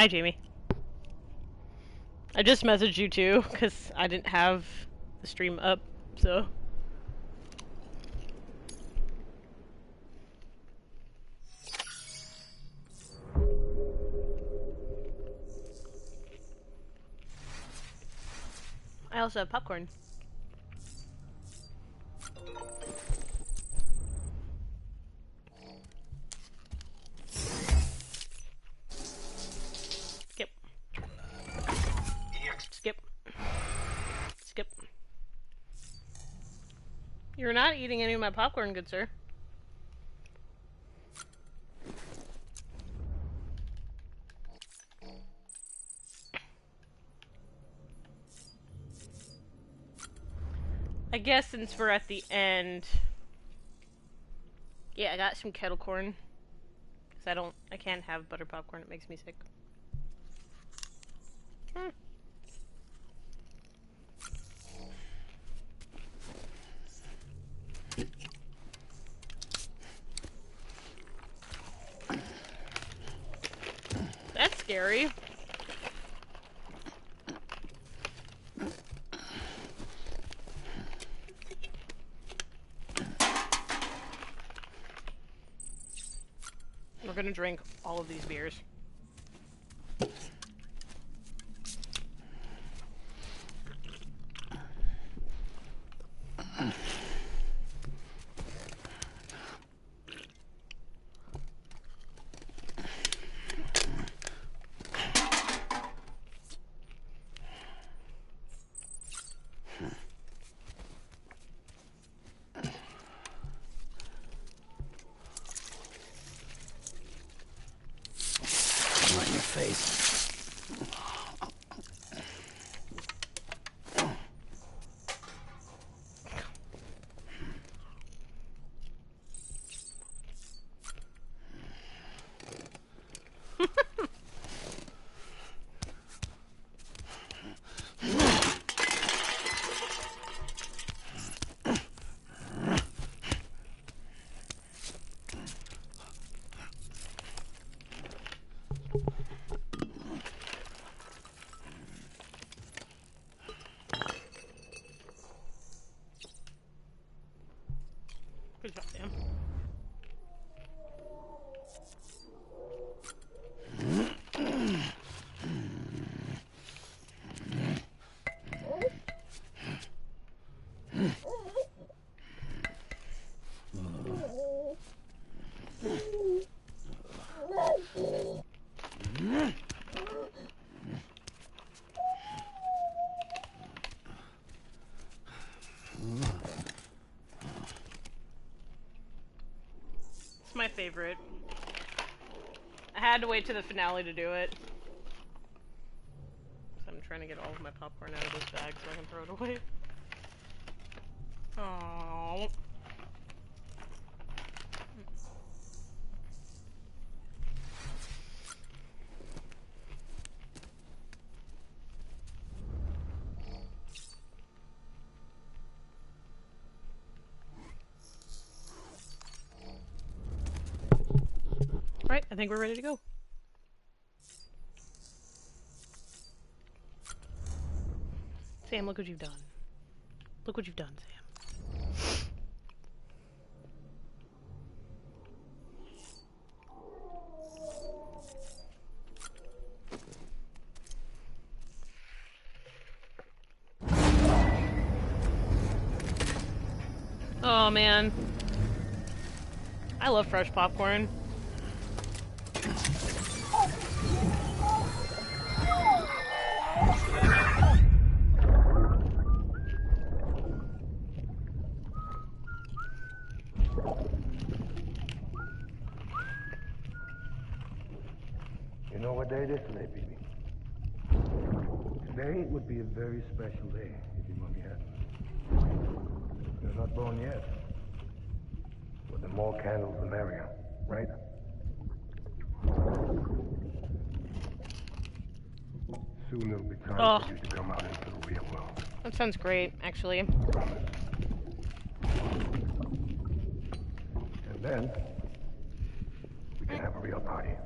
Hi, Jamie. I just messaged you too, because I didn't have the stream up, so. I also have popcorn. Skip. Skip. Skip. You're not eating any of my popcorn, good sir. I guess since we're at the end... Yeah, I got some kettle corn. Because I can't have butter popcorn, it makes me sick. That's scary. We're gonna drink all of these beers. Good job, Sam. It's my favorite. I had to wait to the finale to do it. So I'm trying to get all of my popcorn out of this bag so I can throw it away. Aww. Right, I think we're ready to go. Sam, look what you've done. Look what you've done, Sam. Oh man. I love fresh popcorn. You know what day it is today, baby? Today would be a very special day if your mommy hadn't. You're not born yet. But the more candles, the merrier, right? Soon it'll be time for you to come out into the real world. That sounds great, actually. And then we can have a real party.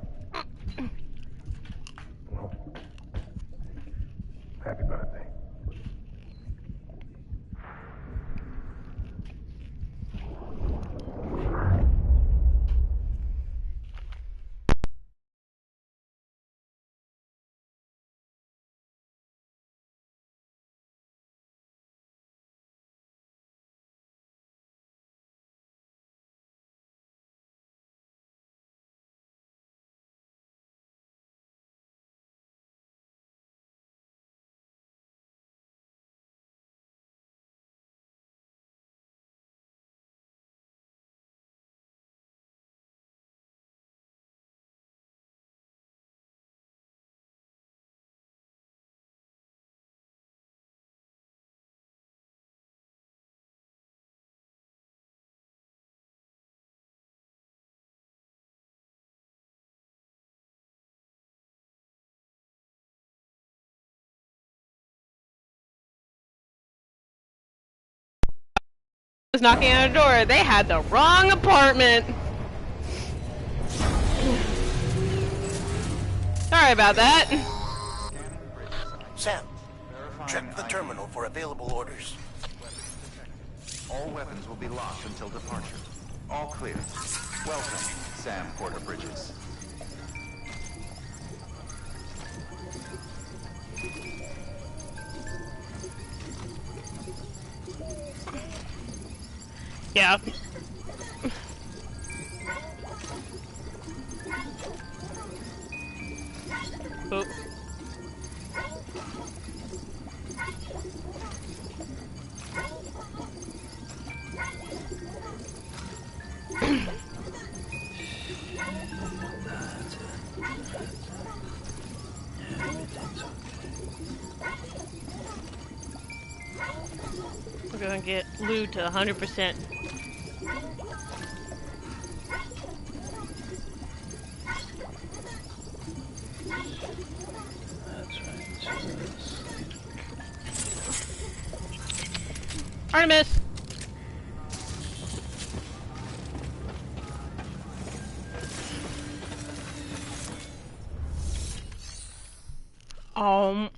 was knocking on a door. They had the wrong apartment. Sorry about that. Sam, check the terminal for available orders. All weapons will be locked until departure. All clear. Welcome, Sam Porter Bridges. Yeah. Oop. We're gonna get Lou to 100%. Artemis! Um...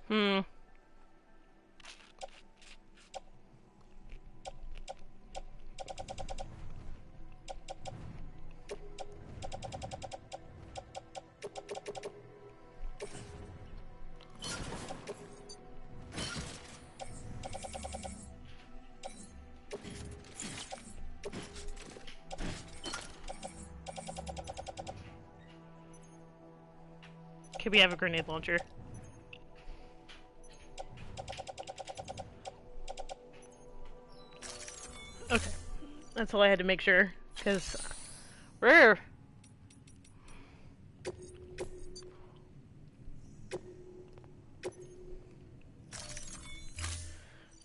Hmm. Okay, we have a grenade launcher. Okay. That's all I had to make sure, because we're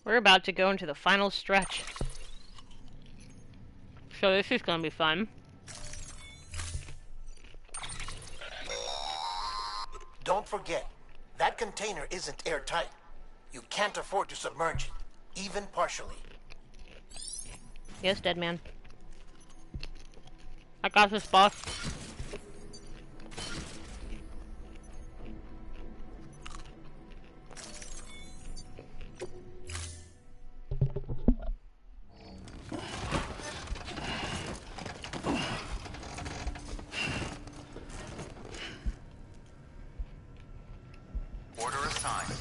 about to go into the final stretch. So this is gonna be fun. Don't forget, that container isn't airtight. You can't afford to submerge it, even partially. Yes, dead man. I got this, boss. Order assigned.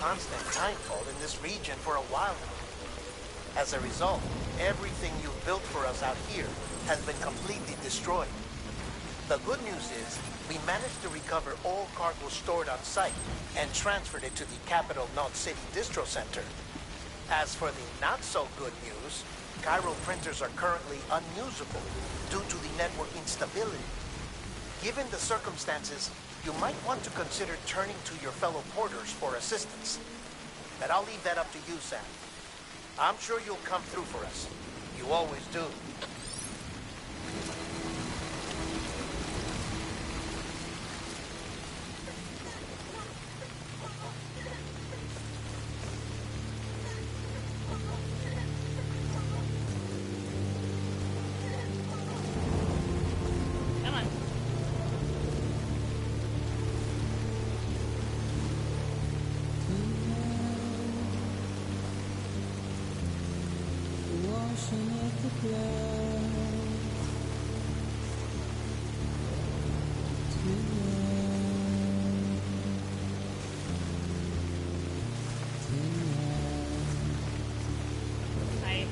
constant timefall in this region for a while now. As a result, everything you've built for us out here has been completely destroyed. The good news is, we managed to recover all cargo stored on site and transferred it to the Capital Knot City Distro Center. As for the not-so-good news, Chiral printers are currently unusable due to the network instability. Given the circumstances, you might want to consider turning to your fellow porters for assistance. But I'll leave that up to you, Sam. I'm sure you'll come through for us. You always do. I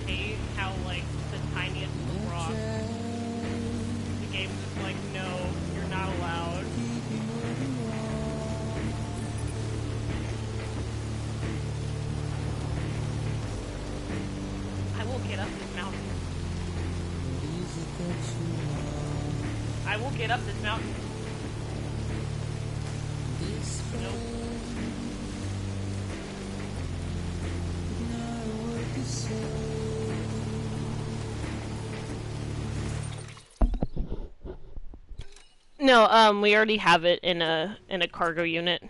hate how, like, the tiniest rock, the game's just like, no, you're not allowed. I will get up this mountain. I will get up this mountain. Nope. No, we already have it in a cargo unit.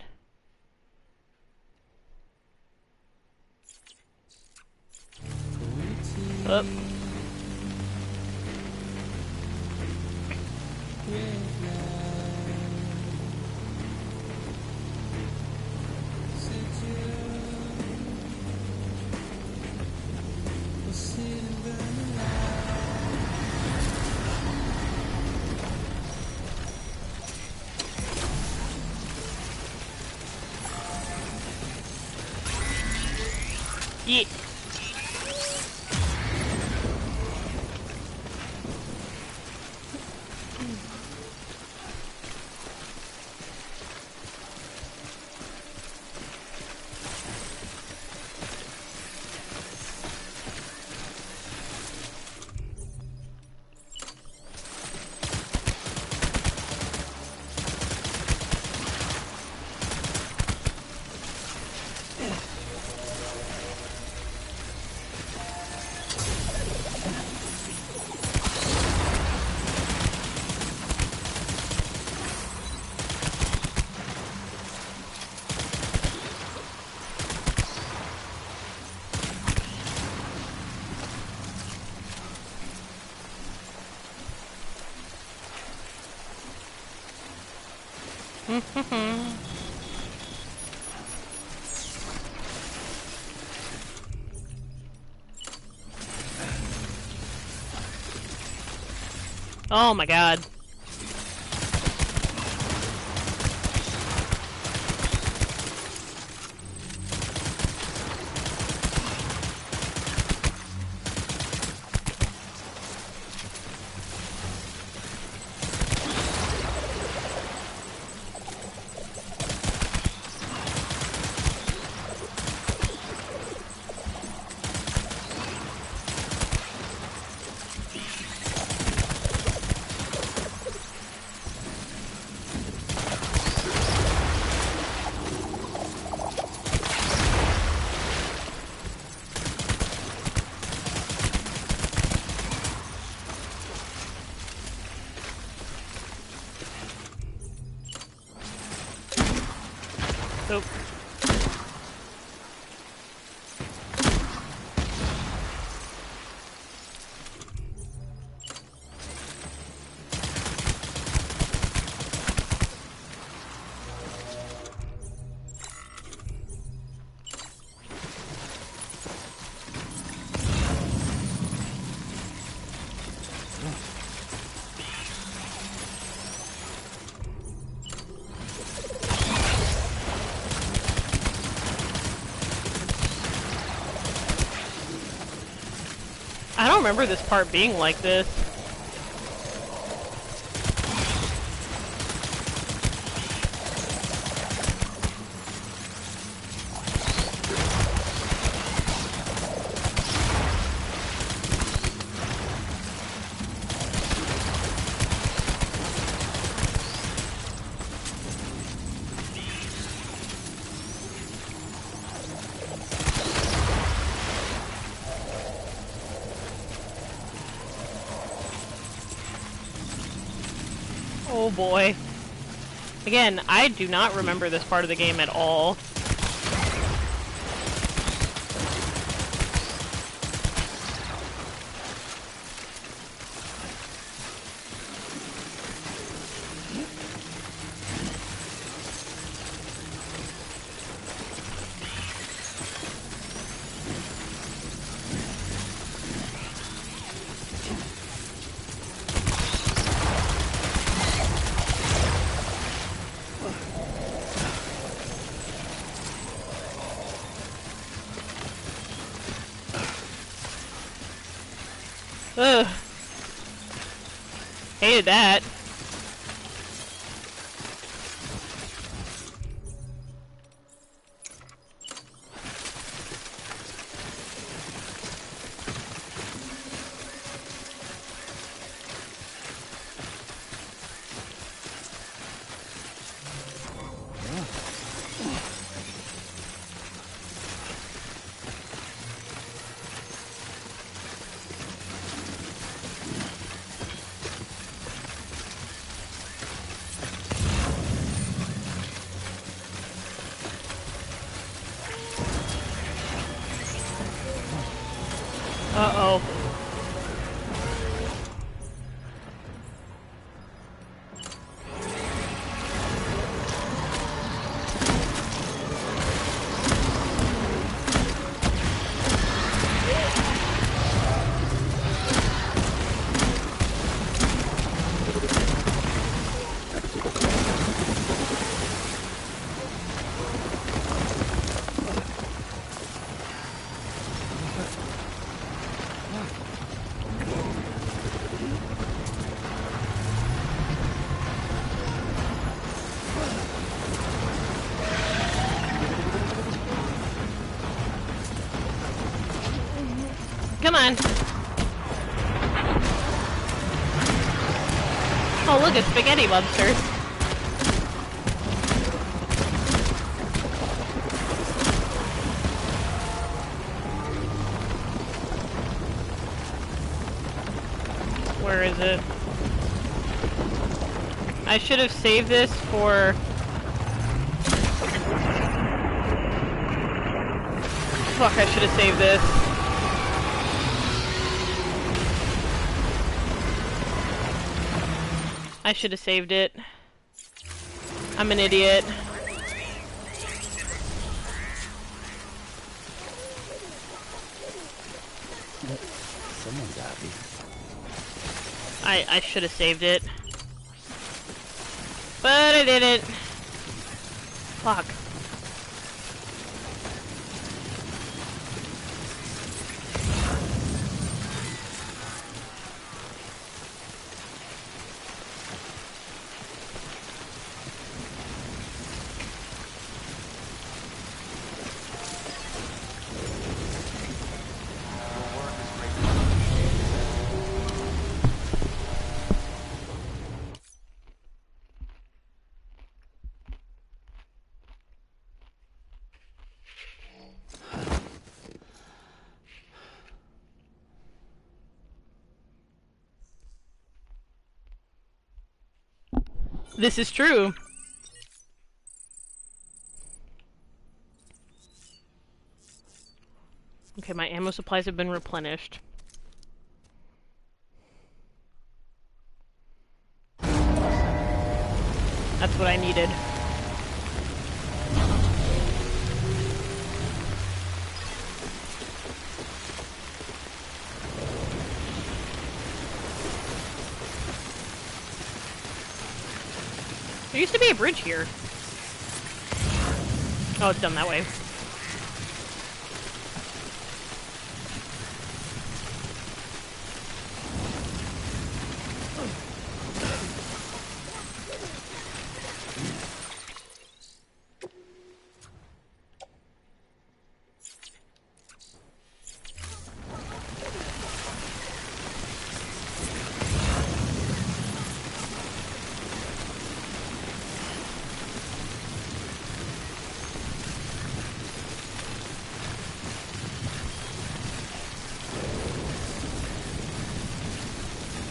Up. Yeah. Oh my god. Nope. I don't remember this part being like this. Oh boy. Again, I do not remember this part of the game at all. Ugh. Hated that. Uh-oh. Come on. Oh, look, it's spaghetti monsters. Where is it? I should have saved this for... Fuck, I should have saved this. I should have saved it. I'm an idiot. Someone's happy. I should have saved it. But I didn't. Fuck. This is true. Okay, my ammo supplies have been replenished. That's what I needed. There used to be a bridge here. Oh, it's done that way.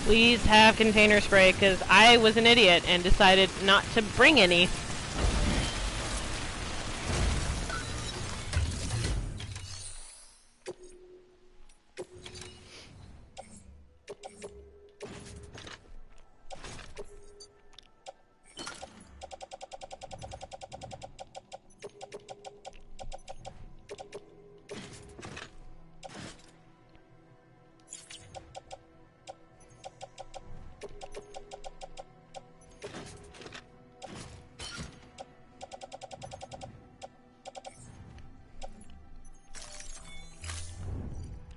Please have container spray, because I was an idiot and decided not to bring any.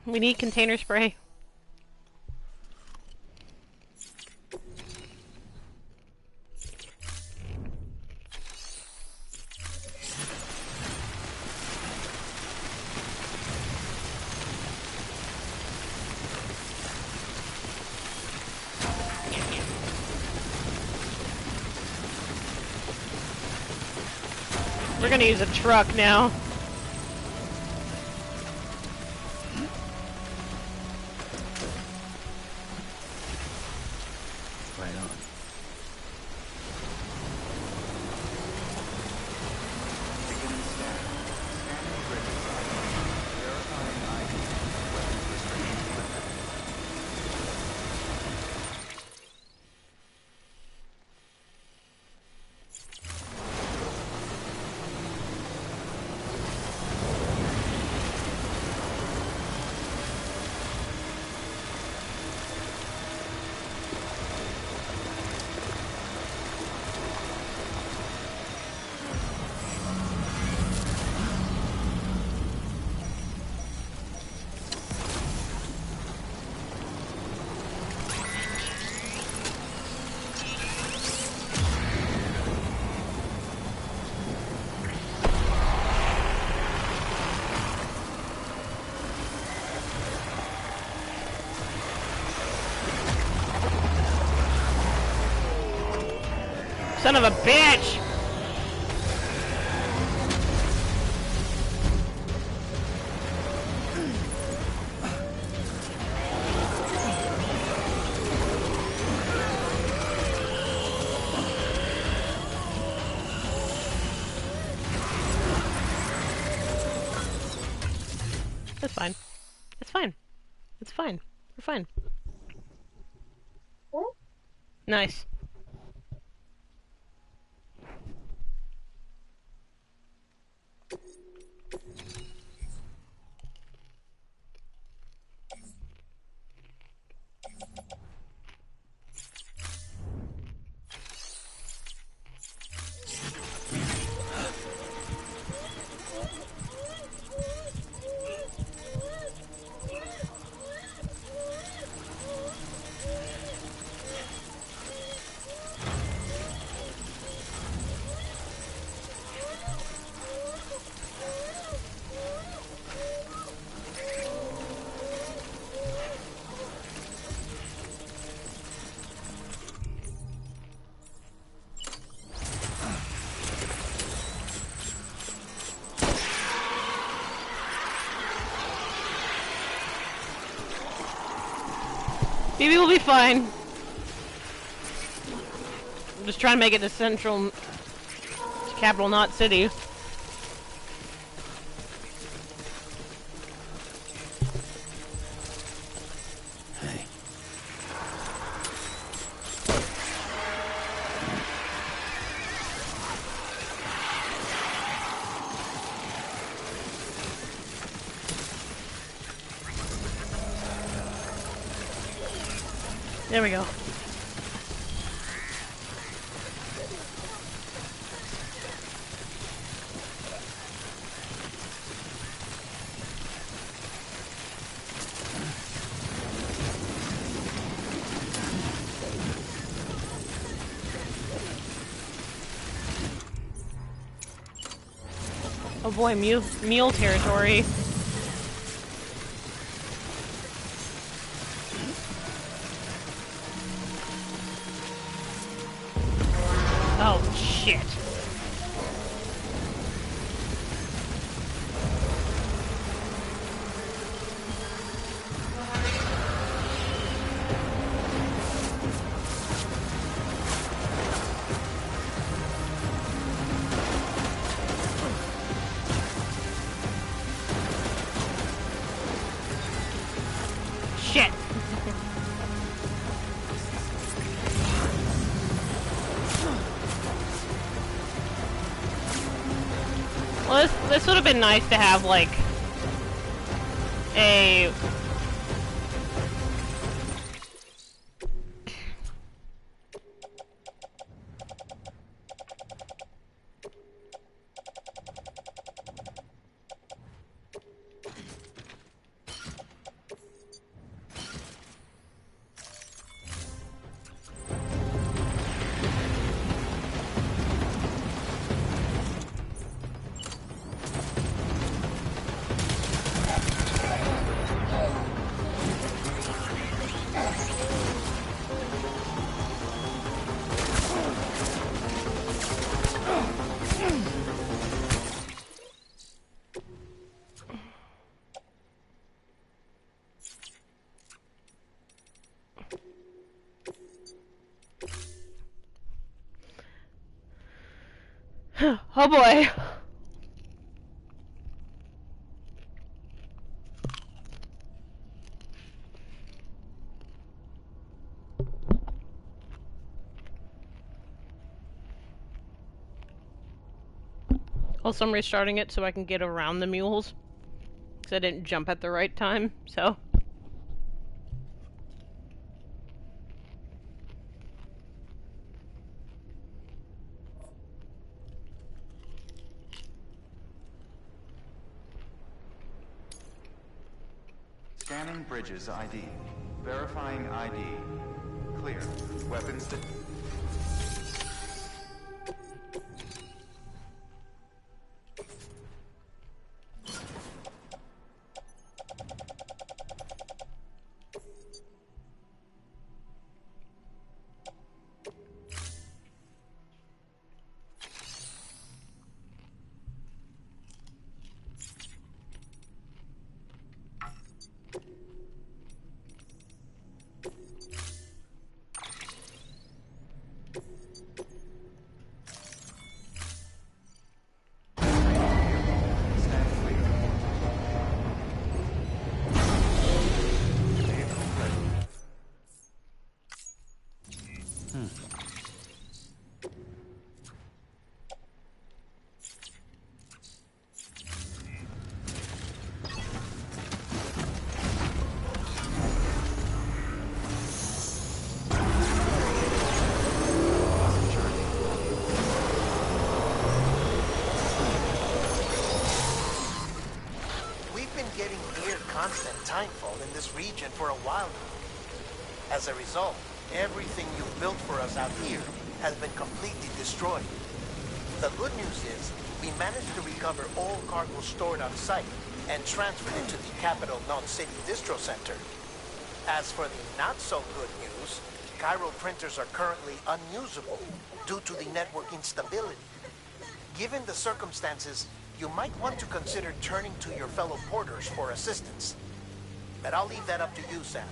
We need container spray. We're gonna use a truck now. Right on. Beginning scan. Scanning bridge side. Verifying ID. Weapons restrictions lifted. Son of a bitch! It's fine. It's fine. It's fine. We're fine. Nice. Maybe we'll be fine. I'm just trying to make it to central, to capital Knot City. Hey. There we go. Oh boy, mule territory. Oh, shit. Shit. Well, this would have been nice to have, like, a... Oh boy. Also, I'm restarting it so I can get around the mules. Because I didn't jump at the right time, so. Scanning Bridges ID. Verifying ID. Clear. Weapons that... Stand clear. Vehicle ready. We've been getting near constant timefall in this region for a while now. As a result, everything you've built for us out here has been completely destroyed. The good news is, we managed to recover all cargo stored on site and transferred it to the Capital Knot City Distro Center. As for the not-so-good news, Chiral printers are currently unusable due to the network instability. Given the circumstances, you might want to consider turning to your fellow porters for assistance. But I'll leave that up to you, Sam.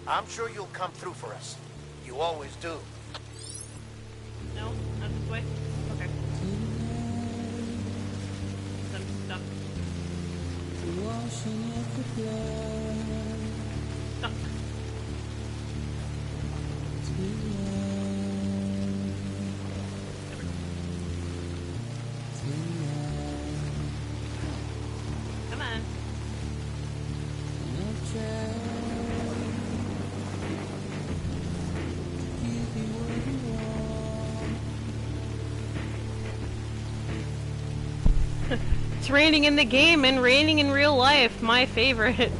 I'm sure you'll come through for us. You always do. No, not this way. Okay. I'm stuck. Stuck. Come on. It's raining in the game and raining in real life. My favorite.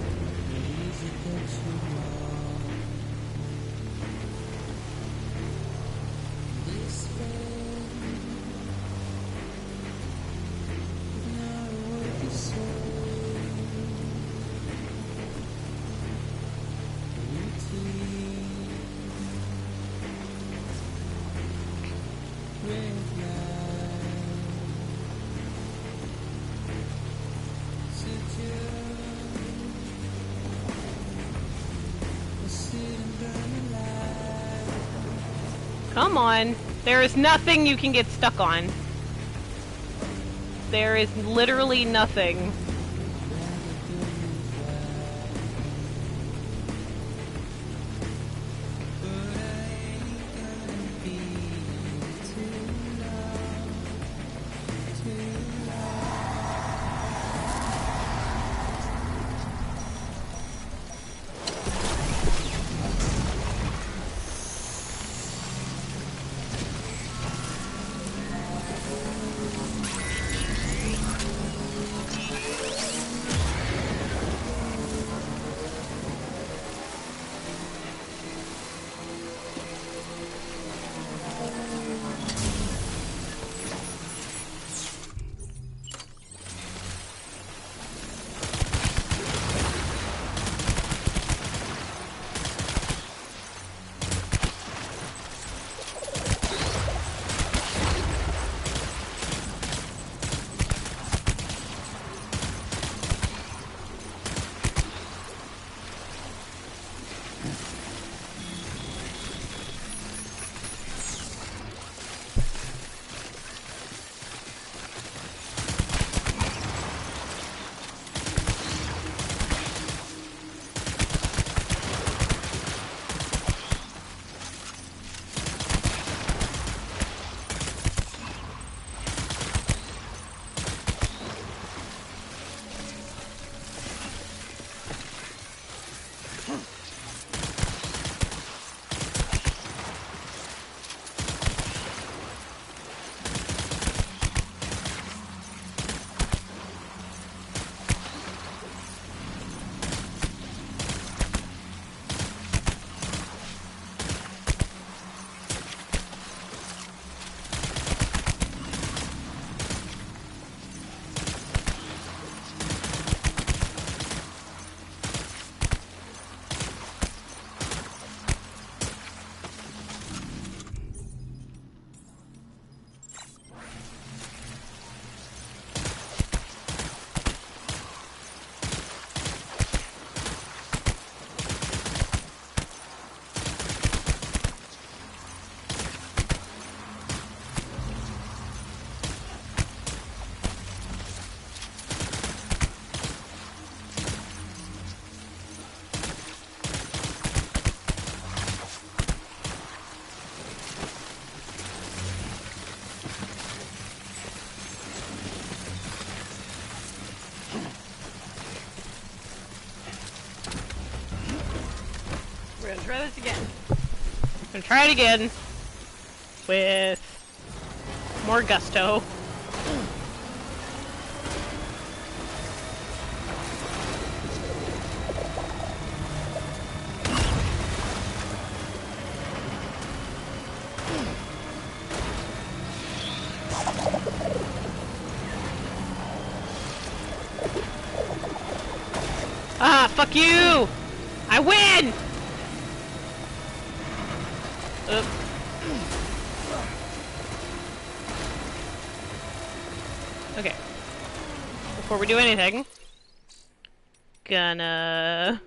Come on. There is nothing you can get stuck on. There is literally nothing. try this again. I'm gonna try it again. With more gusto. Ah, fuck you! I win! Okay. Before we do anything, gonna...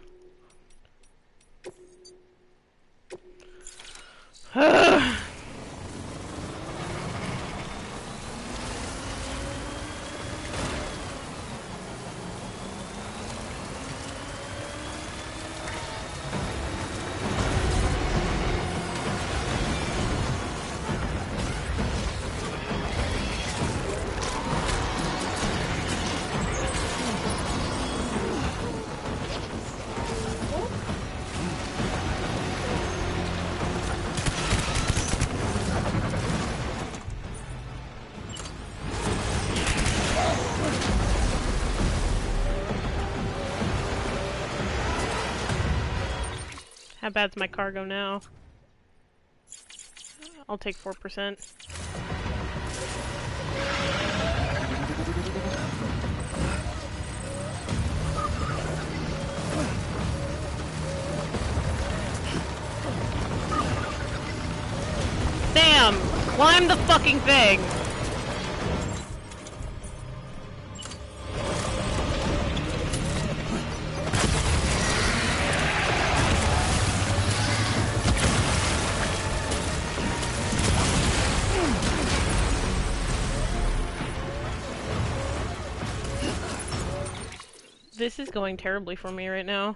How bad's my cargo now? I'll take 4%. Damn! Climb the fucking thing! This is going terribly for me right now.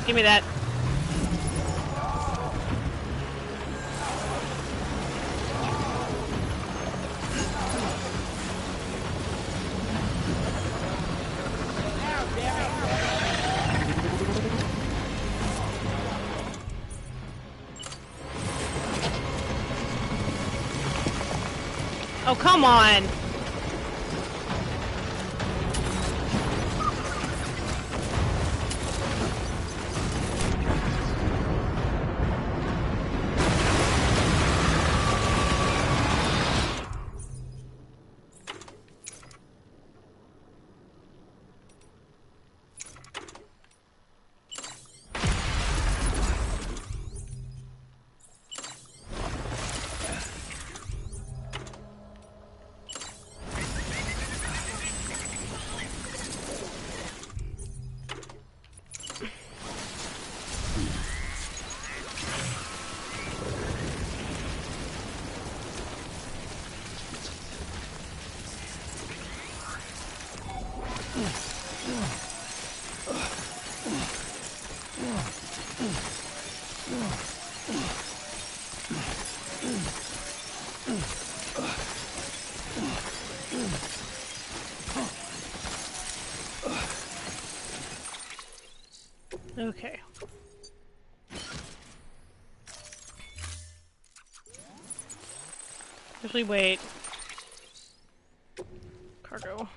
Give me that. Oh, come on! Okay. Actually, wait. Cargo.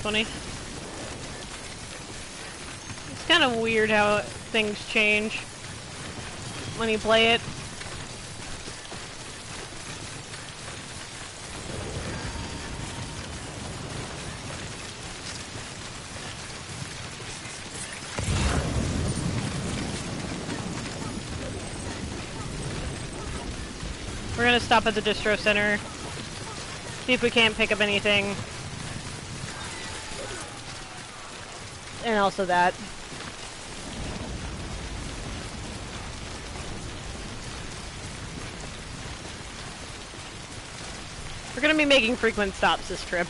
funny. It's kind of weird how things change when you play it. We're gonna stop at the distro center, see if we can't pick up anything. And also that. We're gonna be making frequent stops this trip.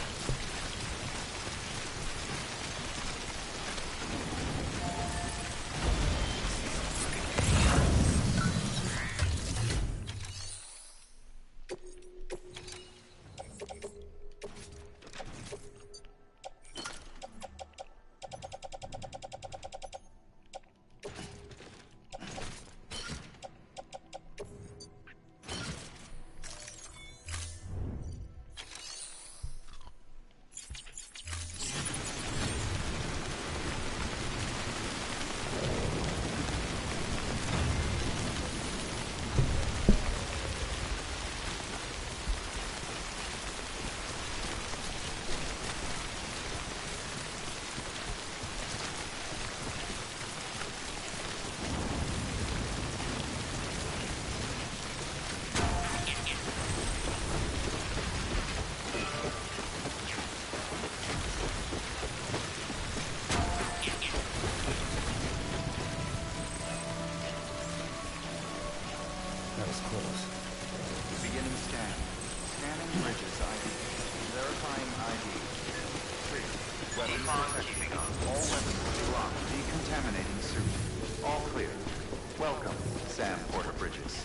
That was close. Beginning scan. Scanning bridges ID. Verifying ID. Clear. Weapons detected. All weapons will be locked. Decontaminating suit. All clear. Welcome, Sam Porter Bridges.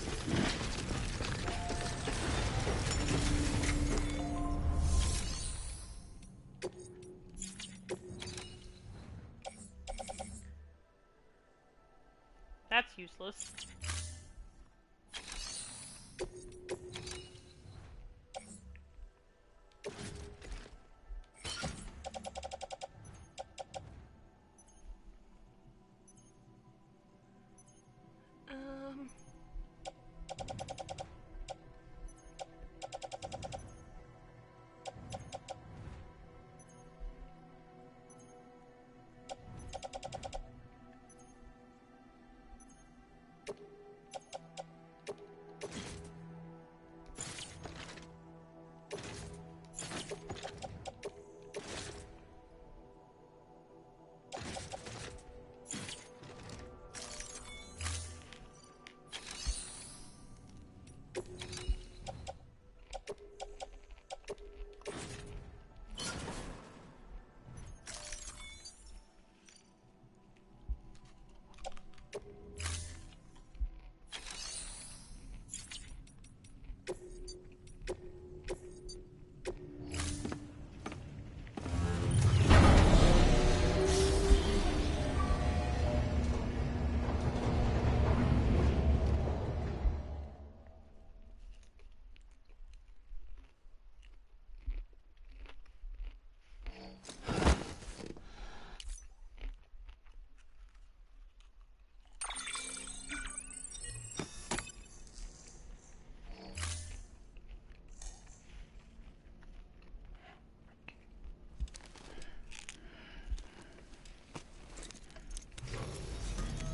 That's useless.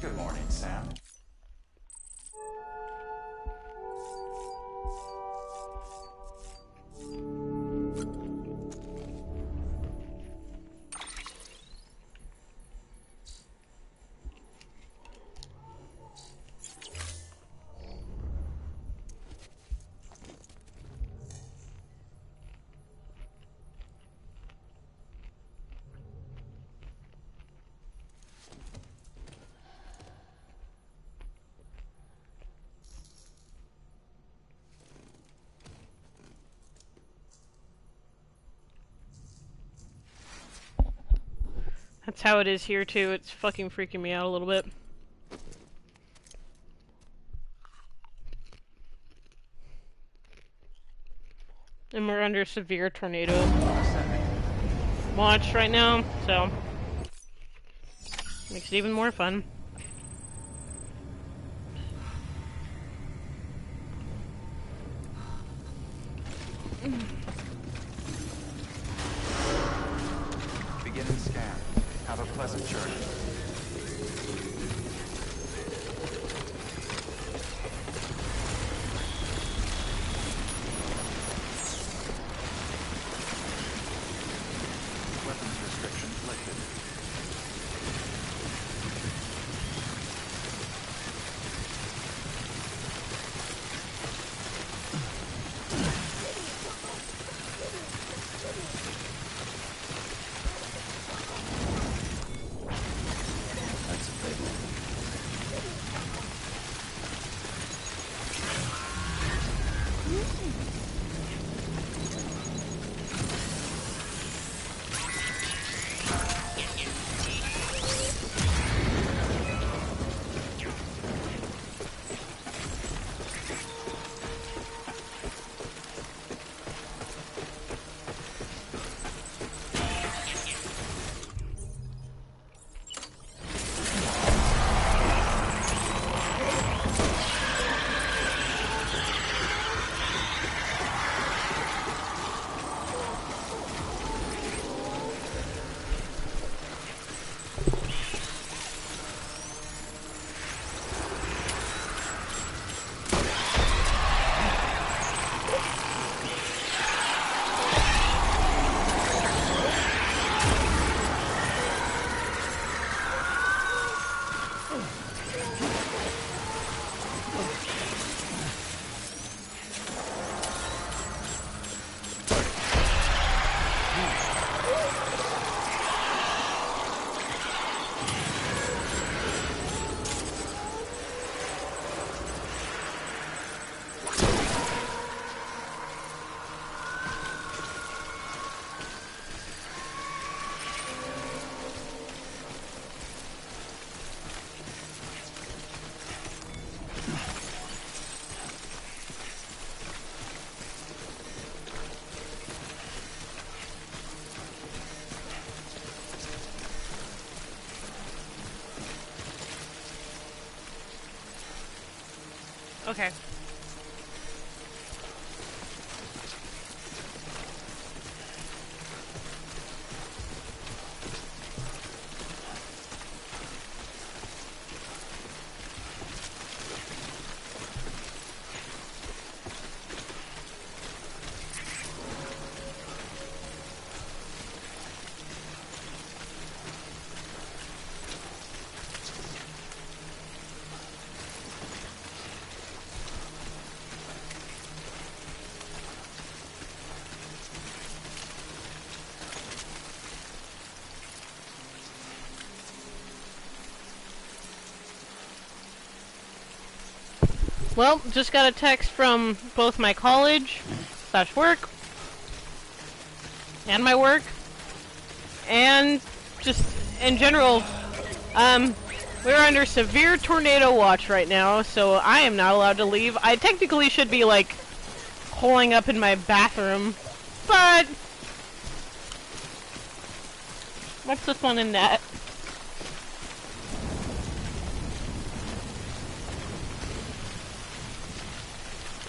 Good morning, Sam. That's how it is here too. It's fucking freaking me out a little bit. And we're under severe tornado. Ascending. watch right now, so makes it even more fun. Beginning scan. Have a pleasant journey. Weapons restrictions lifted. That's a big one. Okay. Well, just got a text from both my college / work and my work, and just in general, we're under severe tornado watch right now, so I am not allowed to leave. I technically should be, like, holing up in my bathroom, but what's the fun in that?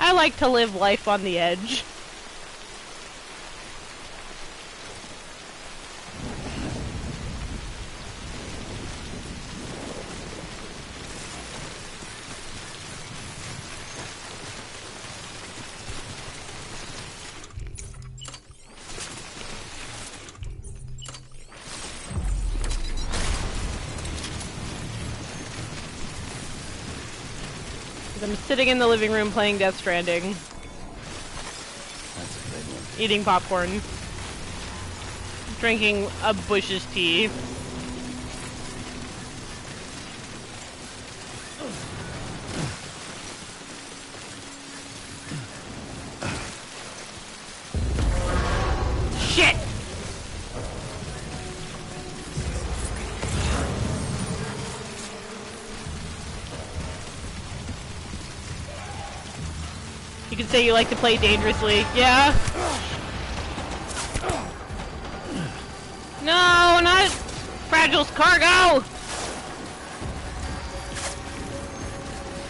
I like to live life on the edge. I'm sitting in the living room playing Death Stranding. That's a big one. Eating popcorn. Drinking a Bush's tea. Shit! You could say you like to play dangerously. Yeah? No, not Fragile's cargo!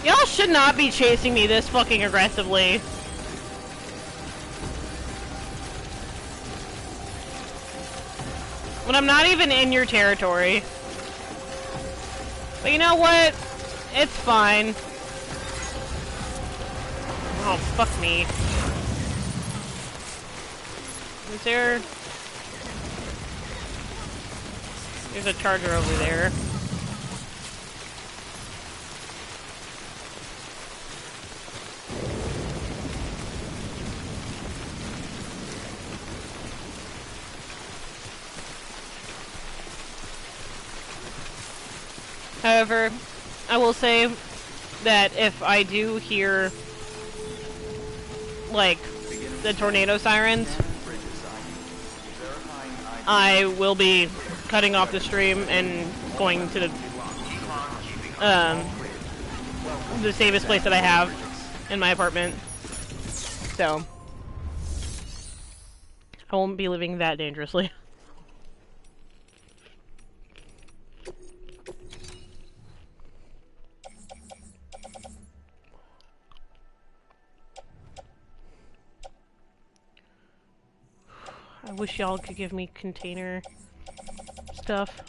Y'all should not be chasing me this fucking aggressively. When I'm not even in your territory. But you know what? It's fine. Oh, fuck me. Is there... There's a charger over there. However, I will say that if I do hear, like, the tornado sirens, I will be cutting off the stream and going to the safest place that I have in my apartment. So, I won't be living that dangerously. I wish y'all could give me container stuff.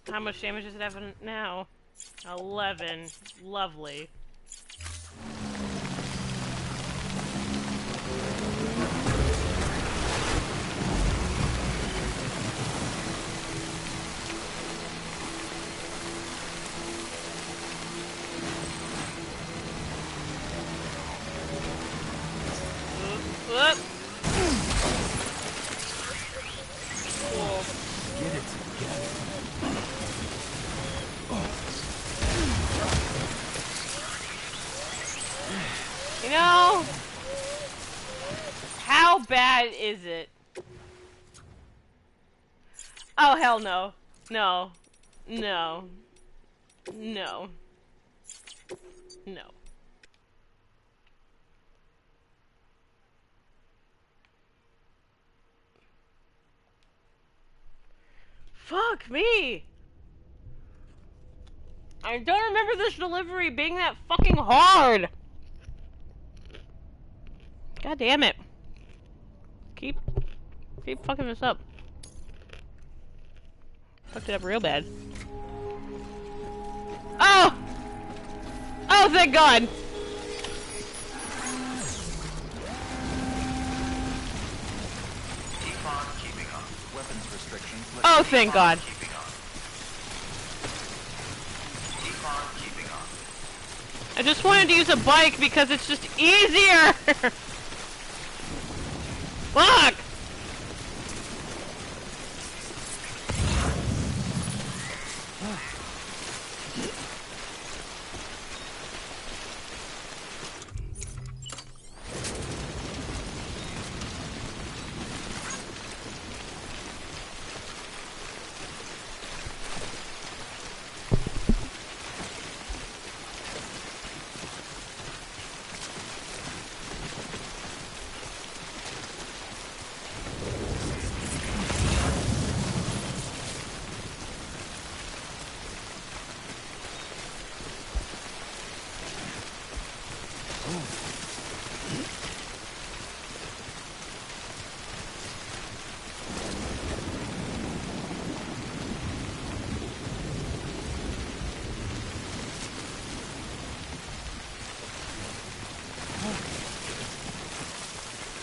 How much damage does it have now? 11. Lovely. Whoop. Cool. Get it together. You know, how bad is it? Oh, hell no. No. No. No. No. Fuck me! I don't remember this delivery being that fucking hard! God damn it. Keep fucking this up. Fucked it up real bad. Oh! Oh, thank God! Oh, thank God. I just wanted to use a bike because it's just easier! Fuck!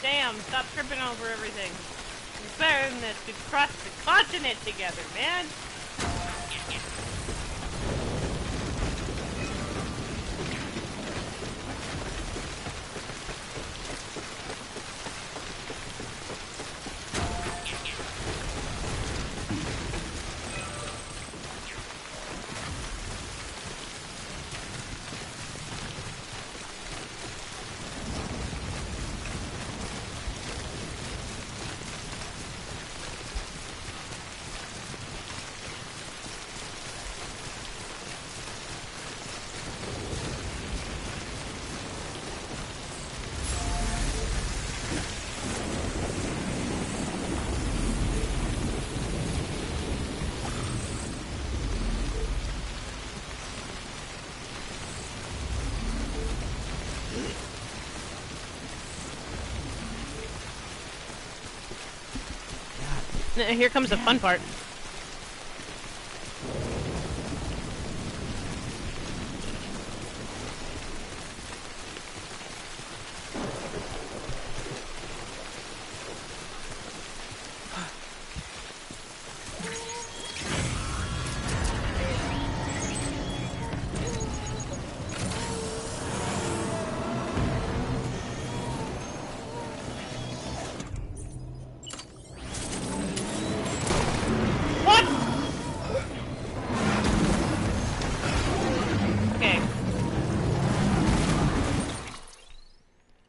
Damn, stop tripping over everything. It's better than this. We've crossed the continent together, man. Here comes the fun part.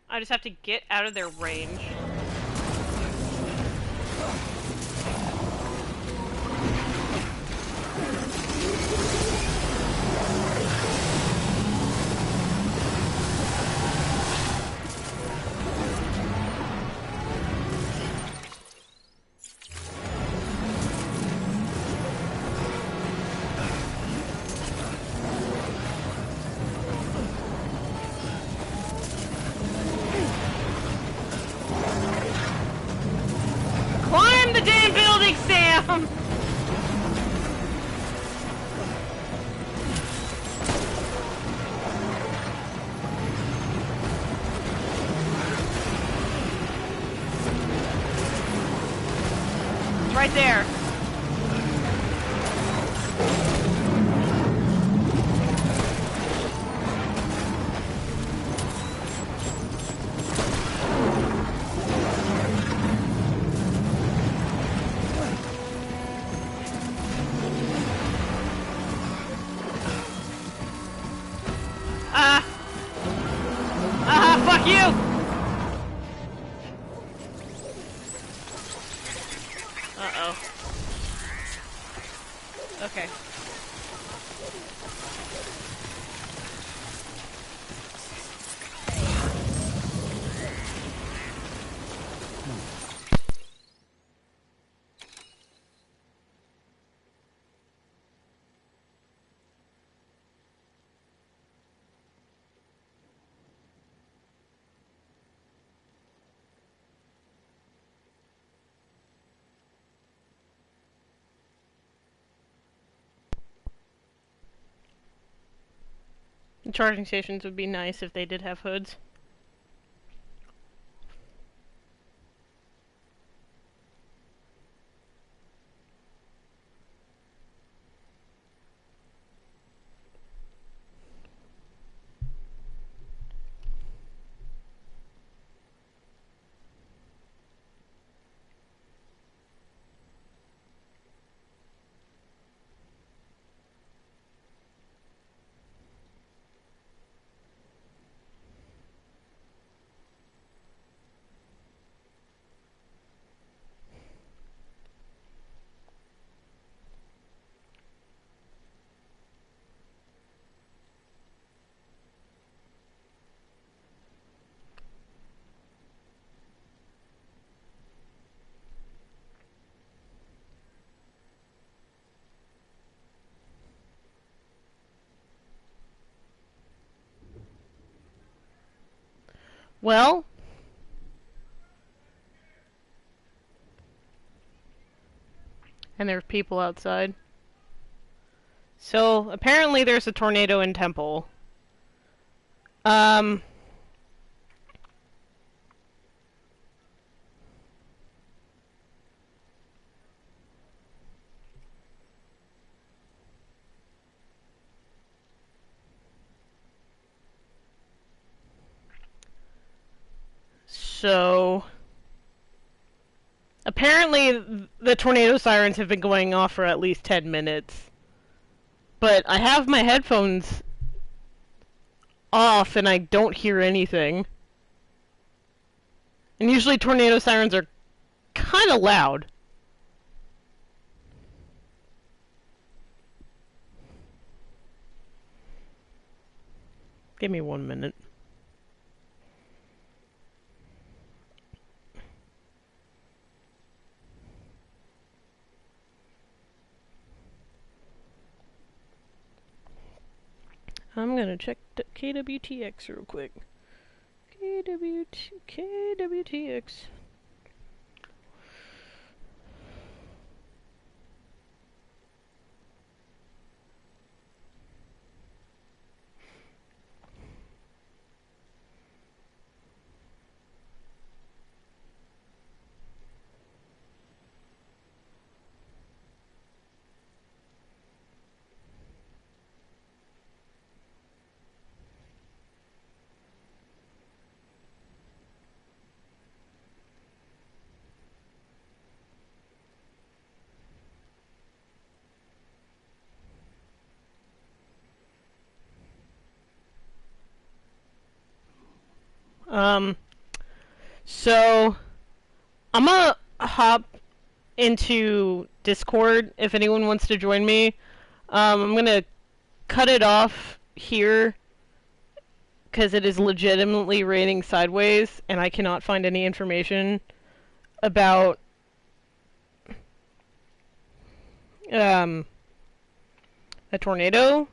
I just have to get out of their range. Right there. Fuck you! Uh-oh. Okay. The charging stations would be nice if they did have hoods. Well, and there's people outside. So, apparently there's a tornado in Temple. So apparently the tornado sirens have been going off for at least 10 minutes. But I have my headphones off and I don't hear anything. And usually tornado sirens are kind of loud. Give me 1 minute. I'm gonna check the KWTX real quick. KWTX. So I'm gonna hop into Discord if anyone wants to join me. I'm gonna cut it off here because it is legitimately raining sideways and I cannot find any information about a tornado.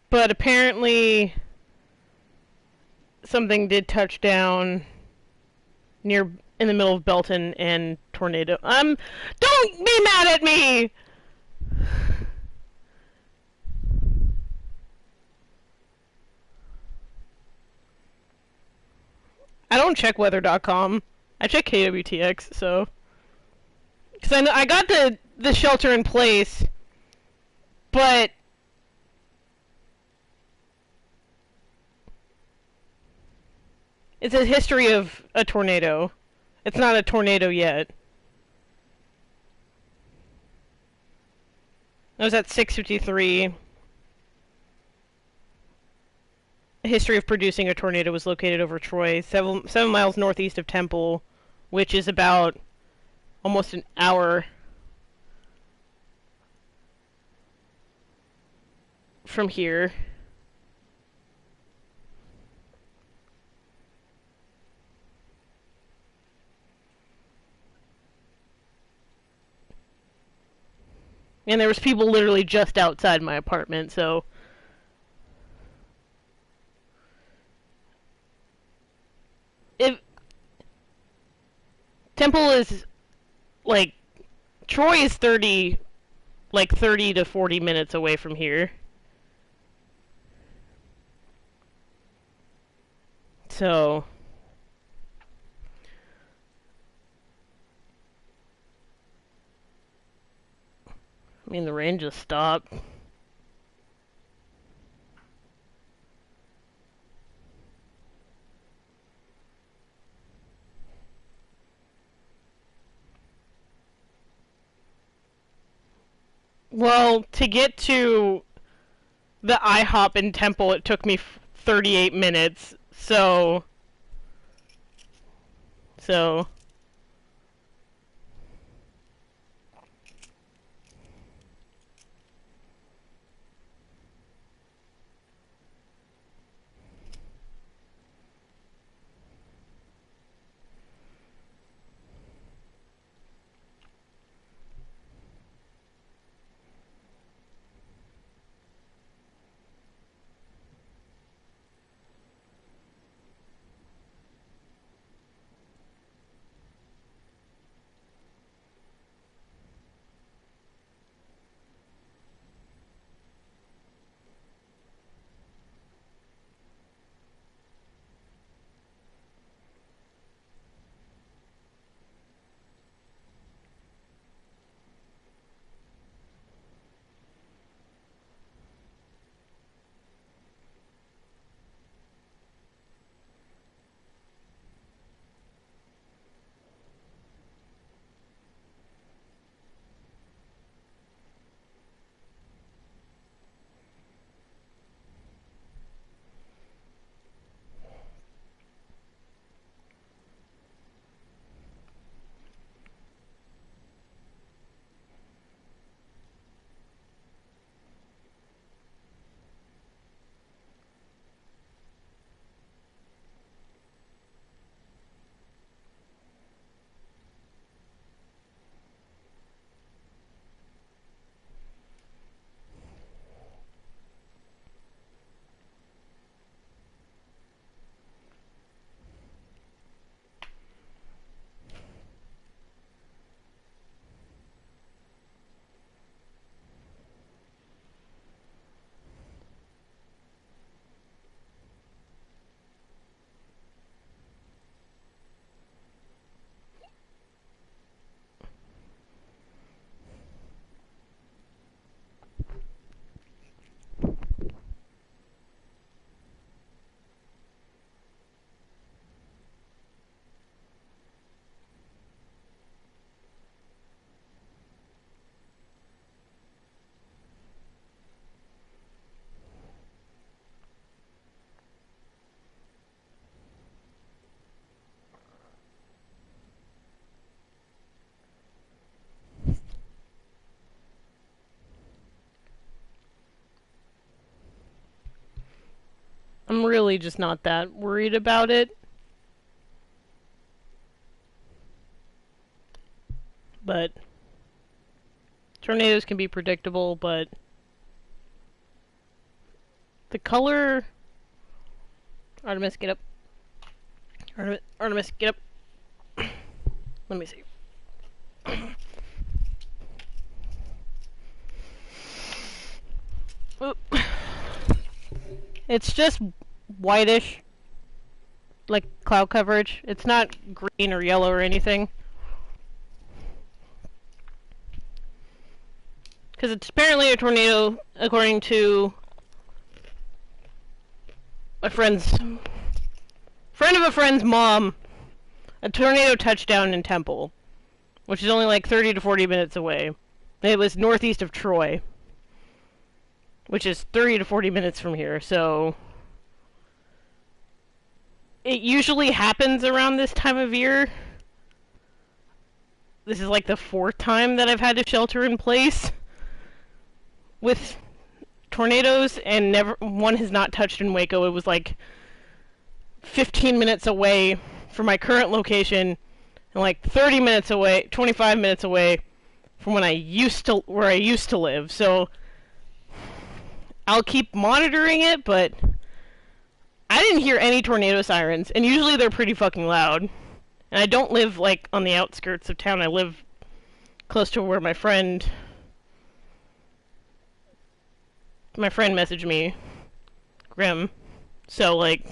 But apparently something did touch down near in the middle of Belton and tornado. Don't be mad at me. I don't check weather.com. I check KWTX, so cuz I got the shelter in place, but it's a history of a tornado. It's not a tornado yet. I was at 6:53. A history of producing a tornado was located over Troy, 7 miles northeast of Temple, which is about almost an hour from here. And there was people literally just outside my apartment, so if Temple is like Troy is 30 to 40 minutes away from here. So I mean the rain just stopped. Well, to get to the IHOP in Temple, it took me 38 minutes. So I'm really just not that worried about it. But tornadoes can be predictable, but the color... Artemis, get up. Artemis, get up. Let me see. Oop. It's just whitish, like cloud coverage. It's not green or yellow or anything. Because it's apparently a tornado, according to a friend of a friend's mom. A tornado touched down in Temple, which is only like 30 to 40 minutes away. It was northeast of Troy, which is 30 to 40 minutes from here, so it usually happens around this time of year. This is like the 4th time that I've had to shelter in place with tornadoes, and never one has not touched in Waco. It was like 15 minutes away from my current location, and like 30 minutes away, 25 minutes away from where I used to live. So I'll keep monitoring it, but I didn't hear any tornado sirens, and usually they're pretty fucking loud. And I don't live like on the outskirts of town. I live close to where my friend messaged me, Grim. So like,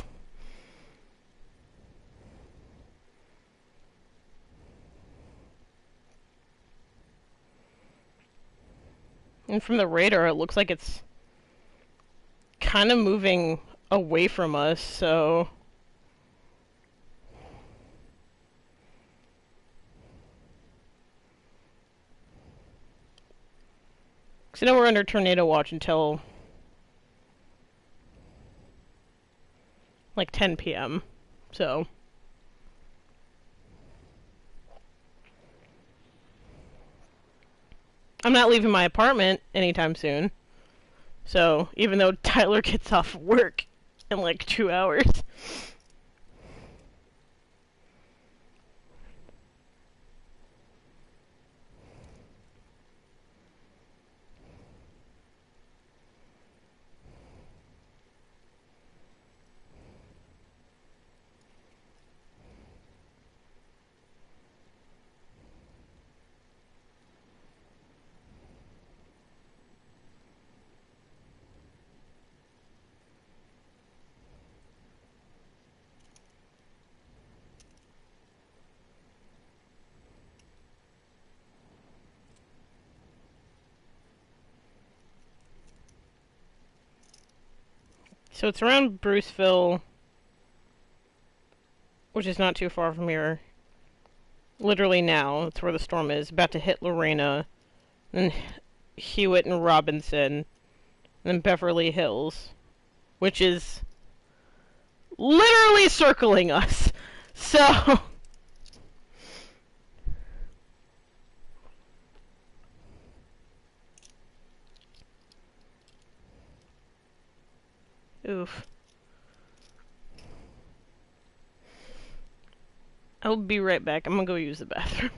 and from the radar, it looks like it's kind of moving away from us, so because I know we're under tornado watch until like 10 p.m. So I'm not leaving my apartment anytime soon. So even though Tyler gets off work in like 2 hours. So it's around Bruceville, which is not too far from here. Literally now, that's where the storm is. About to hit Lorena, then Hewitt and Robinson, and then Beverly Hills, which is literally circling us. So oof. I'll be right back. I'm gonna go use the bathroom.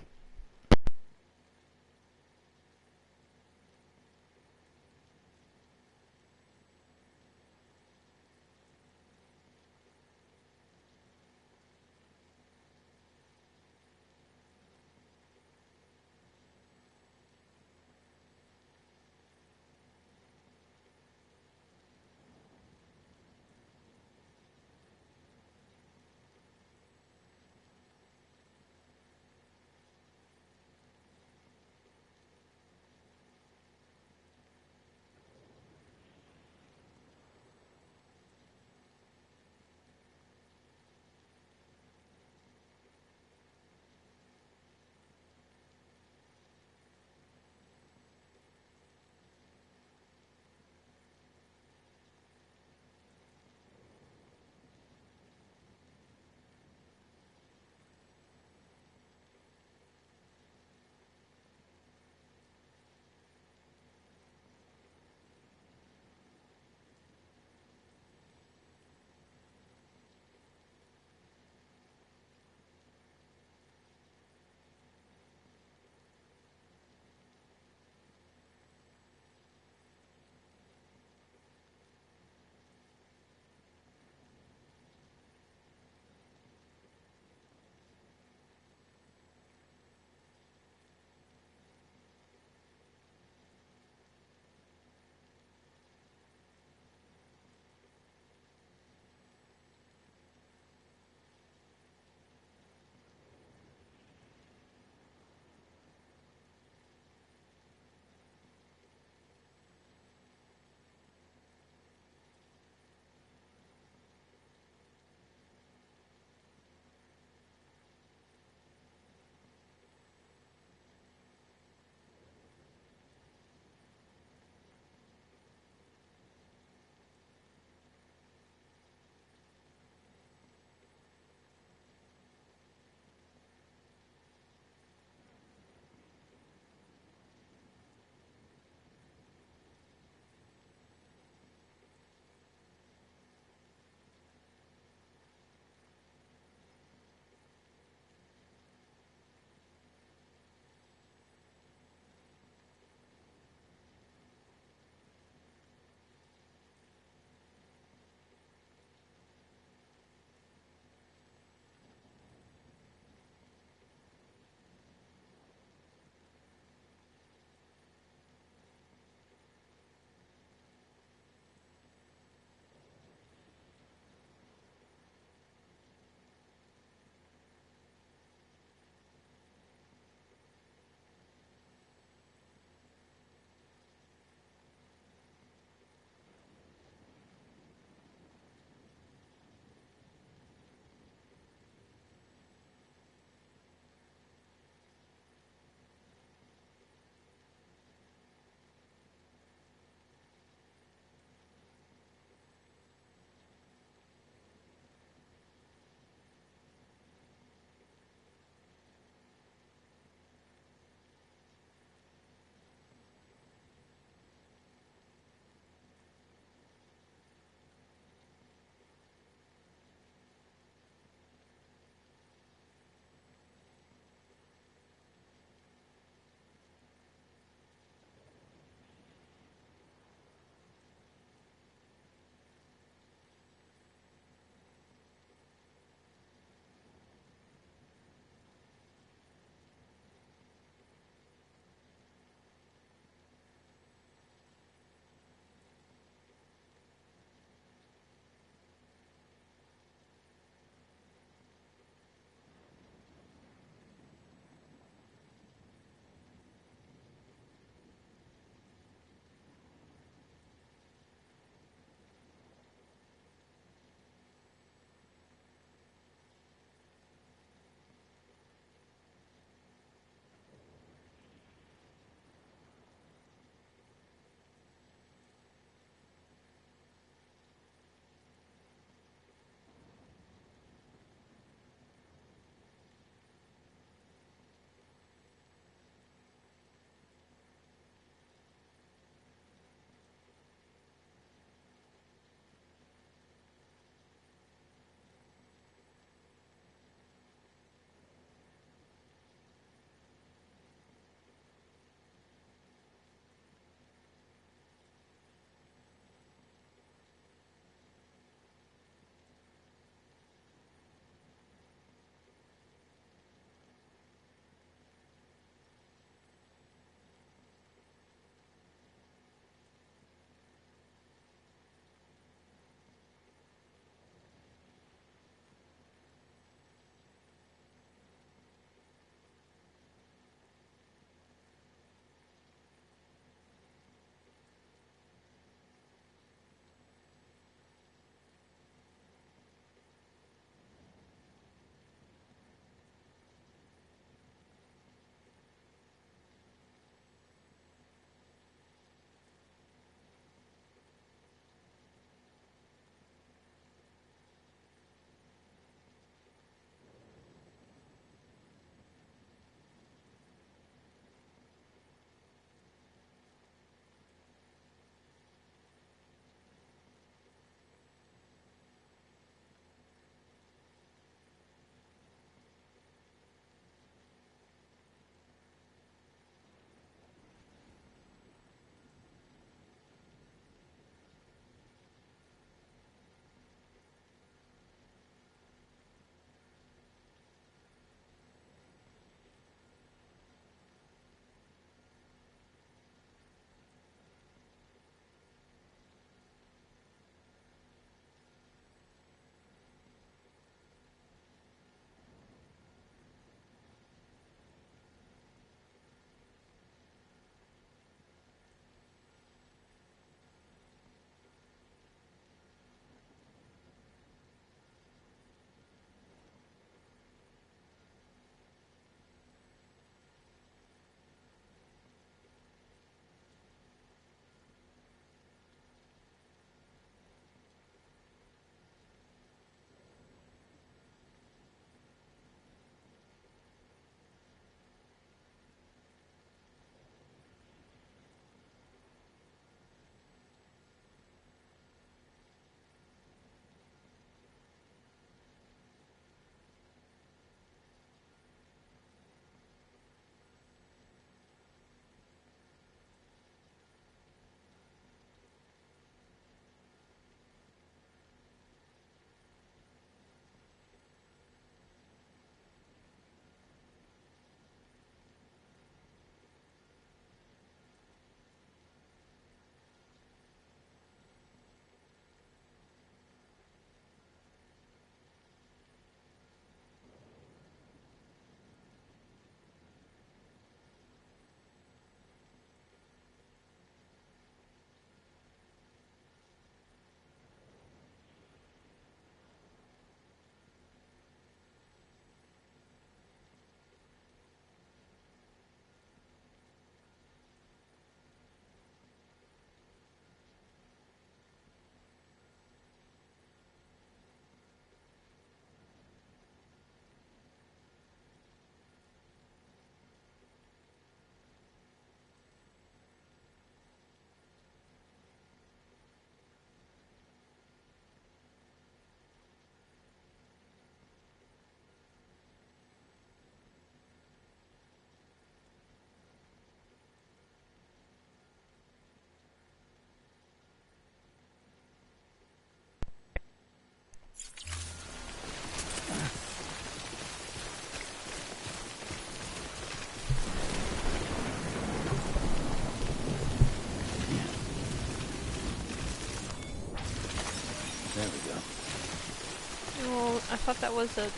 Well, I thought that was a...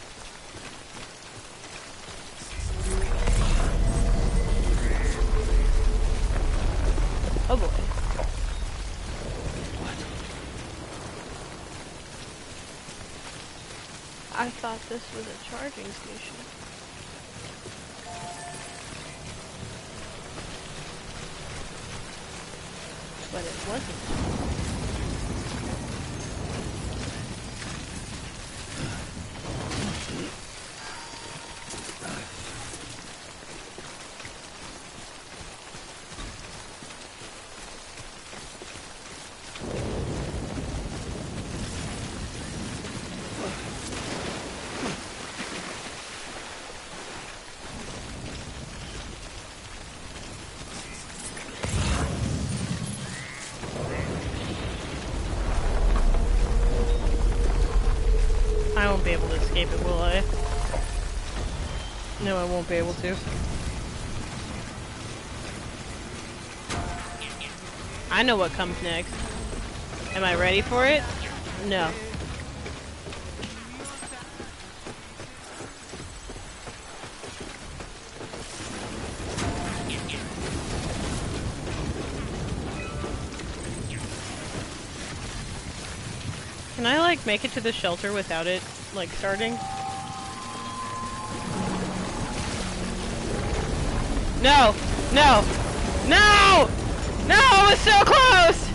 Oh boy. I thought this was a charging station. But it wasn't. I won't be able to escape it, will I? No, I won't be able to. I know what comes next. Am I ready for it? No. Can I, like, make it to the shelter without it, like, starting? No! No! No! No! It was so close!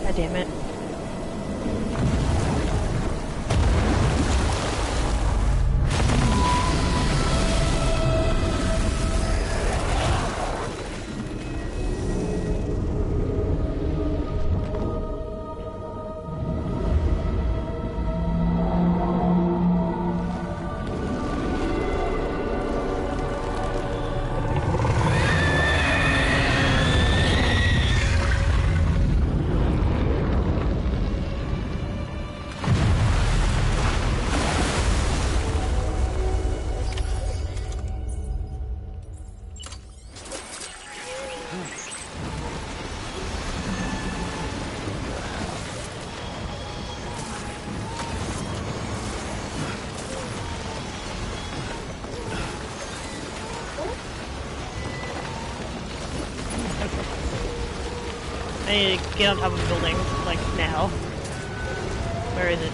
God damn it. I need to get on top of a building, like, now. Where is it?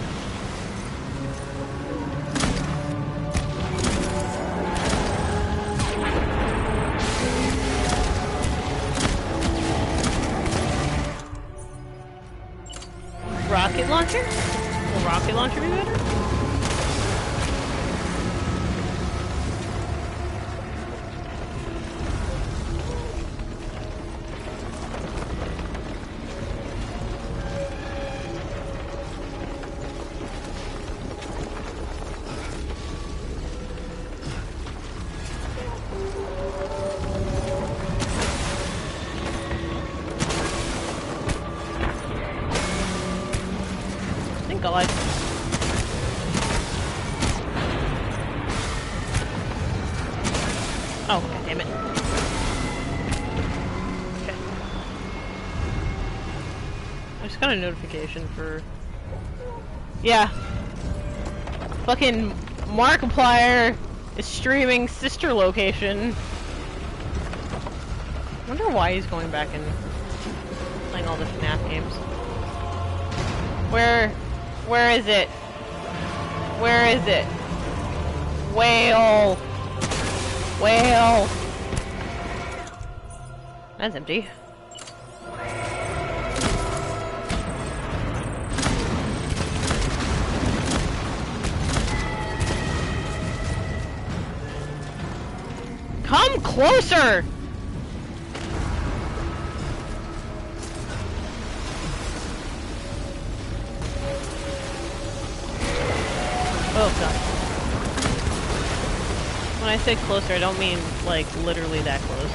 Rocket launcher? Will rocket launcher be better? God. Oh, god damn it. Okay. I just got a notification for... Yeah. Fucking Markiplier is streaming Sister Location. I wonder why he's going back and playing all the FNAF games. Where is it? Where is it? Whale! Whale! That's empty. Come closer! Oh god. When I say closer, I don't mean, like, literally that close.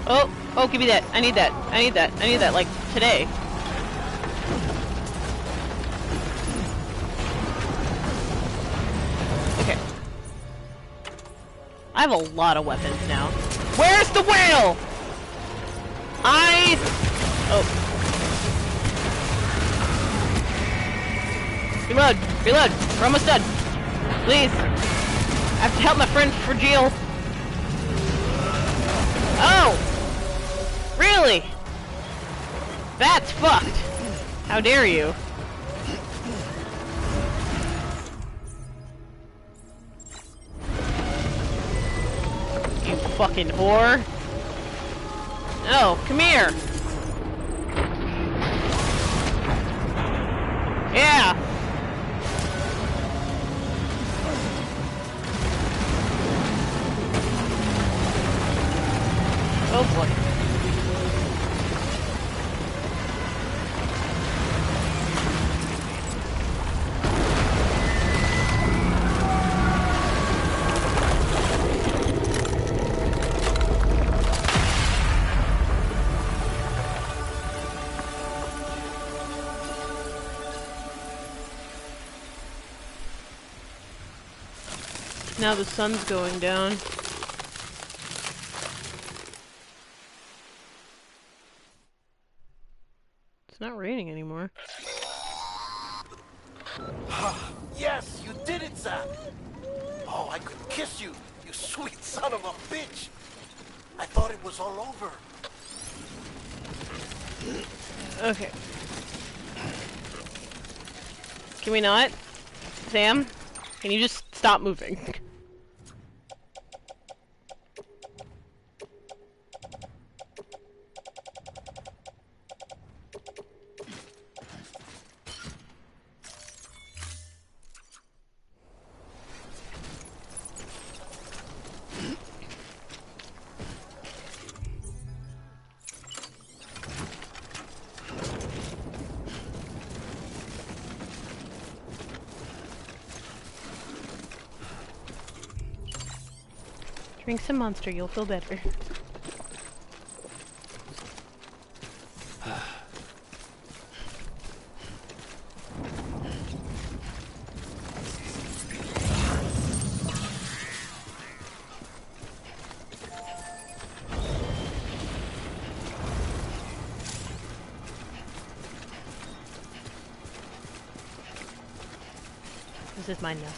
Oh, oh, give me that. I need that. I need that. I need that, like, today. Okay. I have a lot of weapons now. Where's the whale? Oh. Reload! Reload! We're almost done. Please. I have to help my friend Fragile. Oh! Really? That's fucked. How dare you? You fucking whore. No, come here. Yeah. Oh boy. Now the sun's going down. It's not raining anymore. Yes, you did it, Zach! Oh, I could kiss you, you sweet son of a bitch! I thought it was all over. Okay. Can we not? Sam? Can you just stop moving? Drink some Monster, you'll feel better. This is mine now.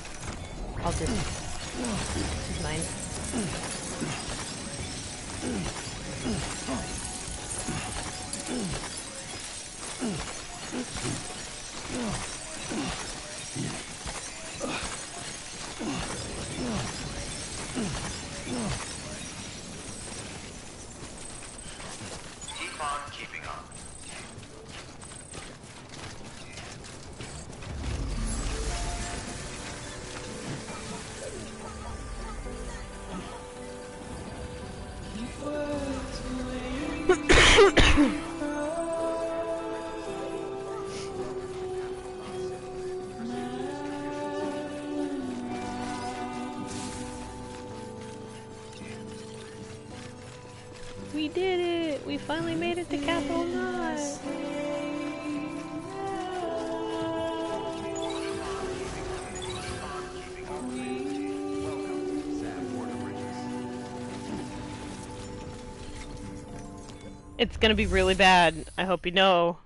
I'll just... This is mine. Keep on keeping on. We did it! We finally made it to Capital Knot! It's gonna be really bad. I hope you know.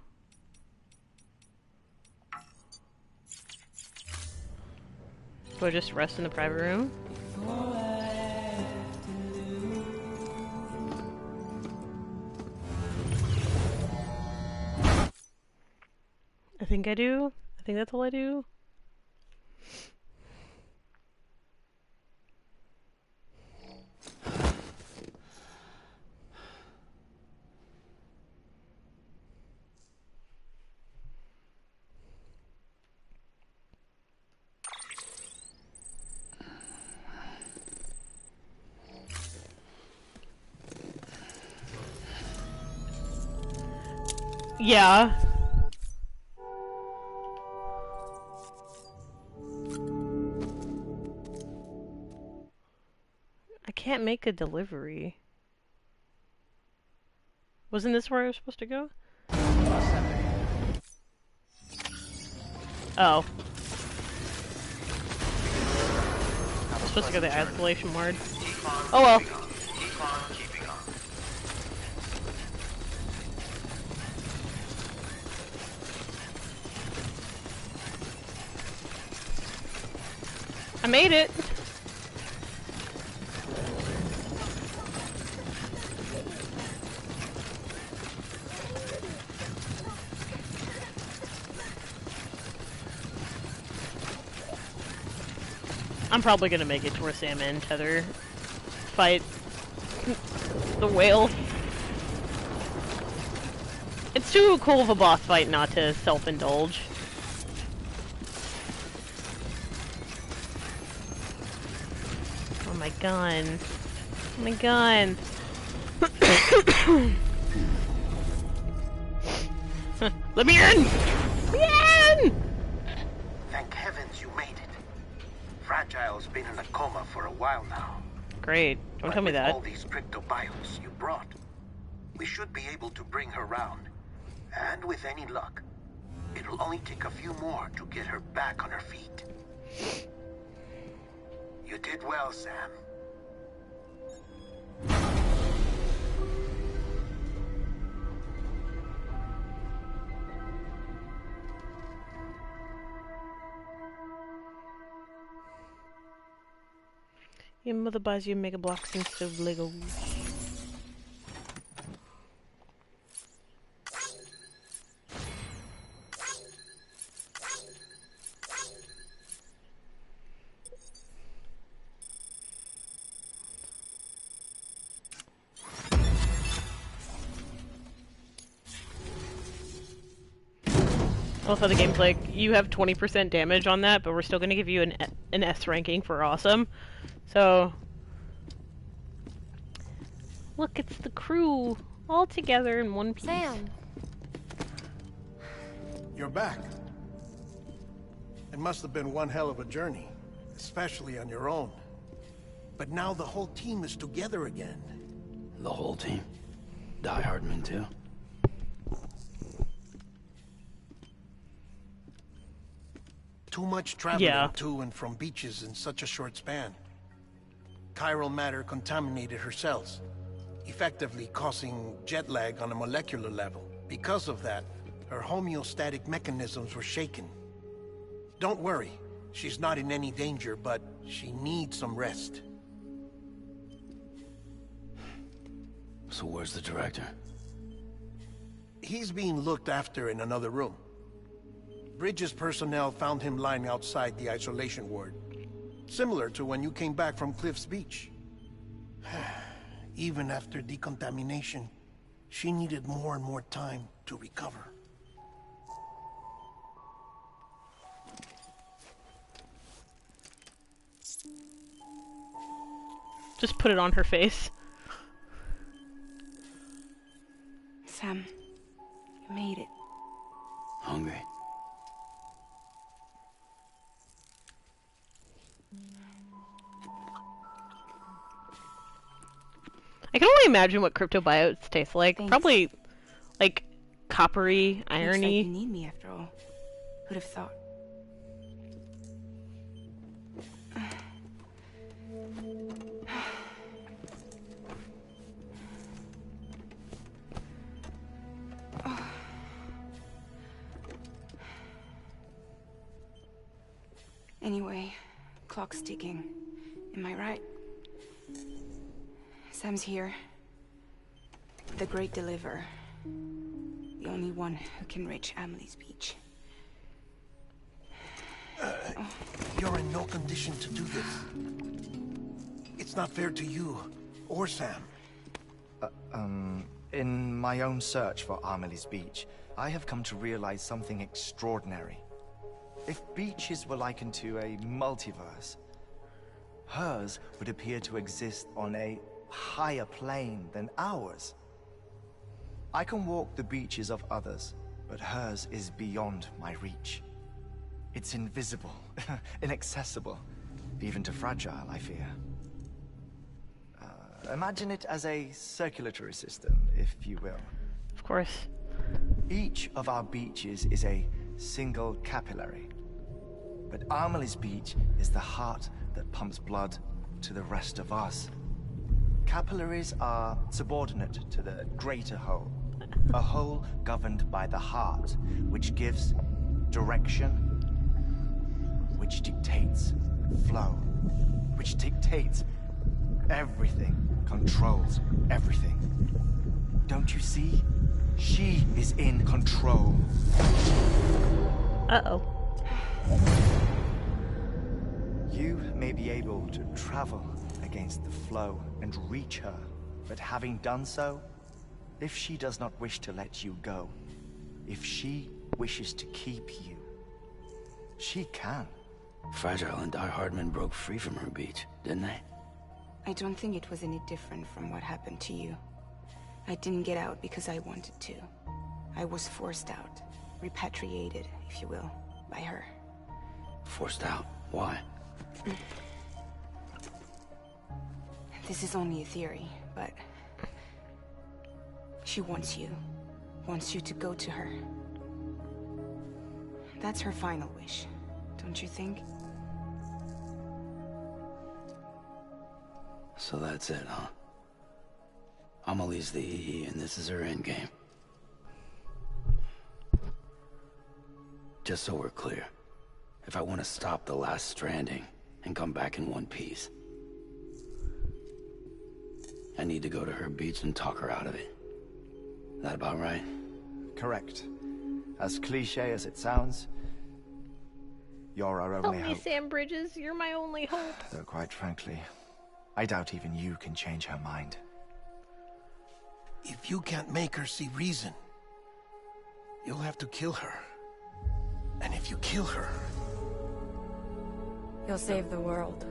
Do I just rest in the private room? I think I do. I think that's all I do. Yeah. I can't make a delivery. Wasn't this where I was supposed to go? Oh. I'm supposed to go to the isolation ward. Oh well. Keep on keeping on. I made it. I'm probably gonna make it to where Sam and Tether fight the whale. It's too cool of a boss fight not to self-indulge. Oh my gun. Oh my gun. Let me in! Let me in! Thank heavens you made it. Fragile's been in a coma for a while now. Great. Don't tell me With that. all these cryptobiotes you brought, we should be able to bring her round. And with any luck, it'll only take a few more to get her back on her feet. You did well, Sam. Your mother buys you Mega Blocks instead of Legos. Also, the game's like, you have 20% damage on that, but we're still gonna give you an S ranking for awesome. So, look, it's the crew all together in one piece. Sam! You're back. It must have been one hell of a journey, especially on your own. But now the whole team is together again. The whole team. Die Hardman too. Too much traveling Yeah. to and from beaches in such a short span. Chiral matter contaminated her cells, effectively causing jet lag on a molecular level. Because of that, her homeostatic mechanisms were shaken. Don't worry, she's not in any danger, but she needs some rest. So where's the director? He's being looked after in another room. Bridges personnel found him lying outside the isolation ward. Similar to when you came back from Cliff's Beach. Even after decontamination, she needed more and more time to recover. Just put it on her face. Sam, you made it. Hungry. I can only imagine what cryptobiotes taste like. Thanks. Probably, like, coppery, Looks like irony. you need me after all. Who'd have thought? Anyway, clock's ticking. Am I right? Sam's here. The Great Deliverer. The only one who can reach Amelie's Beach. You're in no condition to do this. It's not fair to you, or Sam. In my own search for Amelie's Beach, I have come to realize something extraordinary. If beaches were likened to a multiverse, hers would appear to exist on a higher plane than ours. I can walk the beaches of others, but hers is beyond my reach. It's invisible, inaccessible, even to Fragile, I fear. Imagine it as a circulatory system, if you will. course. Each of our beaches is a single capillary. But Amelie's beach is the heart that pumps blood to the rest of us. Capillaries are subordinate to the greater whole. A whole governed by the heart, which gives direction, which dictates flow, which dictates everything, controls everything. Don't you see? She is in control. Uh-oh. You may be able to travel against the flow and reach her, but having done so, if she does not wish to let you go, if she wishes to keep you, she can. Fragile and Die Hardman broke free from her beach, didn't they? I don't think it was any different from what happened to you. I didn't get out because I wanted to. I was forced out. Repatriated, if you will, by her. Forced out? Why? This is only a theory, but... she wants you. Wants you to go to her. That's her final wish, don't you think? So that's it, huh? Amelie's the EE, and this is her endgame. Just so we're clear, if I want to stop the last stranding and come back in one piece, I need to go to her beach and talk her out of it. That about right? Correct. As cliche as it sounds, you're our only Help me, hope. Sam Bridges. You're my only hope. Though quite frankly, I doubt even you can change her mind. If you can't make her see reason, you'll have to kill her. And if you kill her... You'll save the world,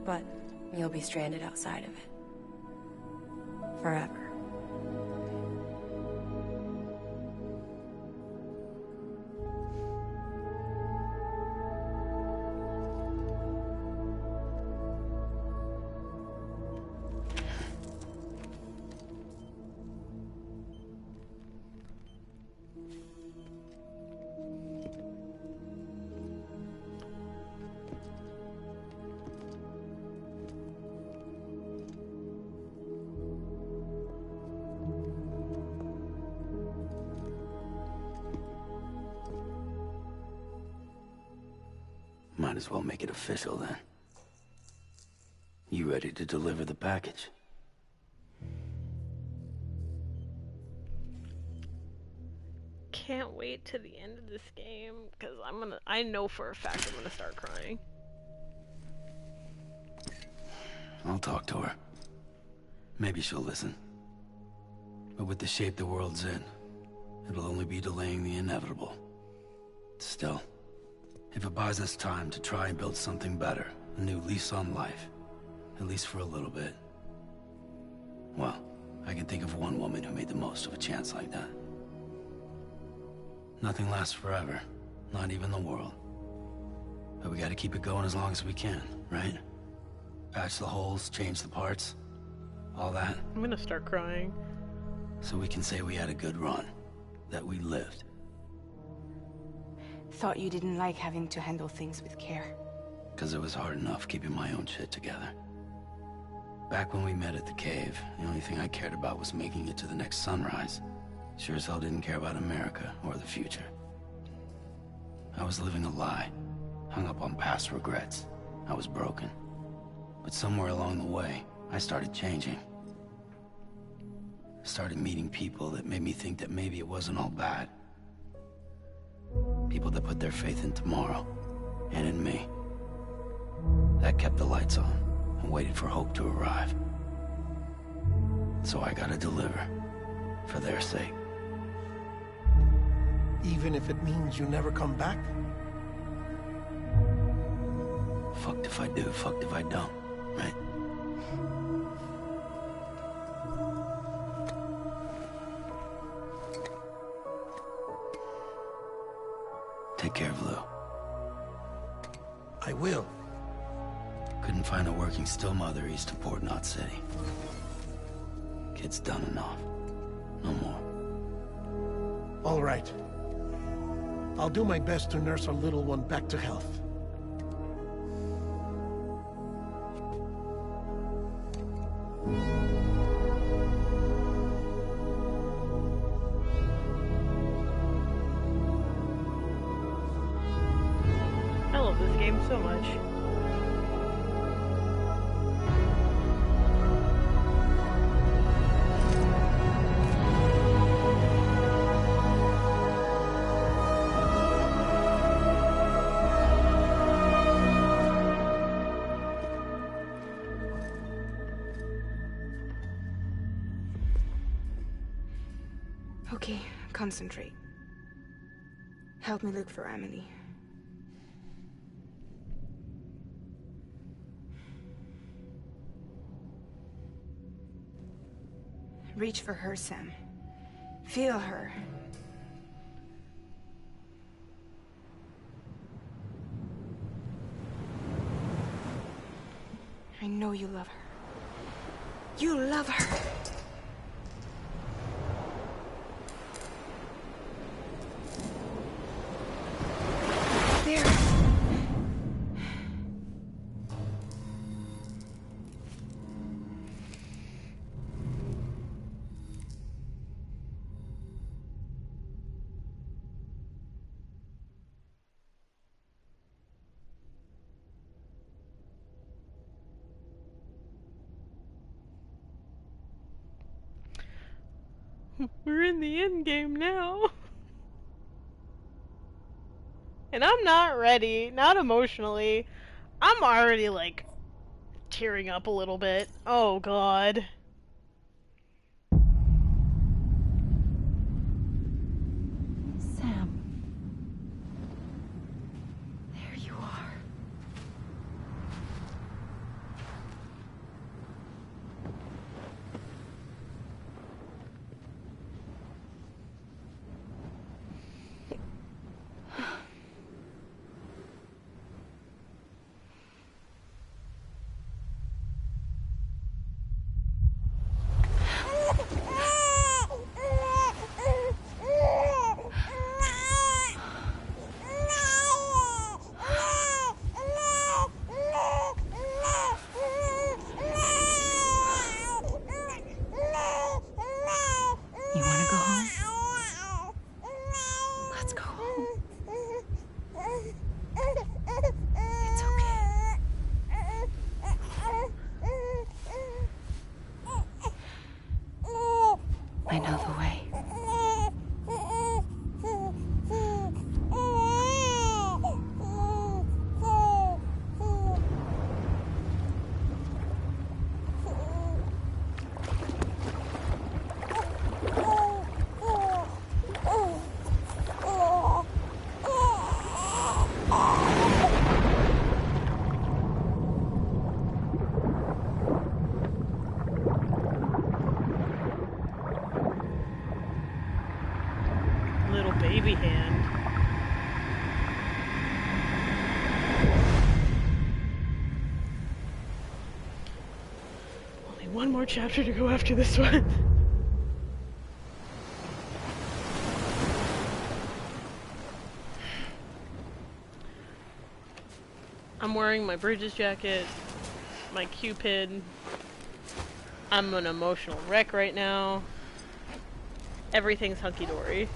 but you'll be stranded outside of it. Forever. Might as well make it official then. You ready to deliver the package? Can't wait to the end of this game, because I know for a fact I'm gonna start crying. I'll talk to her. Maybe she'll listen. But with the shape the world's in, it'll only be delaying the inevitable. Still, if it buys us time to try and build something better, a new lease on life, at least for a little bit, well, I can think of one woman who made the most of a chance like that. Nothing lasts forever, not even the world. But we gotta keep it going as long as we can, right? Patch the holes, change the parts, all that. I'm gonna start crying. So we can say we had a good run, that we lived. Thought you didn't like having to handle things with care. Because it was hard enough keeping my own shit together. Back when we met at the cave, the only thing I cared about was making it to the next sunrise. Sure as hell didn't care about America or the future. I was living a lie, hung up on past regrets. I was broken. But somewhere along the way, I started changing. Started meeting people that made me think that maybe it wasn't all bad. People that put their faith in tomorrow, and in me. That kept the lights on, and waited for hope to arrive. So I gotta deliver, for their sake. Even if it means you never come back? Fucked if I do, fucked if I don't, right? Take care of Lou. I will. Couldn't find a working still mother east of Port Knot City. Kid's done enough. No more. All right. I'll do my best to nurse our little one back to health. I love this game so much. Okay, concentrate. Help me look for Emily. Reach for her, Sam. Feel her. I know you love her. You love her. There. We're in the end game now. And I'm not ready, not emotionally. I'm already, like, tearing up a little bit. Oh, God. Sam. There you are. You wanna go home? Let's go home. It's okay. I know the way. Little baby hand. Only one more chapter to go after this one. I'm wearing my Bridges jacket, my Cupid. I'm an emotional wreck right now. Everything's hunky-dory.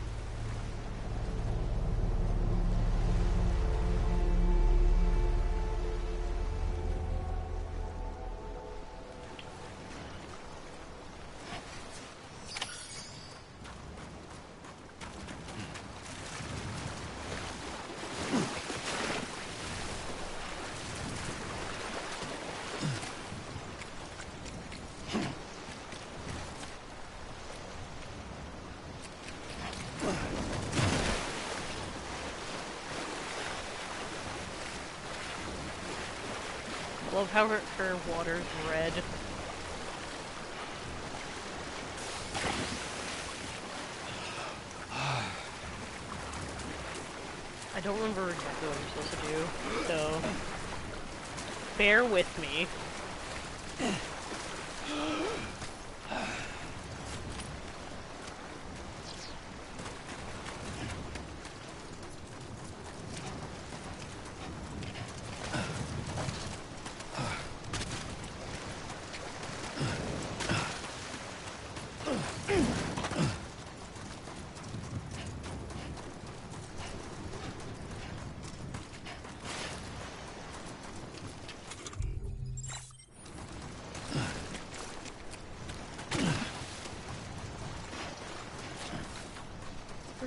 Love how her water's red. I don't remember exactly what I'm supposed to do, so bear with me.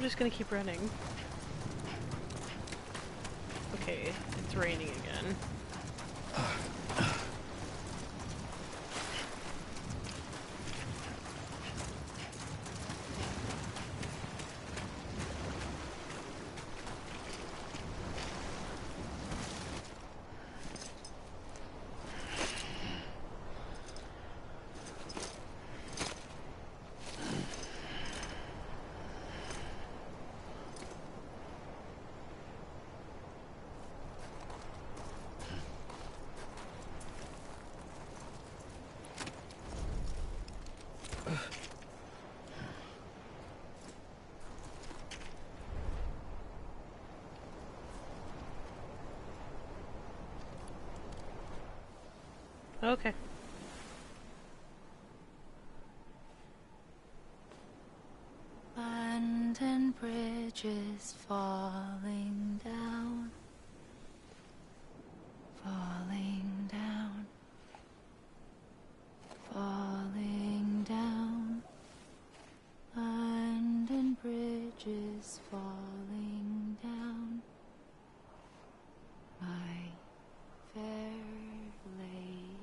just gonna keep running. Okay, it's raining again. Okay. London Bridge is falling down, falling down, falling down. London Bridge is falling down, my fair lady.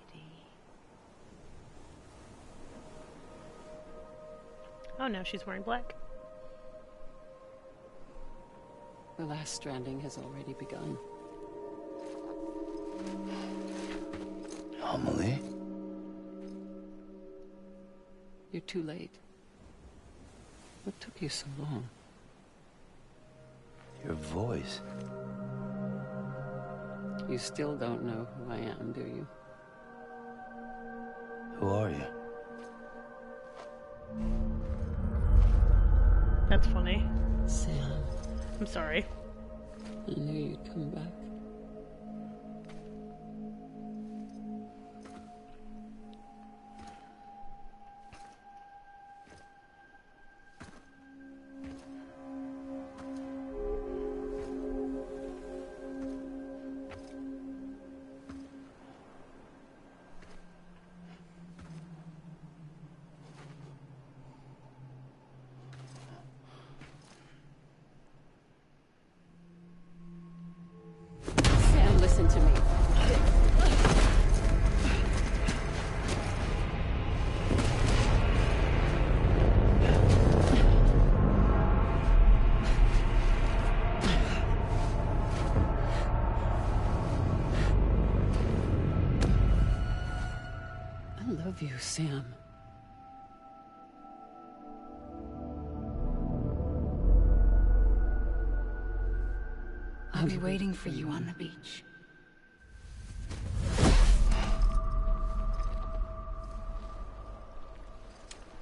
Oh, now she's wearing black. The last stranding has already begun. Amelie? You're too late. What took you so long? Your voice. You still don't know who I am, do you? Who are you? That's funny. Sam. I'm sorry. I knew you'd come back. Sam, listen to me. I love you, Sam. I'll be waiting for you on the beach.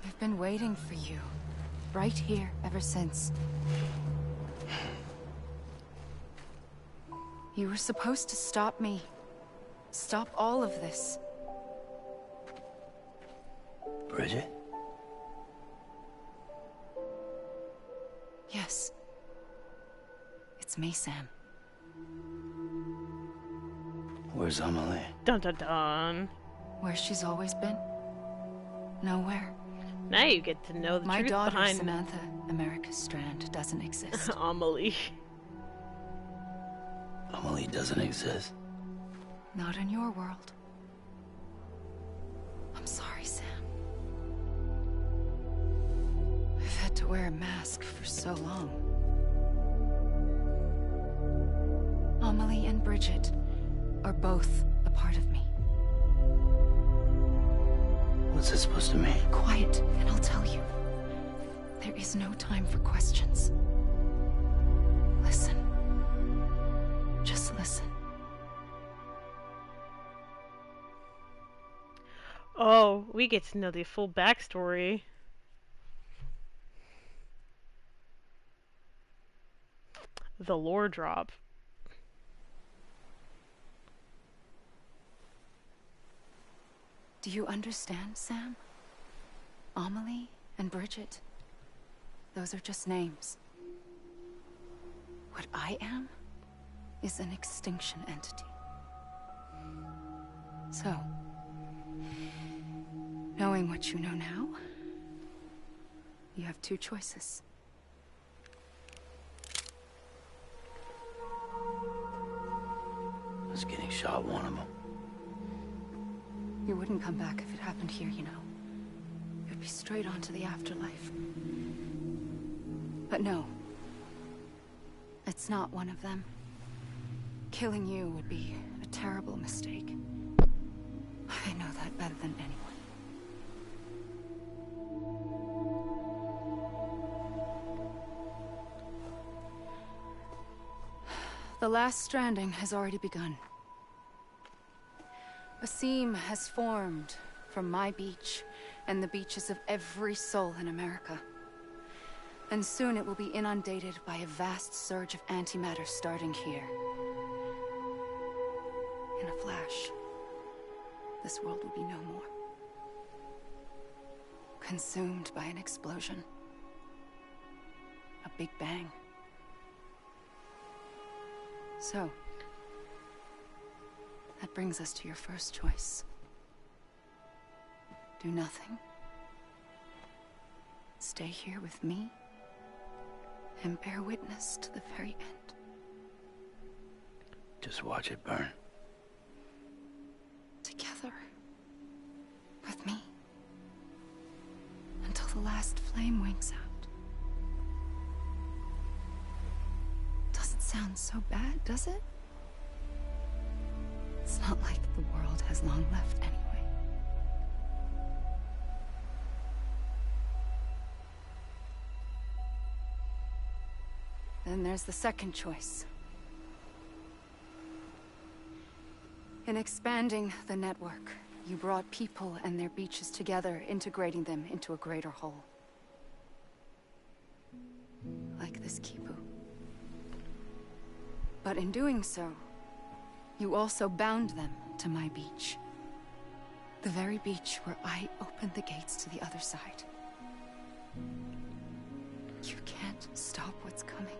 I've been waiting for you, right here, ever since. You were supposed to stop me. Stop all of this. Bridget? Yes. It's me, Sam. Where's Amelie? Dun dun dun. Where she's always been. Nowhere. Now you get to know the My truth daughter, behind Samantha America Strand, doesn't exist. Amelie. Amelie doesn't exist. Not in your world. I'm sorry, Sam. I've had to wear a mask for so long. Amelie and Bridget are both a part of me. What's it supposed to mean? Quiet, and I'll tell you. There is no time for questions. Listen. Just listen. Oh, we get to know the full backstory. The lore drop. Do you understand, Sam? Amelie and Bridget. Those are just names. What I am is an extinction entity. So, knowing what you know now, you have two choices. Was getting shot one of them. You wouldn't come back if it happened here, you know. You'd be straight on to the afterlife. But no. It's not one of them. Killing you would be a terrible mistake. I know that better than anyone. The last stranding has already begun. A seam has formed from my beach and the beaches of every soul in America. And soon it will be inundated by a vast surge of antimatter starting here. In a flash, this world will be no more. Consumed by an explosion. A big bang. So, that brings us to your first choice. Do nothing. Stay here with me, and bear witness to the very end. Just watch it burn. Together. With me. Until the last flame winks out. Doesn't sound so bad, does it? It's not like the world has long left anyway. Then there's the second choice. In expanding the network, you brought people and their beaches together, integrating them into a greater whole. Like this Kipu. But in doing so, you also bound them to my beach. The very beach where I opened the gates to the other side. You can't stop what's coming.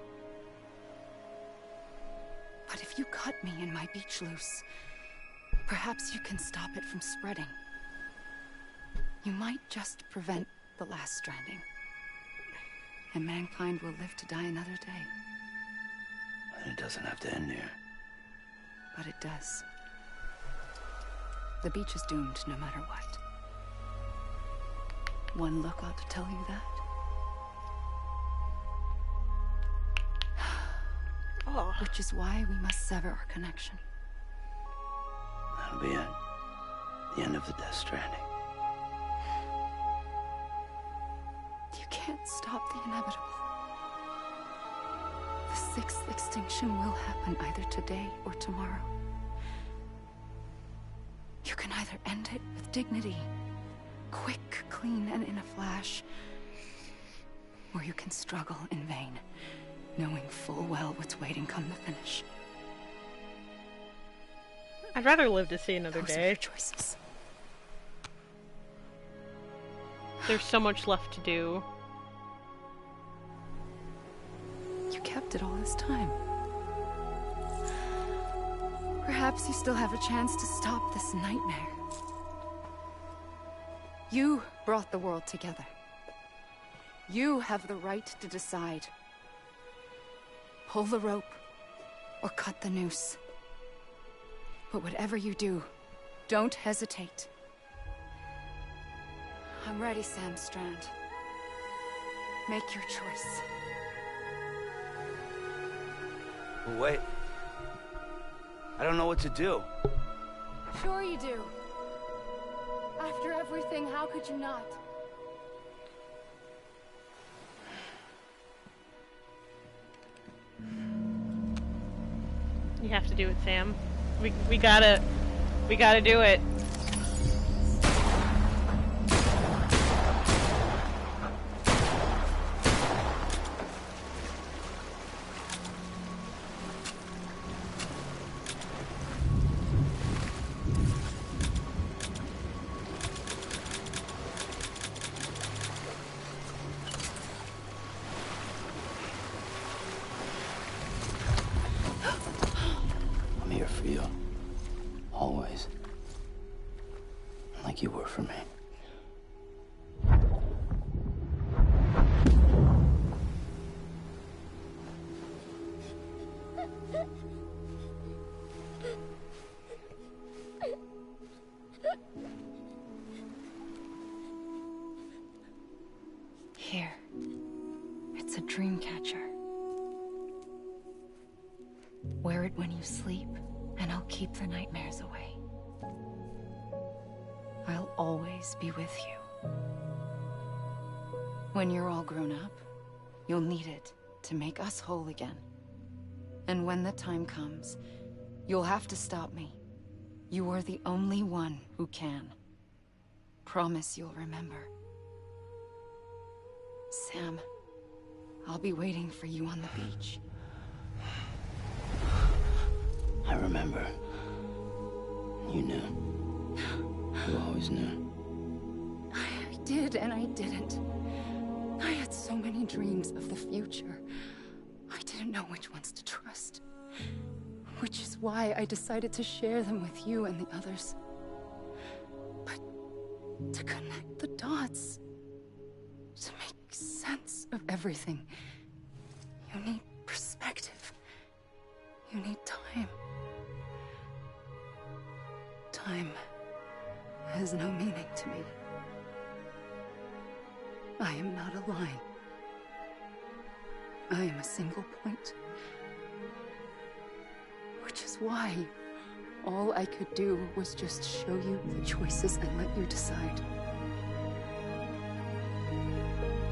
But if you cut me and my beach loose, perhaps you can stop it from spreading. You might just prevent the last stranding. And mankind will live to die another day. And it doesn't have to end here. But it does. The beach is doomed no matter what. One look ought to tell you that. Oh. Which is why we must sever our connection. That'll be it. The end of the Death Stranding. You can't stop the inevitable. The sixth extinction will happen either today or tomorrow. You can either end it with dignity, quick, clean, and in a flash, or you can struggle in vain, knowing full well what's waiting come the finish. I'd rather live to see another Those day. are your choices. There's so much left to do. You kept it all this time. Perhaps you still have a chance to stop this nightmare. You brought the world together. You have the right to decide. Pull the rope or cut the noose. But whatever you do, don't hesitate. I'm ready, Sam Strand. Make your choice. But wait. I don't know what to do. Sure you do. After everything, how could you not? You have to do it, Sam. We gotta do it. I'm here for you. Always. Like you were for me. Here. It's a dream catcher. Wear it when you sleep, and I'll keep the nightmares away. I'll always be with you. When you're all grown up, you'll need it to make us whole again. And when the time comes, you'll have to stop me. You are the only one who can. Promise you'll remember. Sam, I'll be waiting for you on the beach. I remember. You knew. You always knew. I did and I didn't. I had so many dreams of the future. I didn't know which ones to trust. Which is why I decided to share them with you and the others. But to connect the dots, to make sense of everything, you need perspective. You need time. Time has no meaning to me. I am not a line. I am a single point. Which is why all I could do was just show you the choices and let you decide.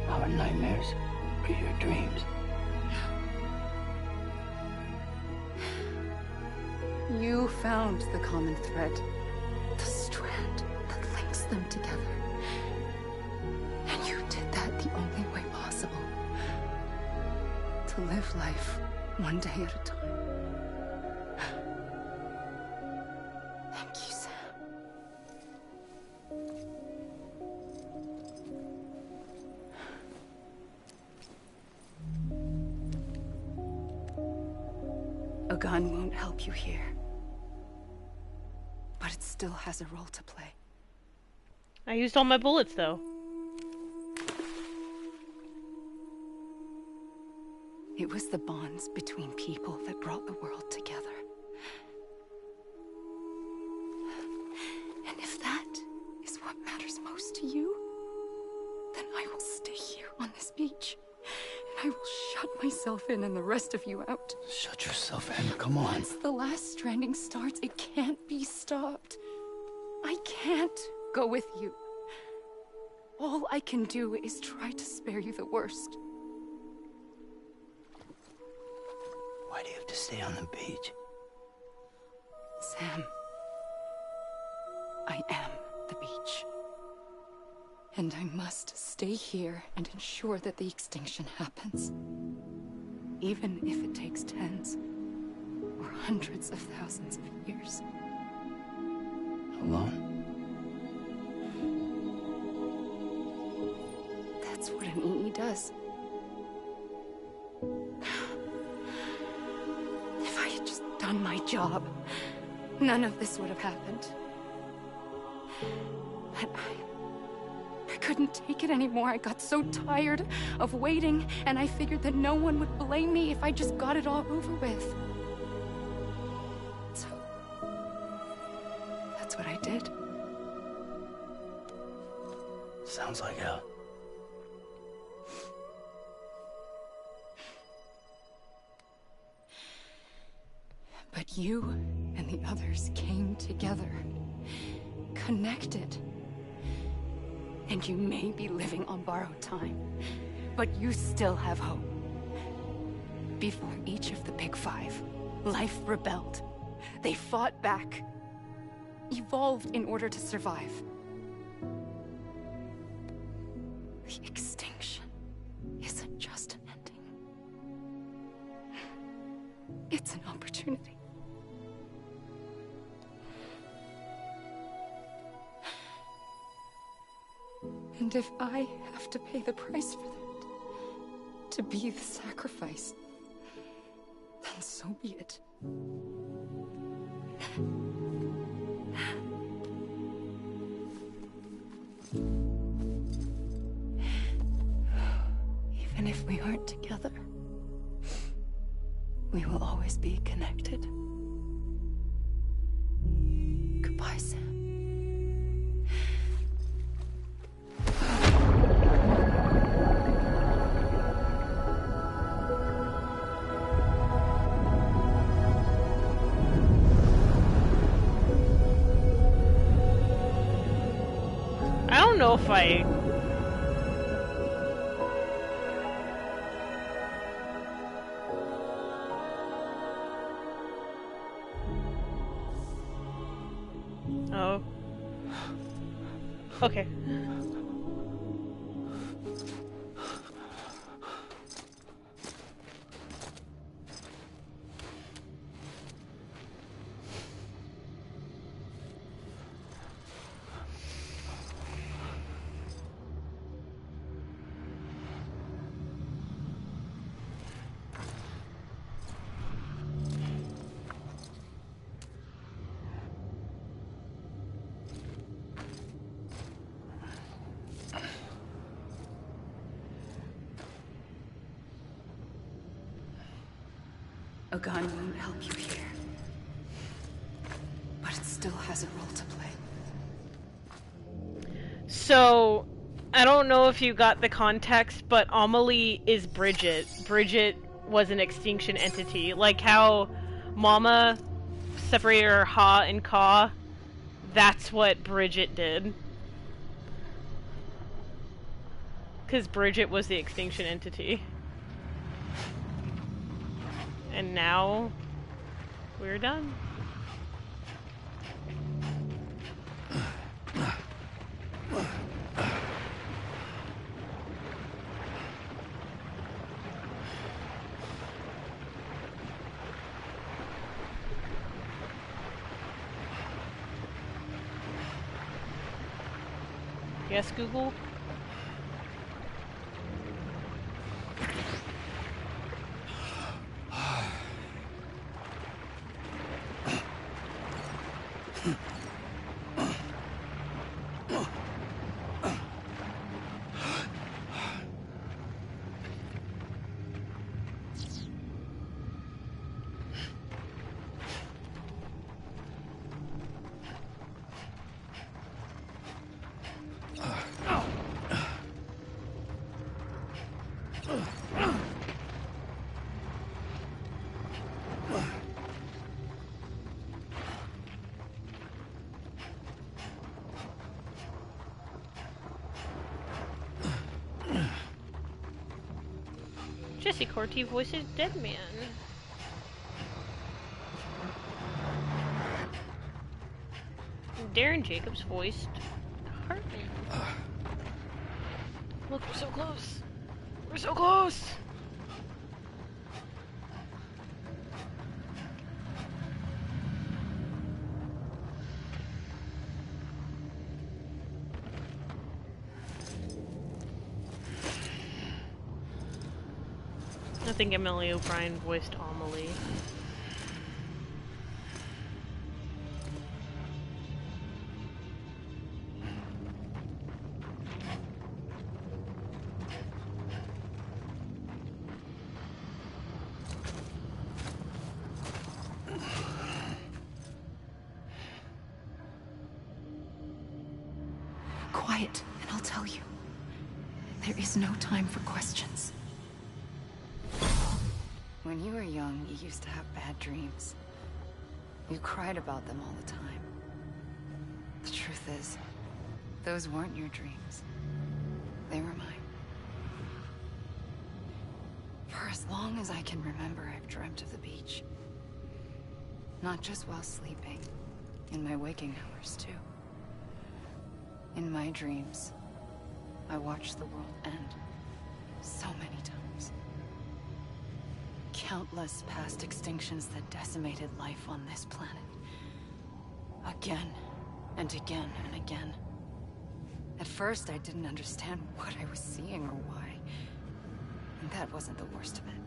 Our nightmares are your dreams. You found the common thread, the strand that links them together. And you did that the only way possible. To live life one day at a time. Thank you, Sam. A gun won't help you here. But it still has a role to play. I used all my bullets, though. It was the bonds between people that brought the world together. And if that is what matters most to you, then I will stay here on this beach. And I will shut myself in and the rest of you out. Shut yourself in, come on. Once the last stranding starts, it can't be stopped. I can't go with you. All I can do is try to spare you the worst. Why do you have to stay on the beach? Sam, I am the beach. And I must stay here and ensure that the extinction happens. Even if it takes tens or hundreds of thousands of years. Alone? That's what an EE does. If I had just done my job, none of this would have happened. But I couldn't take it anymore. I got so tired of waiting, and I figured that no one would blame me if I just got it all over with. So, that's what I did. Sounds like hell. But you and the others came together, connected. And you may be living on borrowed time, but you still have hope. Before each of the Big Five, life rebelled. They fought back, evolved in order to survive. The extinction isn't just an ending. It's an opportunity. And if I have to pay the price for that, to be the sacrifice, then so be it. Even if we aren't together, we will always be connected. Goodbye, Sam. know if I... Oh. Okay. A gun won't help you here. But it still has a role to play. So, I don't know if you got the context, but Amelie is Bridget. Bridget was an extinction entity. Like how Mama separated her Ha and Ka, that's what Bridget did. Because Bridget was the extinction entity. And now, we're done. Yes, Google? Jesse Corti voices Deadman. Darren Jacobs voiced Heartman. Look, we're so close. We're so close! I think Emily O'Brien voiced Amelie. Quiet, and I'll tell you. There is no time for questions. When you were young, you used to have bad dreams. You cried about them all the time. The truth is, those weren't your dreams. They were mine. For as long as I can remember, I've dreamt of the beach. Not just while sleeping, in my waking hours too. In my dreams, I watched the world end so many times. Countless past extinctions that decimated life on this planet. Again, and again, and again. At first, I didn't understand what I was seeing or why. And that wasn't the worst of it.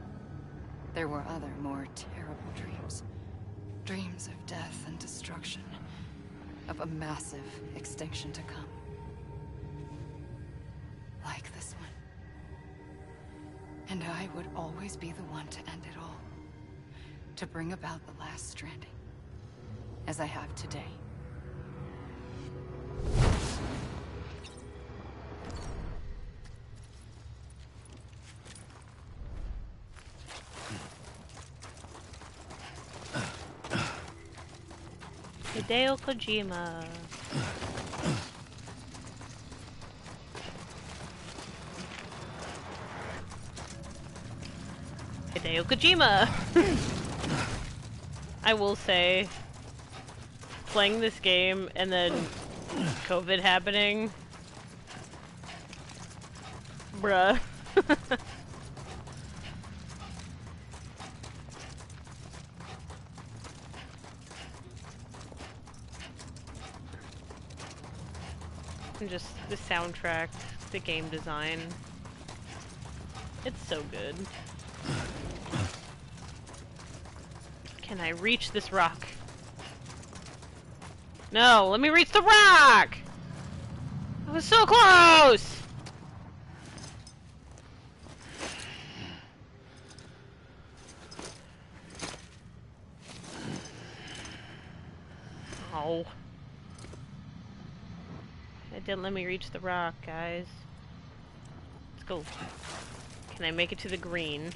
There were other, more terrible dreams. Dreams of death and destruction. Of a massive extinction to come. Like this one. And I would always be the one to end it all. To bring about the last stranding. As I have today. Hideo Kojima. Hideo Kojima! I will say, playing this game and then COVID happening, bruh. And just the soundtrack, the game design, it's so good. Can I reach this rock? No, let me reach the rock! I was so close! Oh. It didn't let me reach the rock, guys. Let's go. Can I make it to the green?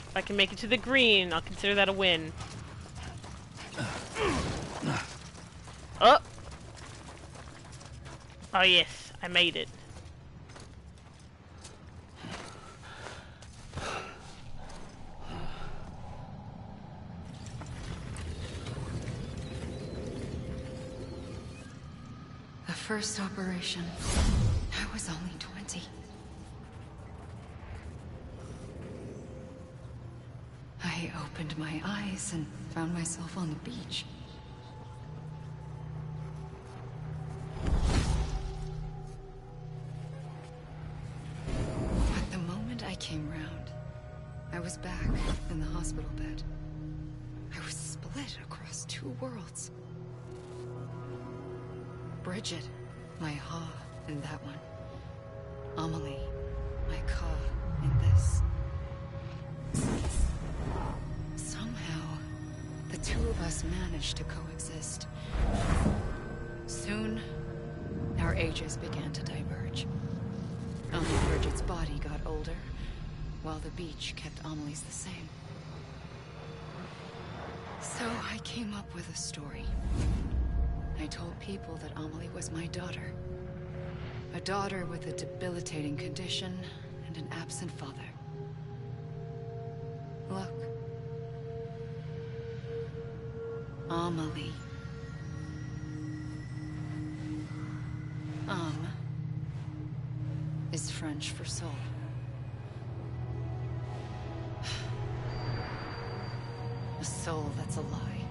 If I can make it to the green, I'll consider that a win. Oh! Oh yes, I made it. The first operation, I was only 20. I opened my eyes and found myself on the beach. But the moment I came round, I was back in the hospital bed. I was split across two worlds. Bridget, my Ha in that one. Amelie, my Ka in this. Somehow, the two of us managed to coexist. Soon, our ages began to diverge. Only Bridget's body got older, while the beach kept Amelie's the same. So I came up with a story. I told people that Amelie was my daughter. A daughter with a debilitating condition and an absent father. Look. Amelie. Is French for soul. A soul that's a lie.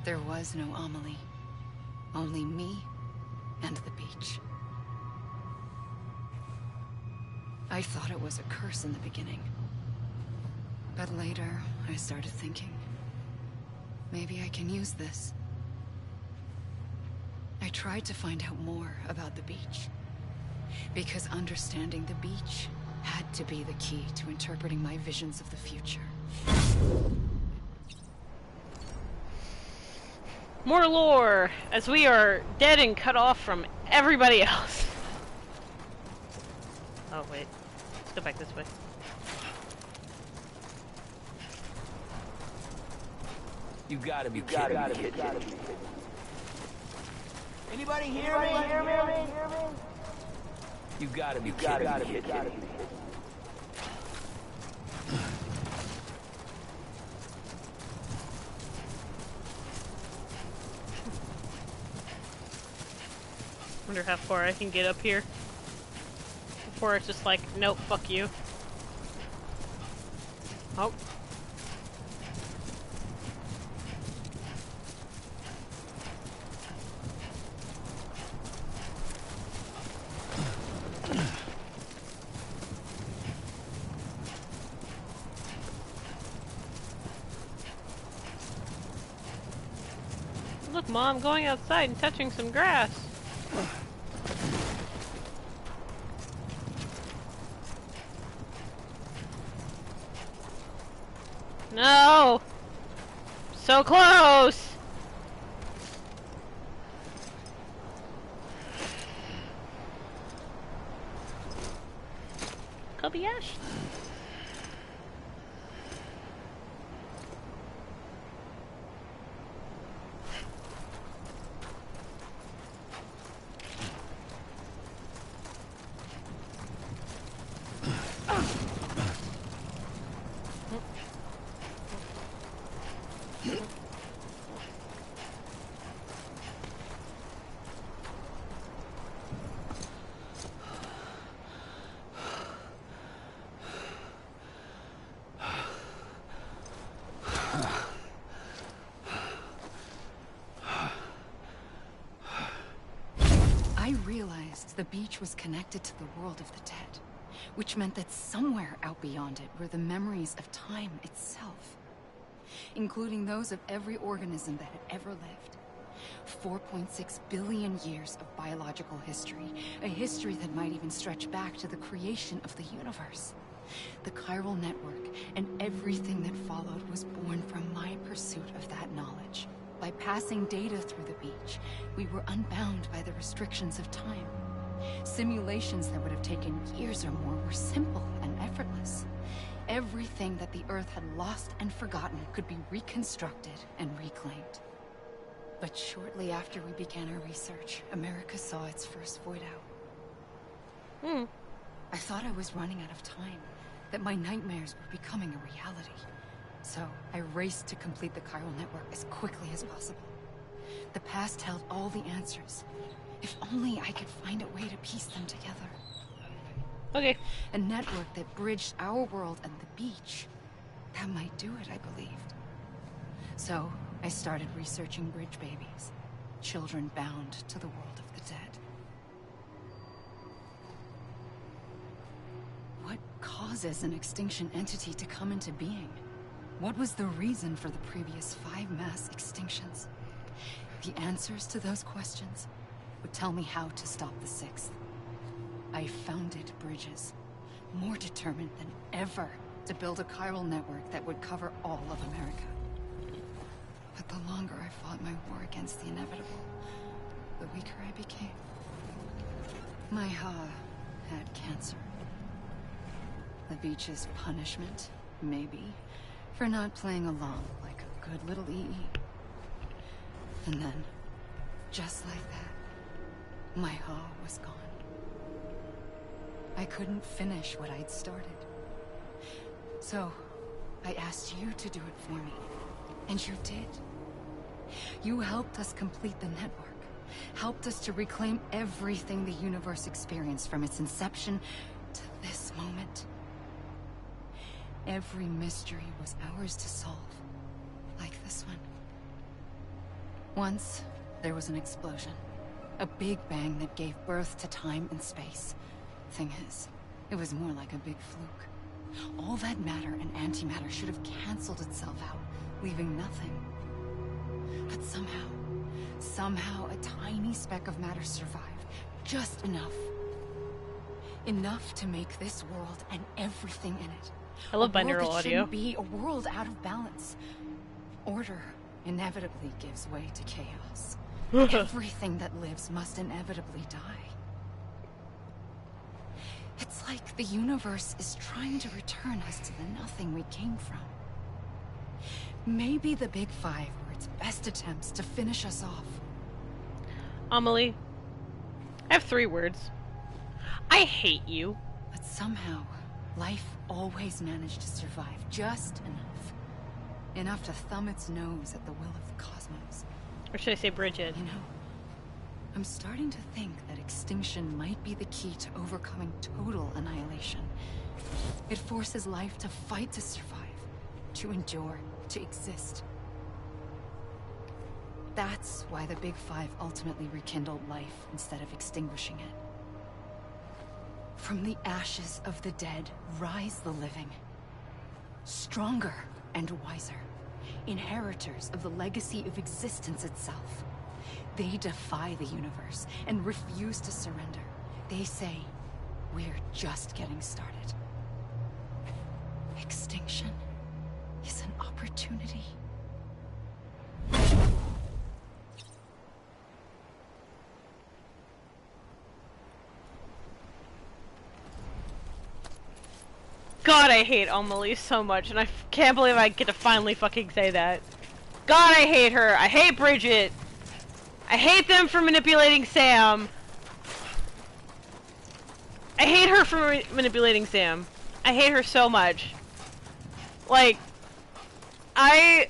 There was no Amelie. Only me and the beach. I thought it was a curse in the beginning. But later, I started thinking, maybe I can use this. I tried to find out more about the beach. Because understanding the beach had to be the key to interpreting my visions of the future. More lore, as we are dead and cut off from everybody else. Oh wait, let's go back this way. You gotta be kidding me. Anybody hear me? You gotta be kidding me. Wonder how far I can get up here before it's just like, nope, fuck you. Oh. Look, Mom, going outside and touching some grass. No! So close! Kobayashi. realized the beach was connected to the world of the dead, which meant that somewhere out beyond it were the memories of time itself, including those of every organism that had ever lived. 4.6 billion years of biological history, a history that might even stretch back to the creation of the universe. The chiral network and everything that followed was born from my pursuit of that knowledge. By passing data through the beach, we were unbound by the restrictions of time. Simulations that would have taken years or more were simple and effortless. Everything that the Earth had lost and forgotten could be reconstructed and reclaimed. But shortly after we began our research, America saw its first void out. I thought I was running out of time, that my nightmares were becoming a reality. So I raced to complete the chiral network as quickly as possible. The past held all the answers. If only I could find a way to piece them together. Okay. A network that bridged our world and the beach. That might do it, I believed. So I started researching bridge babies, children bound to the world of the dead. What causes an extinction entity to come into being? What was the reason for the previous 5 mass extinctions? The answers to those questions would tell me how to stop the 6th. I founded bridges, more determined than ever to build a chiral network that would cover all of America. But the longer I fought my war against the inevitable, the weaker I became. My Ha had cancer. The beach's punishment, maybe, for not playing along like a good little EE. And then, just like that, my Ha was gone. I couldn't finish what I'd started. So, I asked you to do it for me. And you did. You helped us complete the network. Helped us to reclaim everything the universe experienced from its inception to this moment. Every mystery was ours to solve. Like this one. Once, there was an explosion. A big bang that gave birth to time and space. Thing is, it was more like a big fluke. All that matter and antimatter should have canceled itself out, leaving nothing. But somehow a tiny speck of matter survived. Just enough. Enough to make this world and everything in it. I love binaural A world that audio. shouldn't be a world out of balance. Order inevitably gives way to chaos. Everything that lives must inevitably die. It's like the universe is trying to return us to the nothing we came from. Maybe the Big Five were its best attempts to finish us off. Amelie, I have 3 words. I hate you. But somehow, life always managed to survive just enough. Enough to thumb its nose at the will of the cosmos. Or should I say Bridget? You know, I'm starting to think that extinction might be the key to overcoming total annihilation. It forces life to fight to survive, to endure, to exist. That's why the Big Five ultimately rekindled life instead of extinguishing it. From the ashes of the dead rise the living. Stronger and wiser. Inheritors of the legacy of existence itself. They defy the universe and refuse to surrender. They say, we're just getting started. Extinction is an opportunity. God, I hate Amelie so much, and I can't believe I get to finally fucking say that. God, I hate her. I hate Bridget. I hate them for manipulating Sam. I hate her for manipulating Sam. I hate her so much. Like, I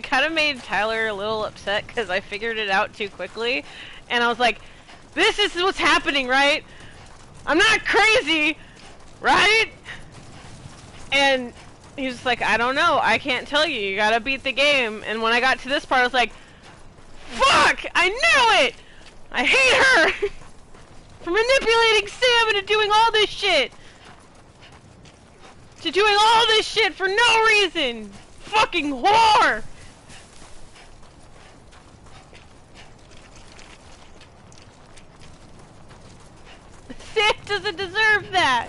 kind of made Tyler a little upset because I figured it out too quickly, and I was like, this is what's happening, right? I'm not crazy, right? And he was like, I don't know, I can't tell you, you gotta beat the game. And when I got to this part, I was like, fuck, I knew it! I hate her! For manipulating Sam into doing all this shit! To doing all this shit for no reason! Fucking whore! Sam doesn't deserve that!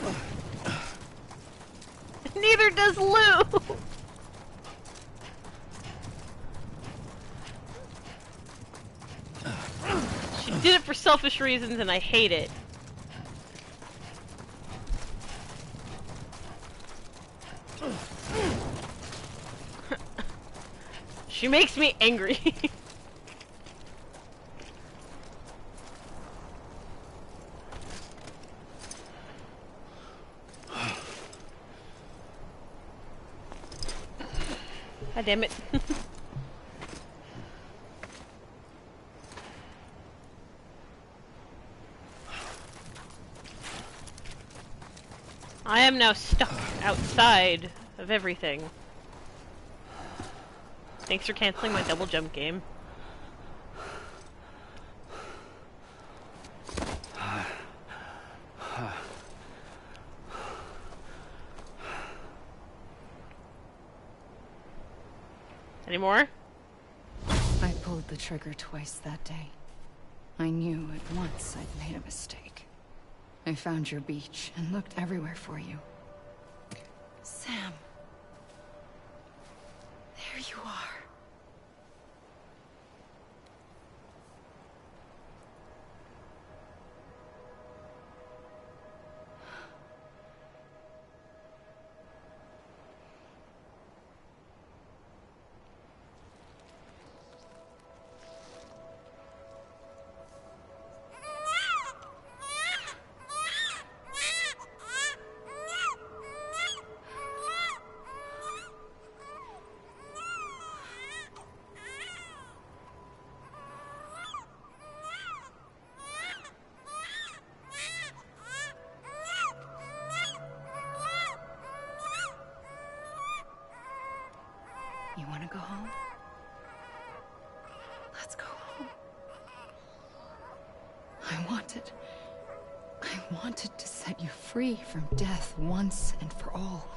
Neither does Lou! She did it for selfish reasons and I hate it. She makes me angry. God damn it. I am now stuck outside of everything. Thanks for canceling my double jump game. Any more? I pulled the trigger twice that day. I knew at once I'd made a mistake. I found your beach and looked everywhere for you. Sam. There you are. You want to go home? Let's go home. I wanted to set you free from death once and for all.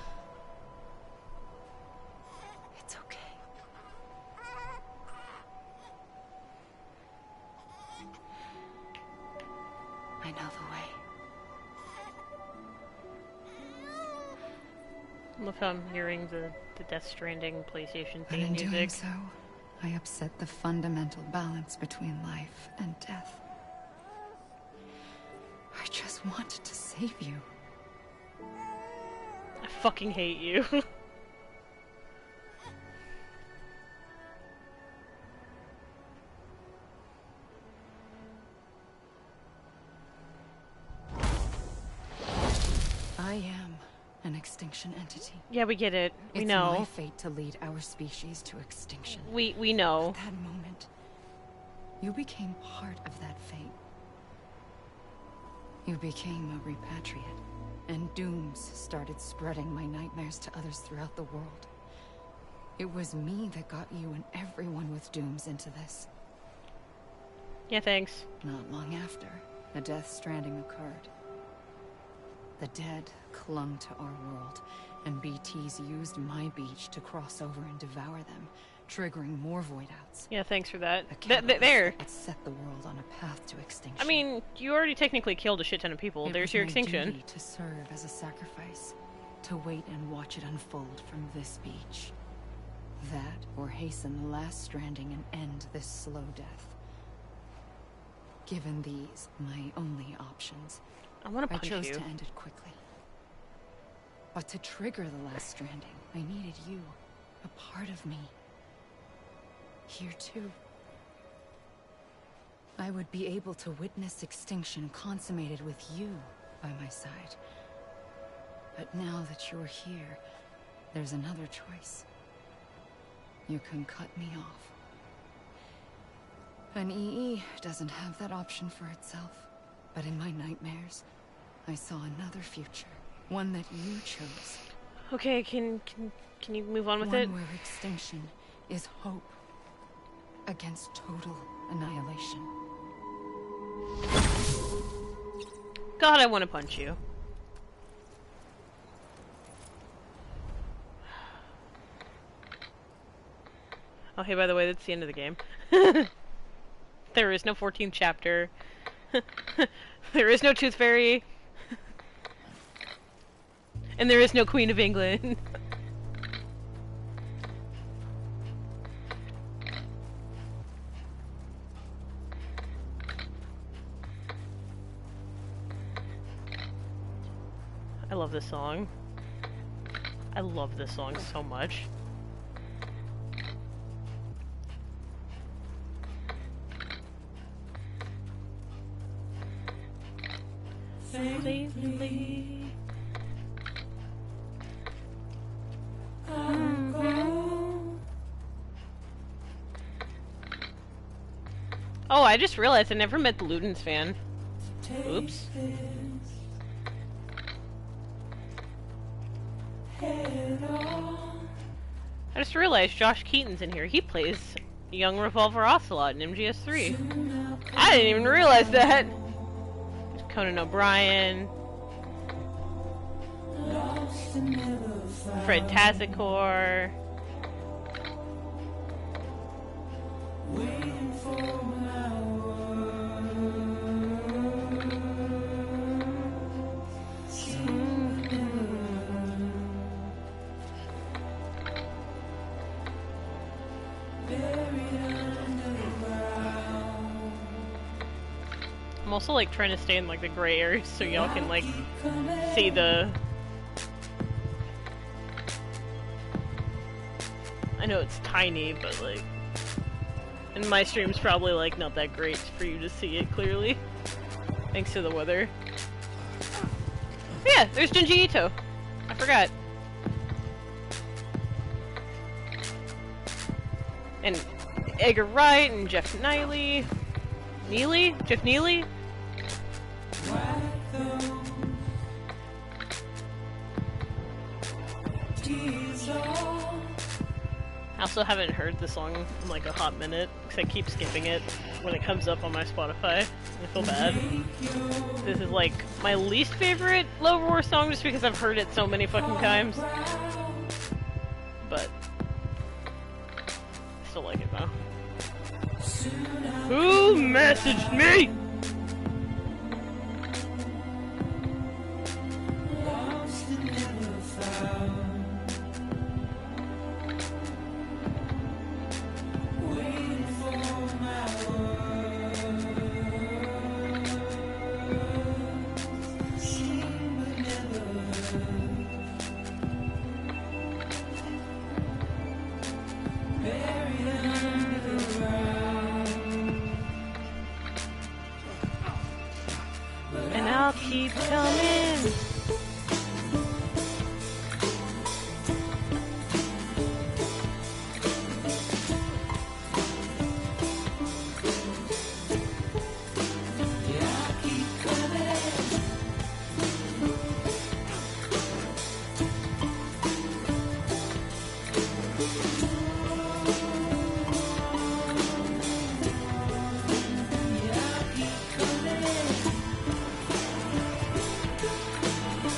It's okay. I know the way. Love how I'm hearing the Death Stranding PlayStation And theme in doing music. so, I upset the fundamental balance between life and death. I just wanted to save you. I fucking hate you. I am an extinction entity. Yeah, we get it. We know. It's my fate to lead our species to extinction. We know. At that moment, you became part of that fate. You became a repatriate, and dooms started spreading my nightmares to others throughout the world. It was me that got you and everyone with dooms into this. Yeah, thanks. Not long after, a Death Stranding occurred. The dead clung to our world, and BTs used my beach to cross over and devour them, triggering more void-outs. Yeah, thanks for that. A catalyst There. that set the world on a path to extinction. I mean, you already technically killed a shit ton of people. It There's was your my extinction. duty to serve as a sacrifice, to wait and watch it unfold from this beach. That, or hasten the last stranding and end this slow death. Given these, my only options, I want to punch chose you. to end it quickly. But to trigger the last stranding, I needed you, a part of me. Here too. I would be able to witness extinction consummated with you by my side. But now that you're here, there's another choice. You can cut me off. An EE doesn't have that option for itself. But in my nightmares, I saw another future. One that you chose. Okay, can you move on with One it? where extinction is hope against total annihilation. God, I want to punch you. Oh, hey, by the way, that's the end of the game. There is no 14th chapter. There is no Tooth Fairy. And there is no Queen of England. I love this song. I love this song so much. Safely. Oh, I just realized I never met the Ludens fan. Oops. I just realized Josh Keaton's in here. He plays young Revolver Ocelot in MGS3. I didn't even realize that! There's Conan O'Brien. Fred Tassicore. I'm also like trying to stay in like the gray areas so y'all can like see the... I know it's tiny, but like... And my stream's probably like not that great for you to see it clearly. Thanks to the weather. Yeah, there's Junji Ito. I forgot. And Edgar Wright and Jeff Neely. Jeff Neely? I also haven't heard the song in like a hot minute, because I keep skipping it when it comes up on my Spotify. I feel bad. This is like my least favorite Love War song just because I've heard it so many fucking times. But I still like it though. Who messaged me? And I'll keep coming.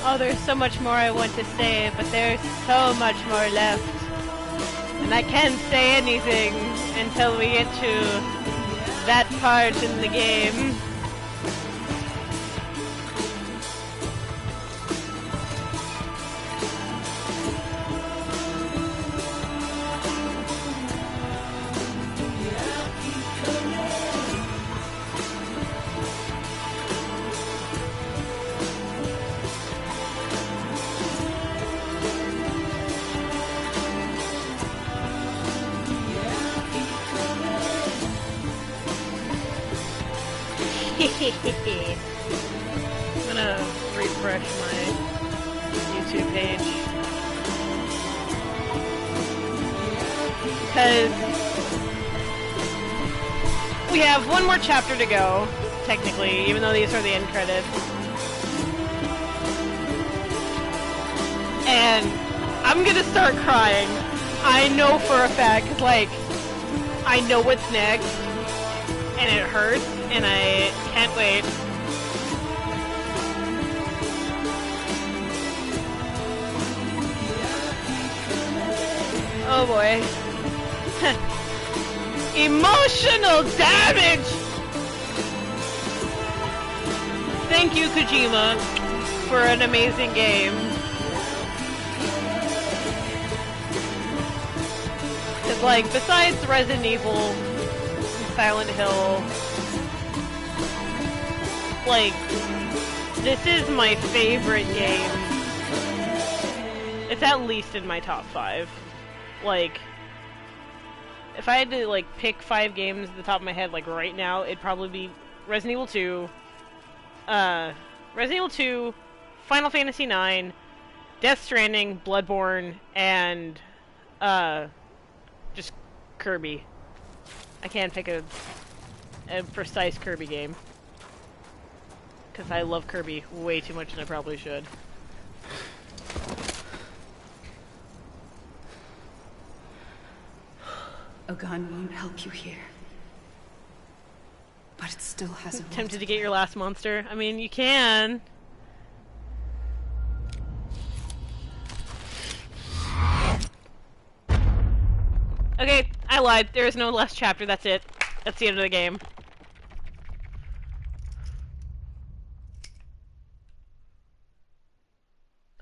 Oh, there's so much more I want to say, but there's so much more left. And I can't say anything until we get to that part in the game. I'm gonna refresh my YouTube page because we have one more chapter to go, technically, even though these are the end credits. And I'm gonna start crying. I know for a fact, 'cause like, I know what's next, and it hurts, and I can't wait. Oh boy. Emotional damage! Thank you, Kojima, for an amazing game. Cause like, besides Resident Evil and Silent Hill, like, this is my favorite game. It's at least in my top 5. Like, if I had to, like, pick 5 games at the top of my head, like, right now, it'd probably be Resident Evil 2, Resident Evil 2, Final Fantasy IX, Death Stranding, Bloodborne, and, just Kirby. I can't pick a precise Kirby game. Because I love Kirby way too much than I probably should. A gun won't help you here. But it still has a role. Tempted to get your last monster? I mean, you can. Okay, I lied. There is no last chapter. That's it. That's the end of the game.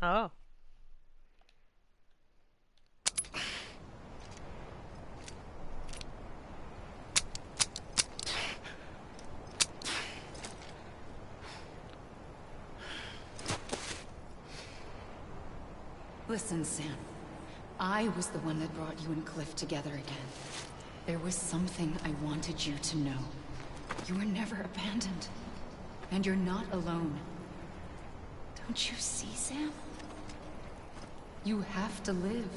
Oh. Listen, Sam. I was the one that brought you and Cliff together again. There was something I wanted you to know. You were never abandoned. And you're not alone. Don't you see, Sam? You have to live.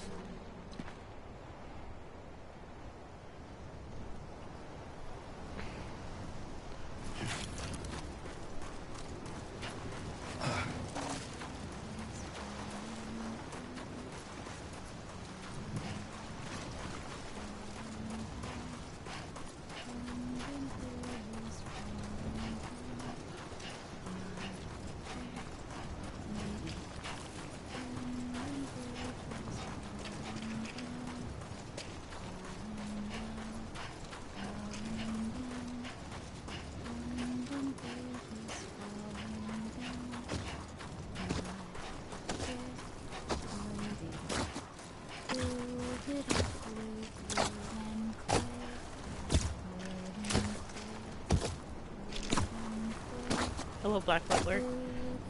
Hello, Black Butler.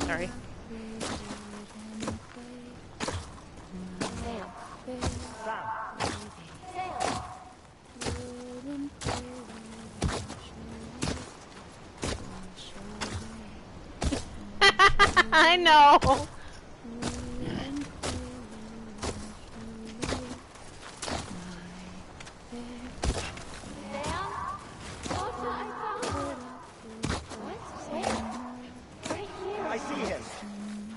Sorry. I know. I see him.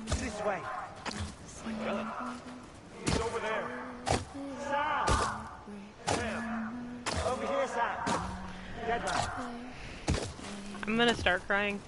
This way. Really? He's over there. Sam! Sam! Over here, Sam! Deadline. I'm gonna start crying.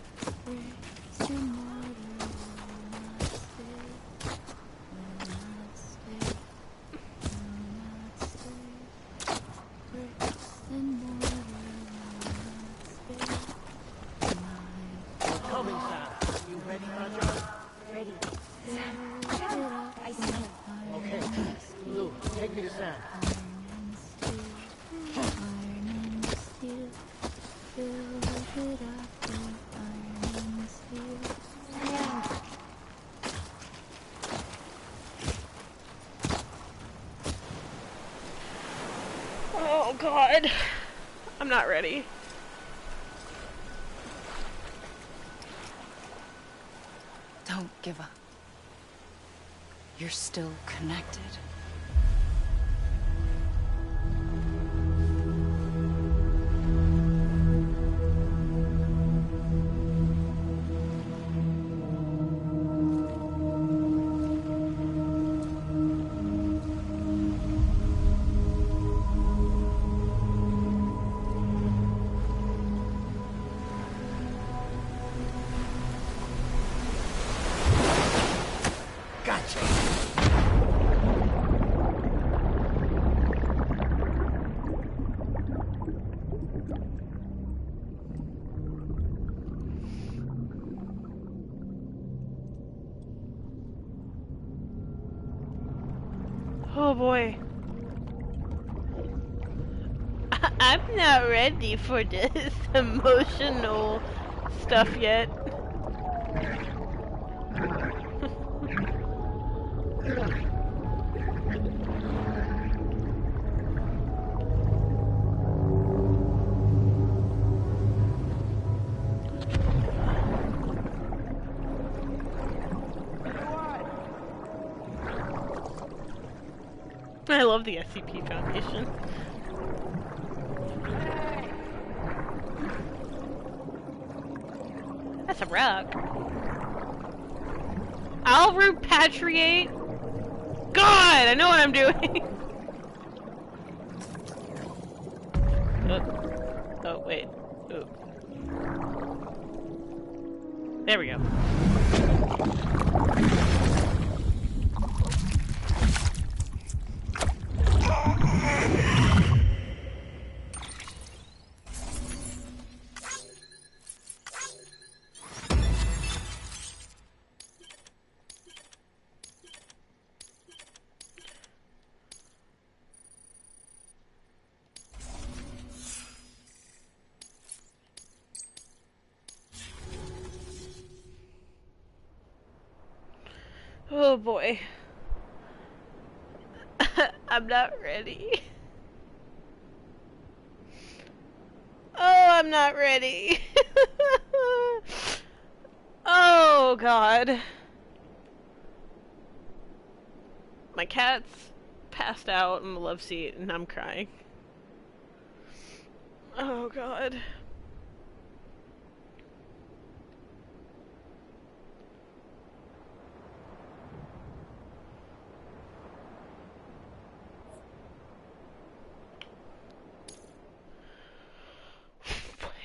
Oh God, I'm not ready. Don't give up. You're still connected. boy. I'm not ready for this emotional stuff yet. I love the SCP Foundation. That's a rock. I'll repatriate. God, I know what I'm doing. Oh, wait. Ooh. There we go. Oh boy. I'm not ready. Oh, I'm not ready. Oh god. My cat's passed out in the love seat and I'm crying. Oh god.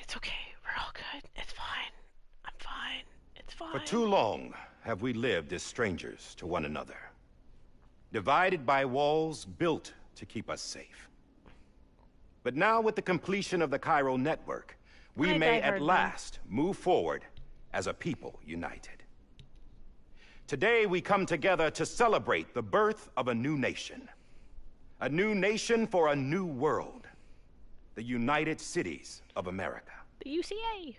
It's okay. We're all good. It's fine. I'm fine. It's fine. For too long have we lived as strangers to one another, divided by walls built to keep us safe. But now, with the completion of the Chiral network, we may at last move forward as a people united. Today, we come together to celebrate the birth of a new nation. A new nation for a new world. The United Cities of America. The UCA.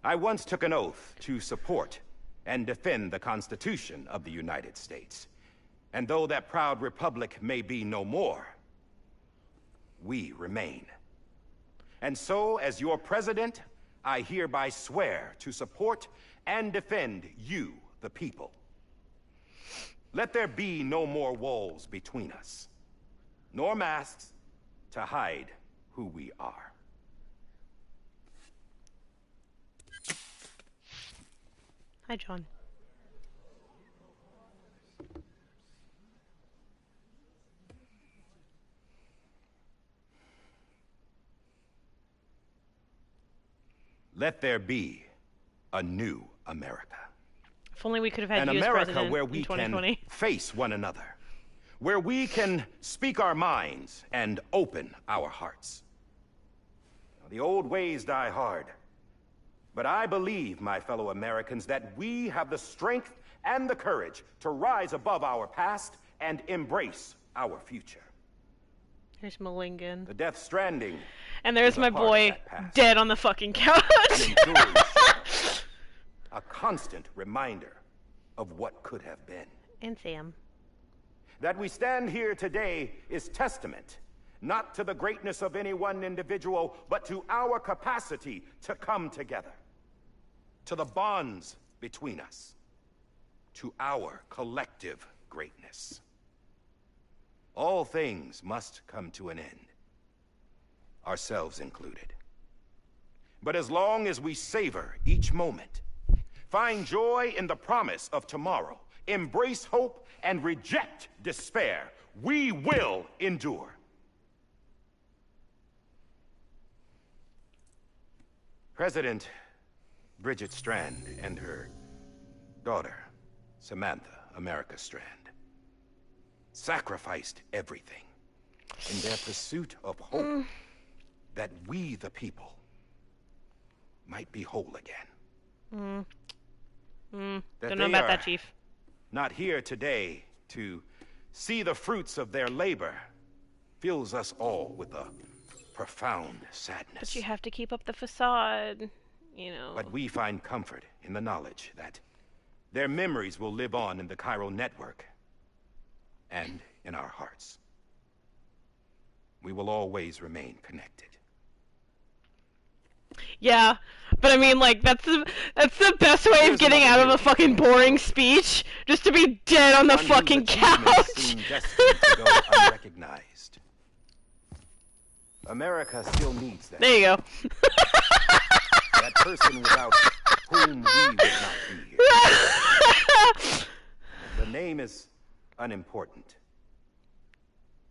I once took an oath to support and defend the Constitution of the United States. And though that proud republic may be no more, we remain. And so, as your president, I hereby swear to support and defend you, the people. Let there be no more walls between us, nor masks to hide who we are. Hi, John. Let there be a new America. If only we could have had an you as America president where we in 2020. can face one another, where we can speak our minds and open our hearts. The old ways die hard, but I believe, my fellow Americans, that we have the strength and the courage to rise above our past and embrace our future. There's Malingan. The Death Stranding. And there's my boy dead on the fucking couch. A constant reminder of what could have been. And Sam. That we stand here today is testament, not to the greatness of any one individual, but to our capacity to come together. To the bonds between us. To our collective greatness. All things must come to an end. Ourselves included. But as long as we savor each moment, find joy in the promise of tomorrow, embrace hope, and reject despair, we will endure. President Bridget Strand and her daughter, Samantha America Strand, sacrificed everything in their pursuit of hope that we, the people, might be whole again. Don't know about that, Chief. Not here today to see the fruits of their labor fills us all with a profound sadness. But you have to keep up the facade, you know. But we find comfort in the knowledge that their memories will live on in the chiral network and in our hearts. We will always remain connected. Yeah, but I mean, like, that's the best way of getting out of a fucking boring speech, just to be dead on the fucking couch. Seem destined to go unrecognized. America still needs that. There you go. That person without whom we would not be here. The name is unimportant,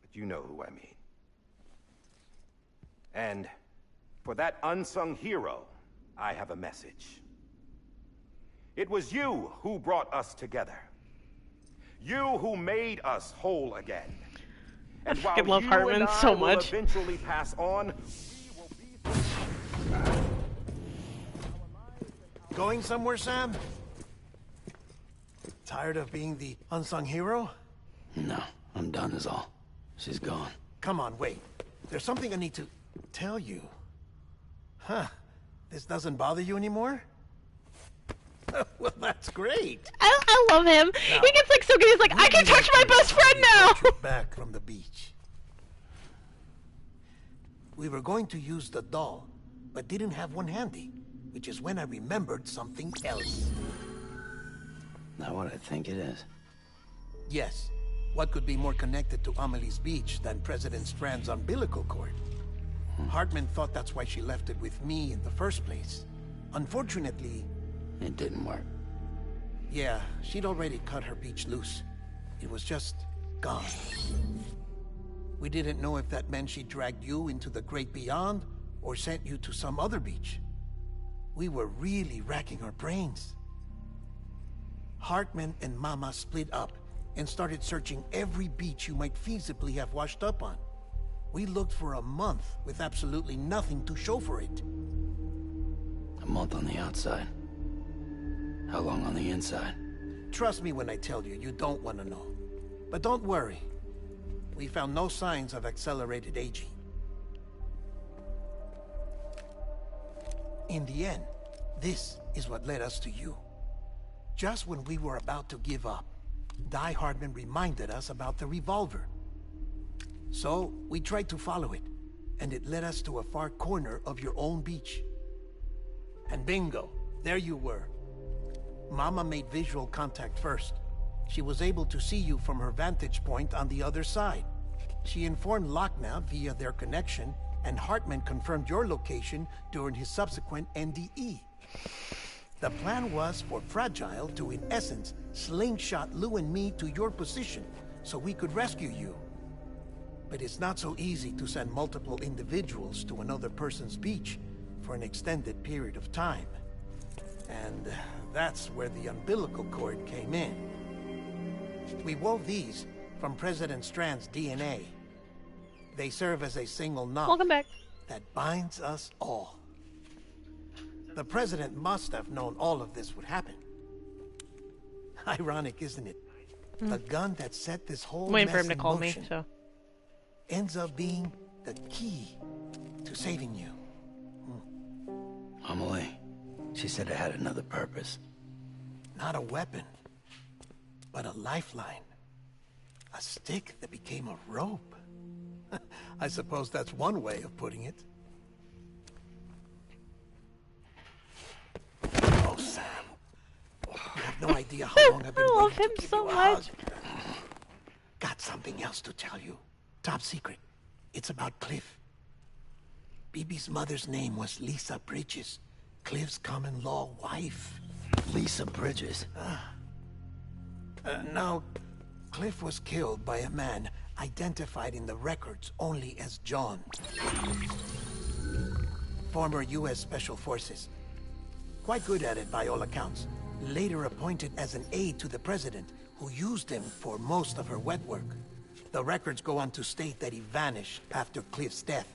but you know who I mean. And for that unsung hero, I have a message. It was you who brought us together. You who made us whole again. And while I love you Hartman and I so will much. eventually pass on, Going somewhere, Sam? Tired of being the unsung hero? No, I'm done is all. She's gone. Come on, wait. There's something I need to tell you. Huh. This doesn't bother you anymore? Well, that's great. I love him. Now, he gets like so good. He's like, I can touch my best friend now. Back from the beach. We were going to use the doll, but didn't have one handy, which is when I remembered something else. Not what I think it is. Yes. What could be more connected to Amelie's beach than President Strand's umbilical cord? Hartman thought that's why she left it with me in the first place. Unfortunately... It didn't work. Yeah, she'd already cut her beach loose. It was just gone. We didn't know if that meant she dragged you into the great beyond, or sent you to some other beach. We were really racking our brains. Hartman and Mama split up and started searching every beach you might feasibly have washed up on. We looked for a month with absolutely nothing to show for it. A month on the outside. How long on the inside? Trust me when I tell you, you don't want to know. But don't worry. We found no signs of accelerated aging. In the end, this is what led us to you. Just when we were about to give up, Die Hartman reminded us about the revolver. So, we tried to follow it, and it led us to a far corner of your own beach. And bingo, there you were. Mama made visual contact first. She was able to see you from her vantage point on the other side. She informed Locknaw via their connection, and Hartman confirmed your location during his subsequent NDE. The plan was for Fragile to, in essence, slingshot Lou and me to your position, so we could rescue you. But it's not so easy to send multiple individuals to another person's beach for an extended period of time. And that's where the umbilical cord came in. We wove these from President Strand's DNA. They serve as a single knot. Welcome back. That binds us all. The President must have known all of this would happen. Ironic, isn't it? The gun that set this whole I'm waiting for mess him to in call me, motion so... ends up being the key to saving you. Amelie. She said it had another purpose. Not a weapon, but a lifeline. A stick that became a rope. I suppose that's one way of putting it. Oh, Sam. You have no idea how long I've been I love waiting him to give so you a much. hug. Got something else to tell you. Top secret. It's about Cliff. BB's mother's name was Lisa Bridges, Cliff's common-law wife. Lisa Bridges? Now, Cliff was killed by a man identified in the records only as John. Former U.S. Special Forces. Quite good at it by all accounts. Later appointed as an aide to the president, who used him for most of her wet work. The records go on to state that he vanished after Cliff's death.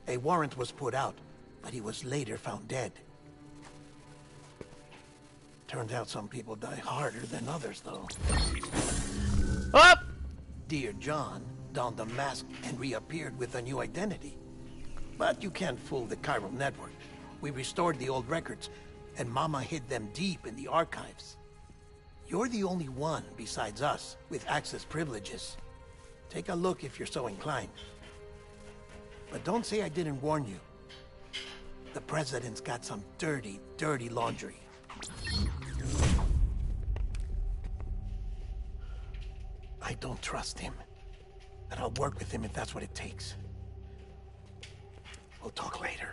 A warrant was put out, but he was later found dead. Turns out some people die harder than others, though. Up! Dear John donned a mask and reappeared with a new identity. But you can't fool the chiral network. We restored the old records, and Mama hid them deep in the archives. You're the only one besides us with access privileges. Take a look if you're so inclined. But don't say I didn't warn you. The President's got some dirty, dirty laundry. I don't trust him. But I'll work with him if that's what it takes. We'll talk later.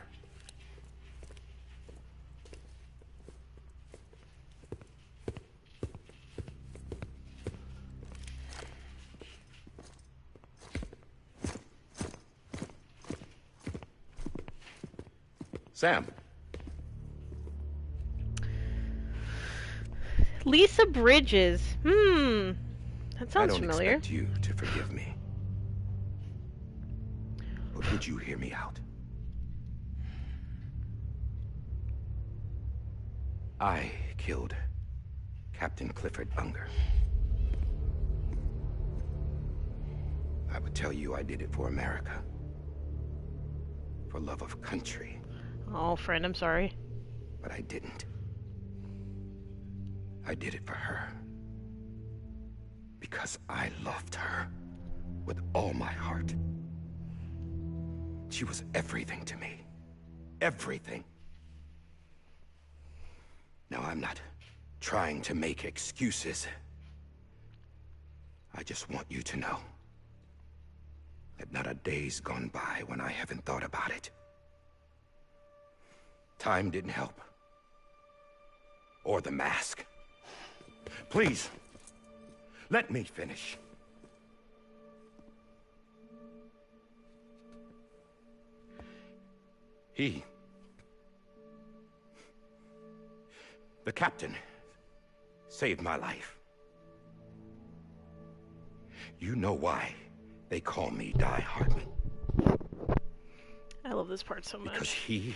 Sam. Lisa Bridges. That sounds familiar. I don't expect you to forgive me. But would you hear me out? I killed Captain Clifford Unger. I would tell you I did it for America. For love of country. Oh, friend, I'm sorry. But I didn't. I did it for her. Because I loved her with all my heart. She was everything to me. Everything. Now, I'm not trying to make excuses. I just want you to know that not a day's gone by when I haven't thought about it. Time didn't help. Or the mask. Please, let me finish. The captain, saved my life. You know why they call me Die Hardman. I love this part so much. Because he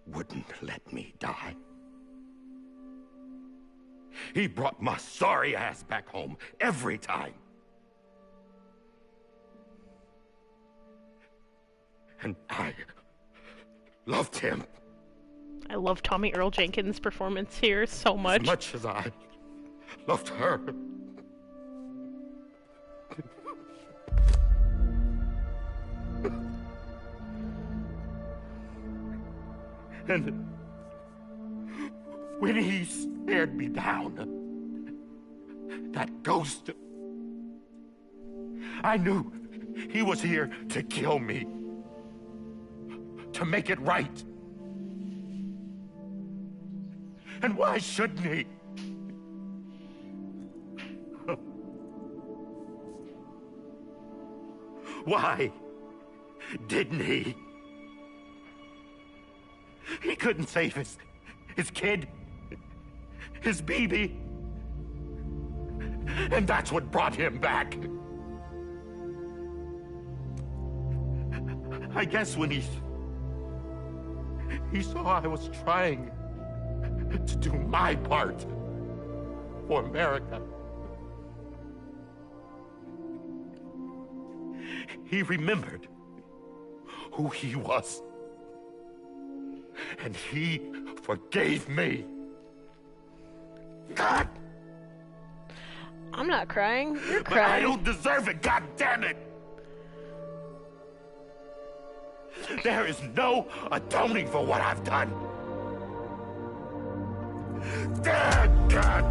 wouldn't let me die. He brought my sorry ass back home every time. And I loved him. I love Tommy Earl Jenkins' performance here so much. As much as I loved her. And when he stared me down, that ghost, I knew he was here to kill me, to make it right. And why shouldn't he? Why didn't he? He couldn't save his kid, his baby. And that's what brought him back. I guess when he saw I was trying to do my part for America, he remembered who he was. And he forgave me. God! I'm not crying. You're But crying. I don't deserve it, God damn it! There is no atoning for what I've done. Damn, God!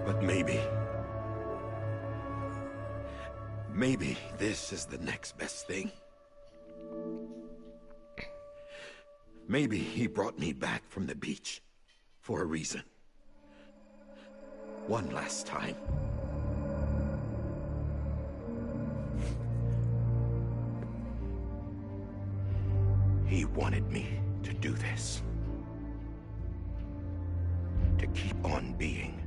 But maybe this is the next best thing. Maybe he brought me back from the beach for a reason. One last time. He wanted me to do this. To keep on being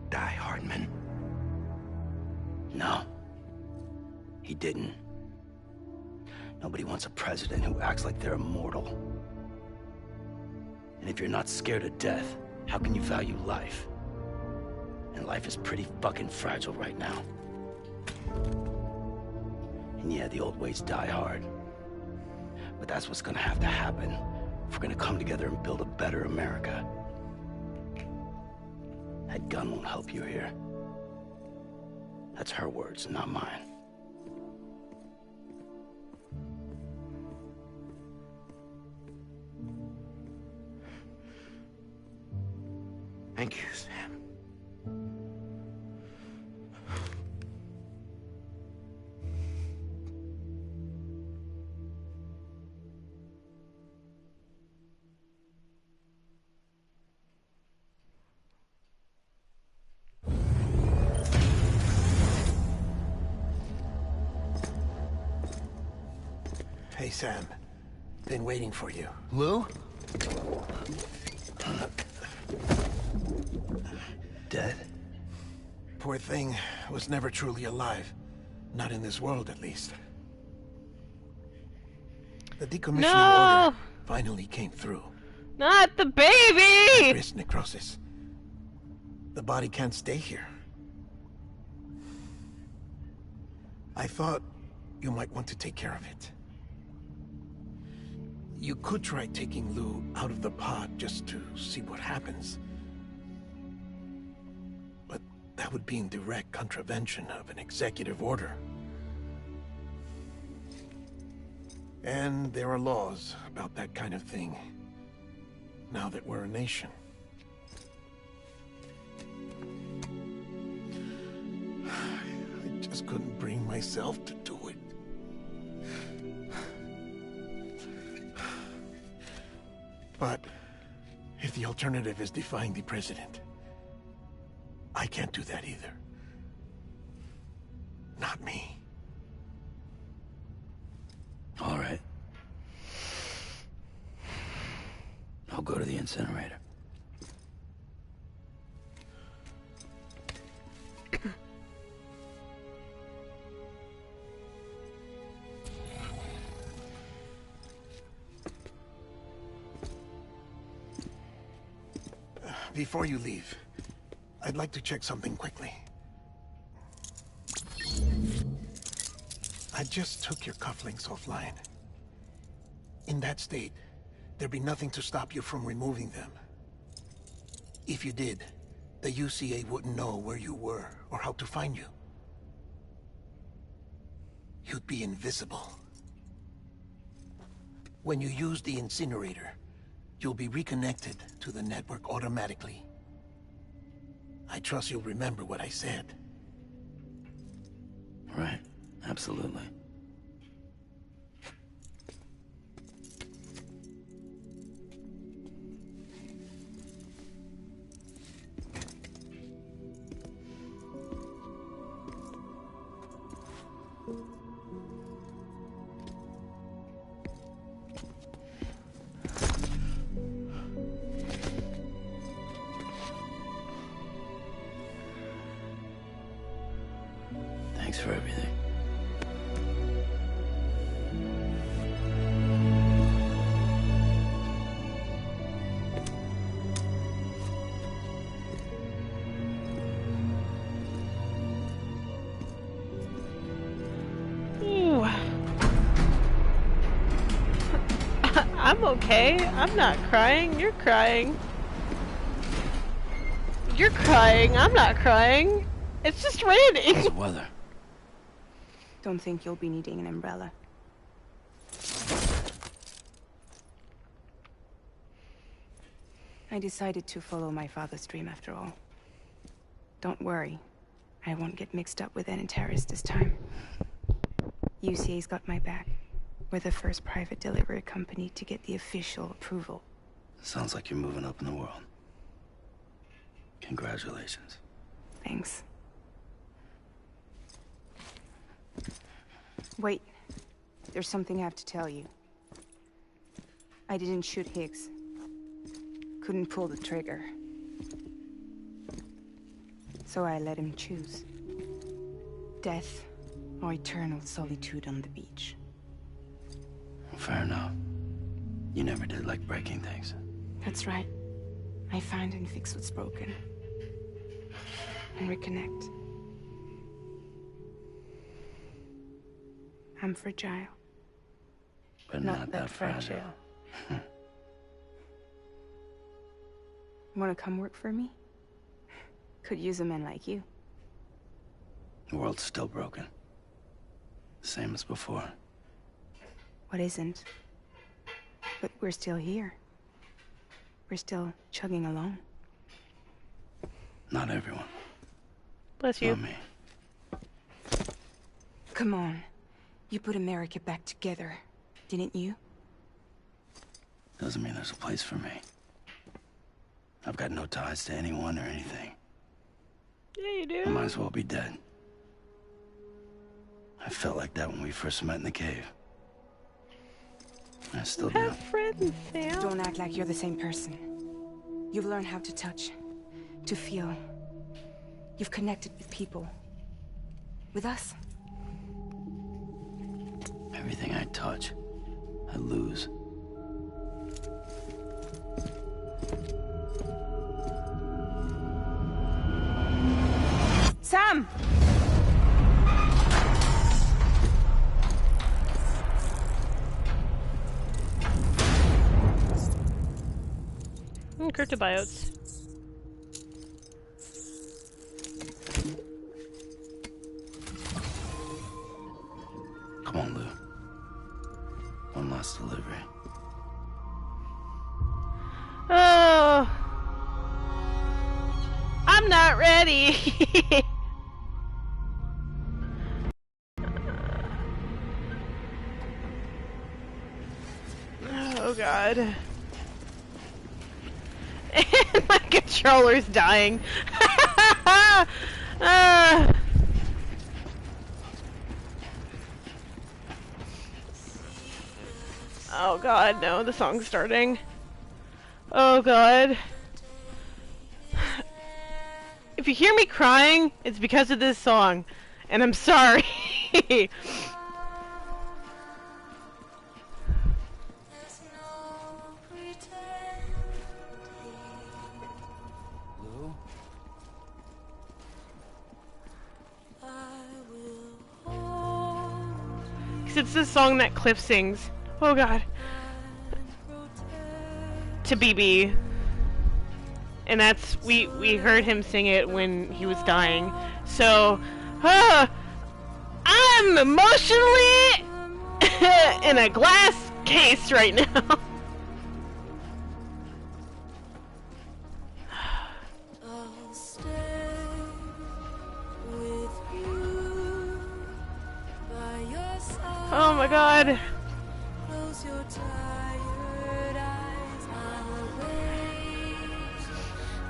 Die Hardman. No. He didn't. Nobody wants a president who acts like they're immortal. And if you're not scared of death, how can you value life? And life is pretty fucking fragile right now. And yeah, the old ways die hard. But that's what's gonna have to happen if we're gonna come together and build a better America. That gun won't help you here. That's her words, not mine. Thank you, Sam. Hey, Sam. Been waiting for you. Lou? Dead? Poor thing was never truly alive. Not in this world, at least. The decommissioning order finally came through. Not the baby! Risk necrosis. The body can't stay here. I thought you might want to take care of it. You could try taking Lou out of the pod just to see what happens. But that would be in direct contravention of an executive order. And there are laws about that kind of thing, now that we're a nation. I just couldn't bring myself to do it. But if the alternative is defying the president, I can't do that either. Not me. All right. I'll go to the incinerator. Before you leave, I'd like to check something quickly. I just took your cufflinks offline. In that state, there'd be nothing to stop you from removing them. If you did, the UCA wouldn't know where you were or how to find you. You'd be invisible. When you use the incinerator, you'll be reconnected to the network automatically. I trust you'll remember what I said. Right. Absolutely. Thanks for everything. Ooh. I'm okay. I'm not crying. You're crying. You're crying. I'm not crying. It's just raining. How's the weather? Don't think you'll be needing an umbrella. I decided to follow my father's dream after all. Don't worry. I won't get mixed up with any terrorists this time. UCA's got my back. We're the first private delivery company to get the official approval. Sounds like you're moving up in the world. Congratulations. Thanks. Wait. There's something I have to tell you. I didn't shoot Higgs. Couldn't pull the trigger. So I let him choose. Death or eternal solitude on the beach. Fair enough. You never did like breaking things. That's right. I find and fix what's broken. And reconnect. I'm fragile. But not that fragile. Wanna come work for me? Could use a man like you. The world's still broken. Same as before. What isn't? But we're still here. We're still chugging along. Not everyone. Bless you. Not me. Come on. You put America back together, didn't you? Doesn't mean there's a place for me. I've got no ties to anyone or anything. Yeah, you do. I might as well be dead. I felt like that when we first met in the cave. I still do. Have friends, Sam. Don't act like you're the same person. You've learned how to touch, to feel. You've connected with people. With us. Everything I touch, I lose. Sam! Cryptobiotes. Come on, Lou. One last delivery. Oh, I'm not ready. Oh God. And my controller's dying. Oh God, no, the song's starting. Oh God. If you hear me crying, it's because of this song. And I'm sorry. It's this song that Cliff sings. Oh God. To BB. And that's, we heard him sing it when he was dying. So, I'm emotionally in a glass case right now. Oh my God. Close your tired eyes, I'll wait,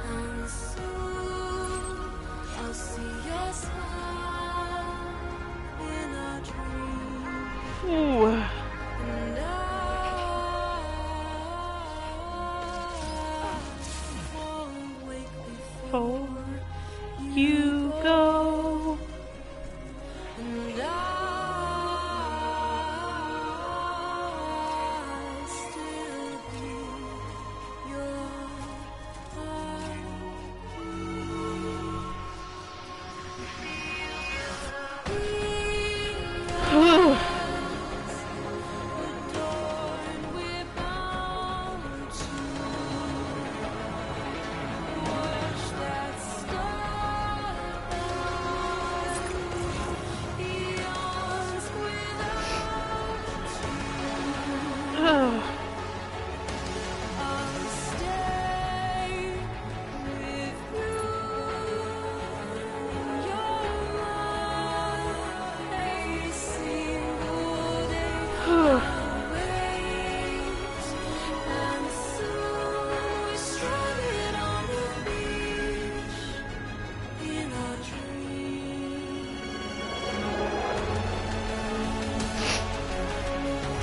and soon I'll see your smile in a dream. Ooh. And I won't wake before you go. And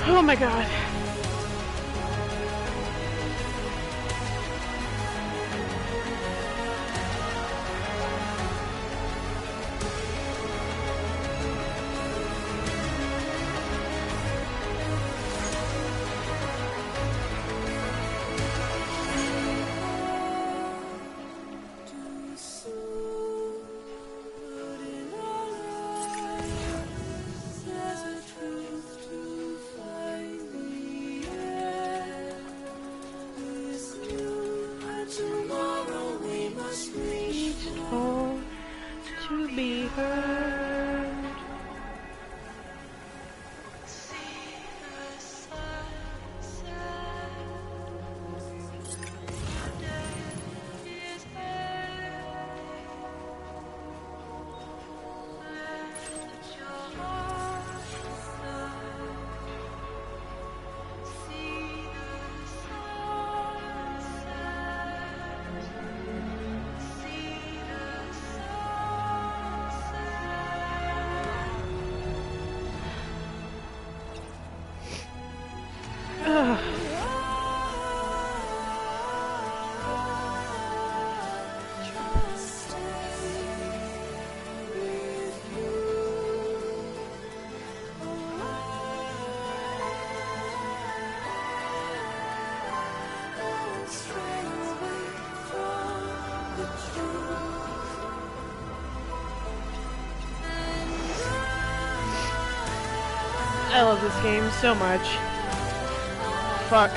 Oh my God. I love this game so much. Fuck.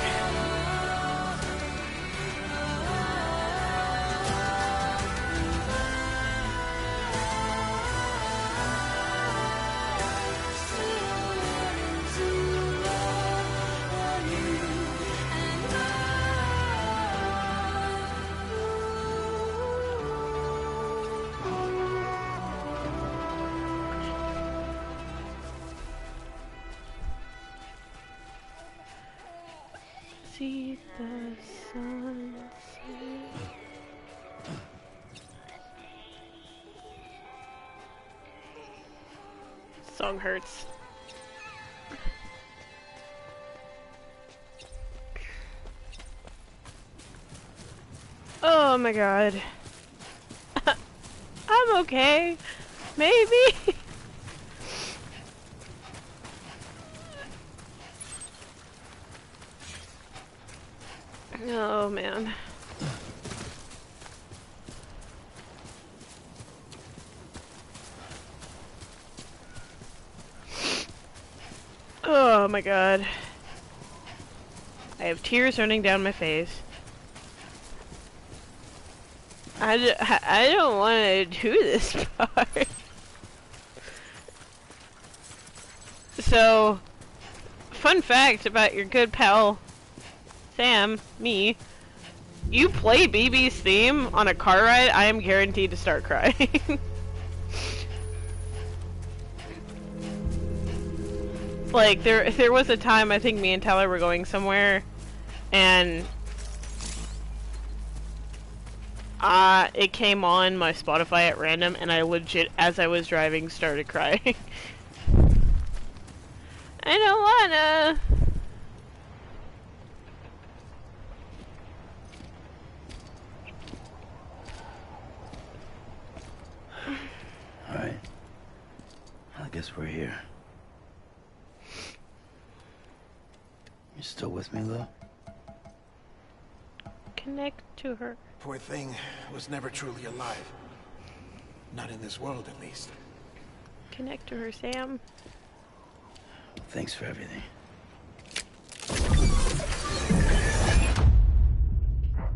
See the sunset. Song hurts. Oh my god. I'm okay. Maybe. Oh man. Oh my god. I have tears running down my face. I don't want to do this part. So, fun fact about your good pal Sam, me, you play BB's theme on a car ride, I am guaranteed to start crying. Like, there was a time I think me and Tyler were going somewhere, and it came on my Spotify at random, and I legit, as I was driving, started crying. I don't wanna. Alright. I guess we're here. You still with me, Lou? Connect to her. Poor thing was never truly alive. Not in this world, at least. Connect to her, Sam. Thanks for everything.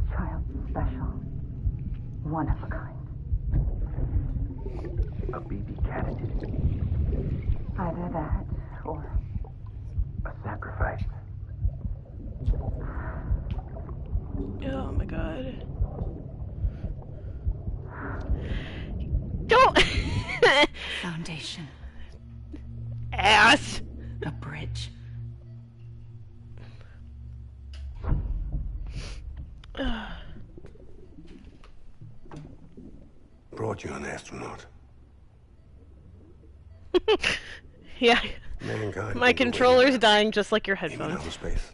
Child special. One of a kind. A baby candidate. Either that, or A sacrifice. Oh my god. Don't! Foundation. Ass! A bridge. Brought you an astronaut. Yeah. Mankind My controller's dying just like your even headphones. outer space.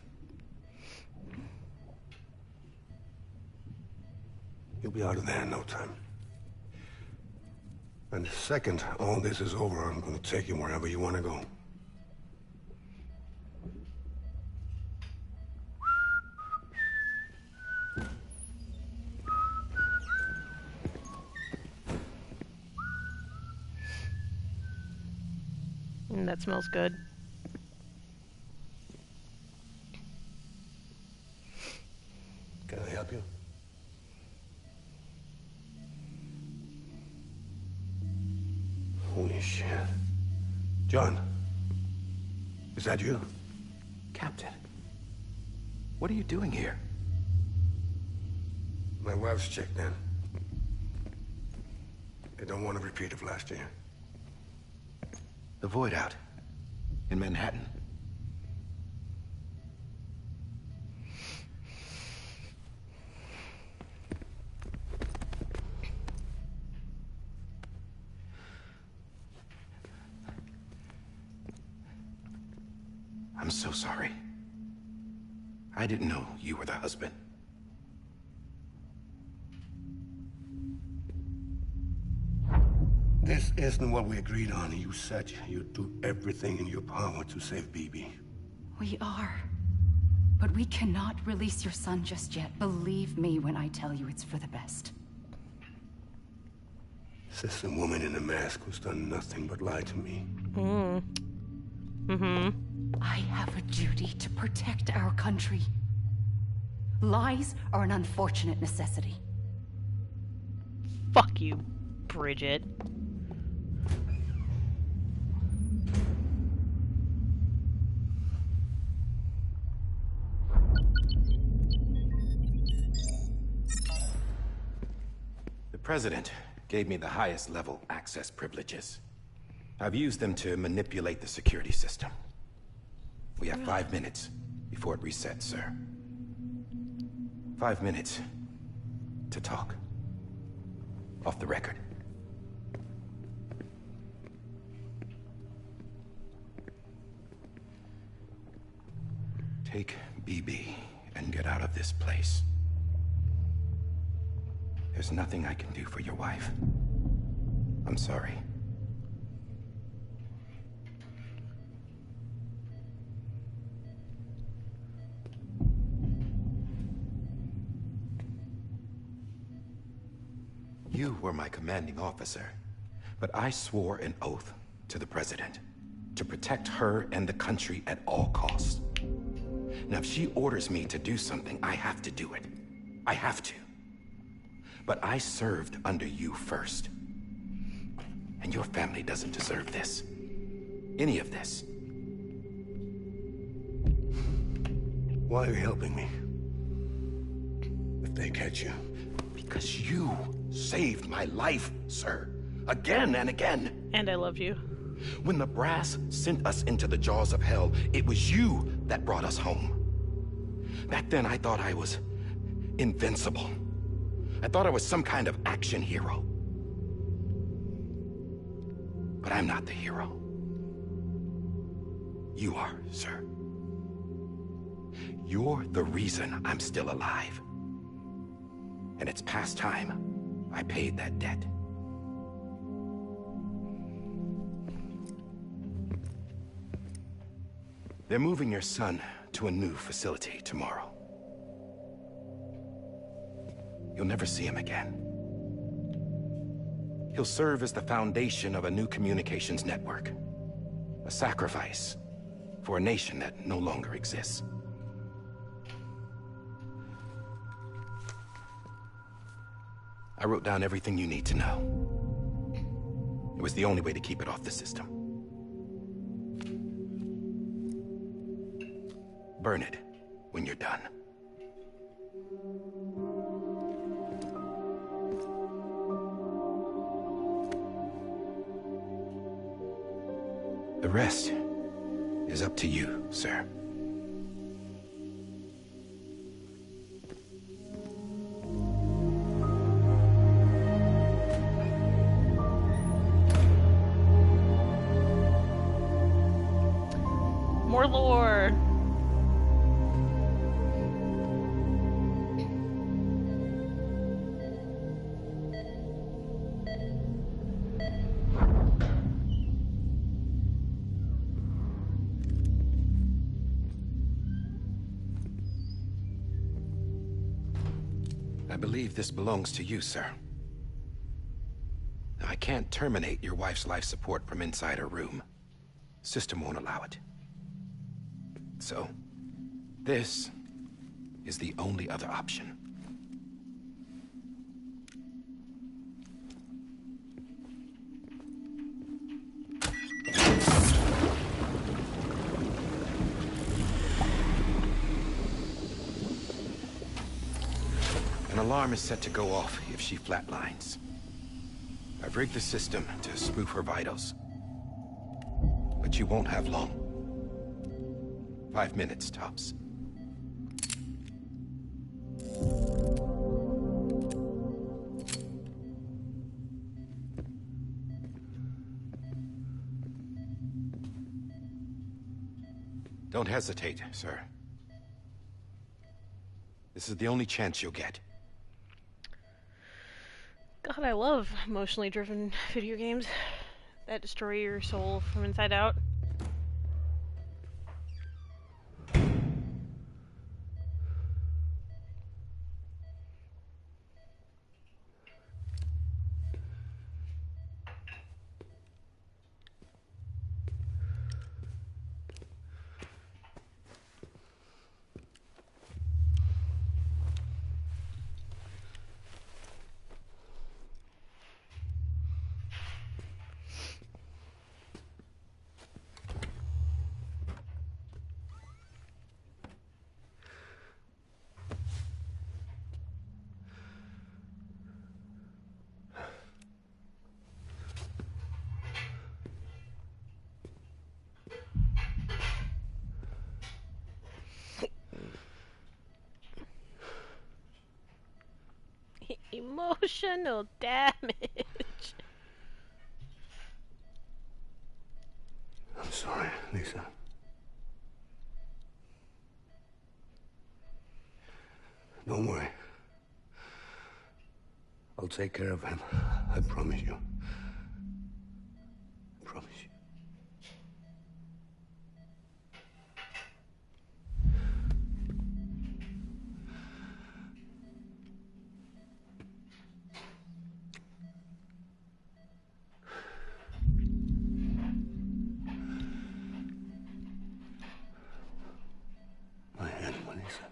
You'll be out of there in no time. And the second all this is over, I'm gonna take you wherever you want to go. That smells good. Can I help you? Holy shit. John, is that you? Captain, what are you doing here? My wife's checked in. They don't want a repeat of last year. The void out in Manhattan. I'm so sorry. I didn't know you were the husband. This isn't what we agreed on. You said you'd do everything in your power to save BB. We are. But we cannot release your son just yet. Believe me when I tell you it's for the best. This is a woman in a mask who's done nothing but lie to me. I have a duty to protect our country. Lies are an unfortunate necessity. Fuck you, Bridget. The President gave me the highest level access privileges. I've used them to manipulate the security system. We have 5 minutes before it resets, sir. 5 minutes to talk. Off the record. Take BB and get out of this place. There's nothing I can do for your wife. I'm sorry. You were my commanding officer, but I swore an oath to the President to protect her and the country at all costs. Now, if she orders me to do something, I have to do it. I have to. But I served under you first. And your family doesn't deserve this. Any of this. Why are you helping me? If they catch you. Because you saved my life, sir. Again and again. And I loved you. When the brass sent us into the jaws of hell, it was you that brought us home. Back then, I thought I was invincible. I thought I was some kind of action hero. But I'm not the hero. You are, sir. You're the reason I'm still alive. And it's past time I paid that debt. They're moving your son to a new facility tomorrow. You'll never see him again. He'll serve as the foundation of a new communications network. A sacrifice for a nation that no longer exists. I wrote down everything you need to know. It was the only way to keep it off the system. Burn it when you're done. The rest is up to you, sir. More lore. I believe this belongs to you, sir. Now, I can't terminate your wife's life support from inside her room. System won't allow it. So, this is the only other option. An alarm is set to go off if she flatlines. I've rigged the system to spoof her vitals. But you won't have long. 5 minutes, tops. Don't hesitate, sir. This is the only chance you'll get. God, I love emotionally driven video games that destroy your soul from inside out. Emotional damage. I'm sorry, Lisa. Don't worry. I'll take care of him. I promise you. I promise you. My hand, Melissa.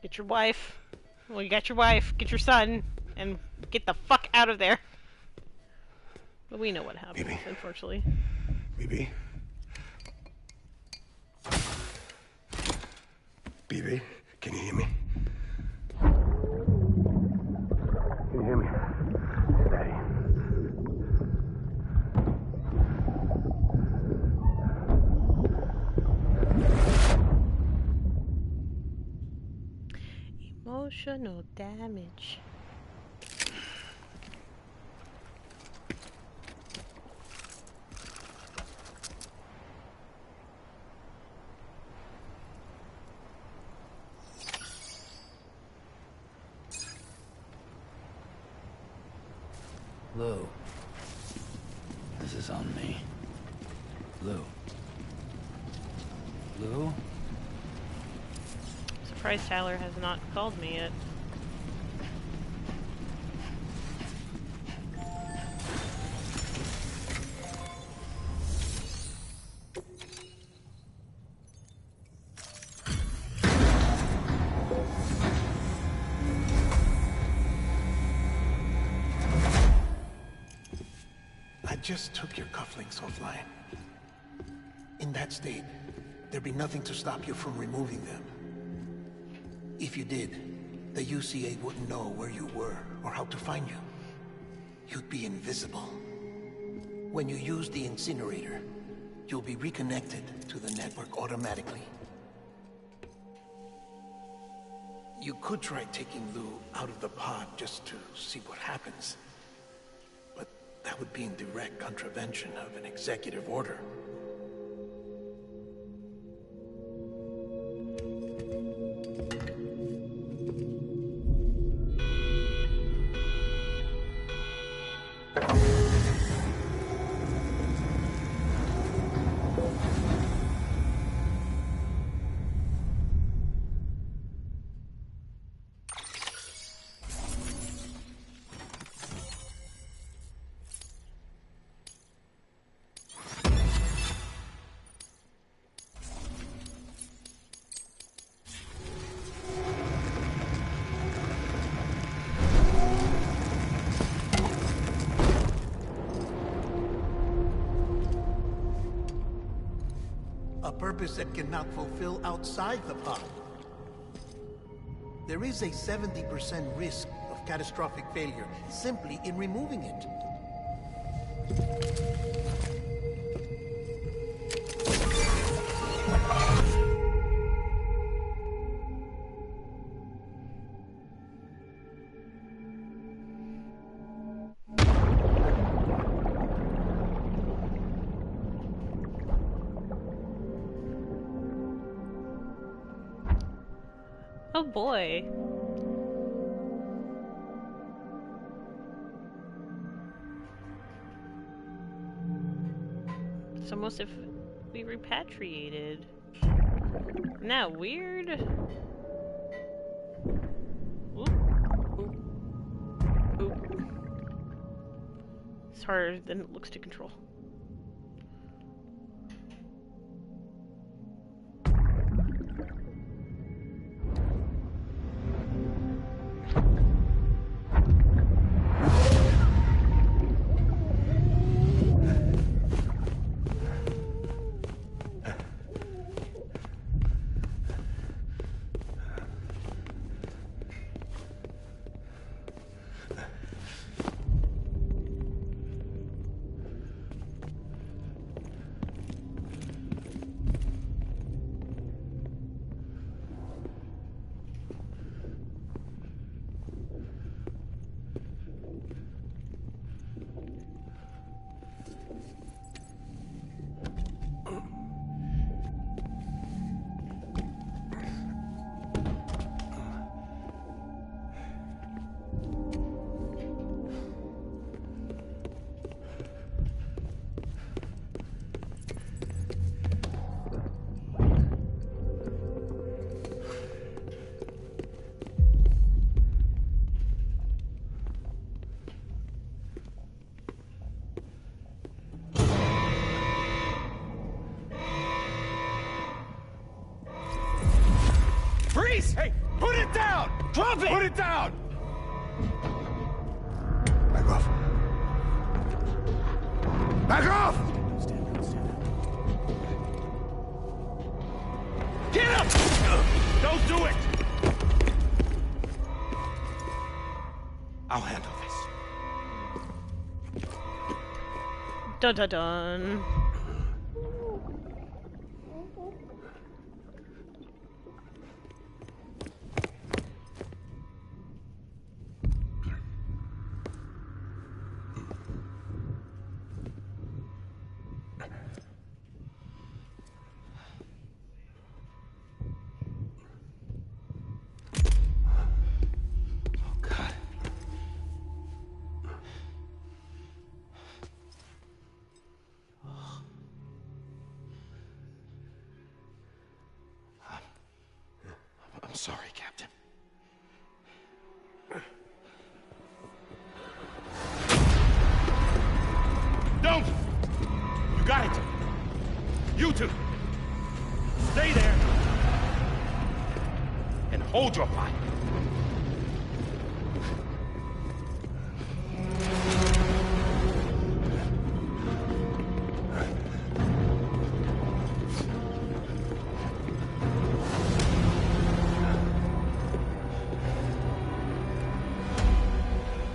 Get your wife. Well, you got your wife. Get your son. And get the fuck out of there. But we know what happened, unfortunately. BB? BB, can you hear me? Can you hear me? Steady. Emotional damage. Lou. This is on me. Lou. Lou? Surprised Tyler has not called me yet. I just took your cufflinks offline. In that state, there'd be nothing to stop you from removing them. If you did, the UCA wouldn't know where you were or how to find you. You'd be invisible. When you use the incinerator, you'll be reconnected to the network automatically. You could try taking Lou out of the pod just to see what happens. But that would be in direct contravention of an executive order. A purpose that cannot fulfill outside the pod. There is a 70% risk of catastrophic failure simply in removing it. Oh boy. It's almost if we repatriated. Isn't that weird? Oop. Oop. Oop. It's harder than it looks to control. face! Hey, put it down! Drop it! Put it down! Back off. Back off! Get up! Don't do it! I'll handle this. Dun dun dun. I'm sorry, Captain. Don't! You got it! You two! Stay there! And hold your fire!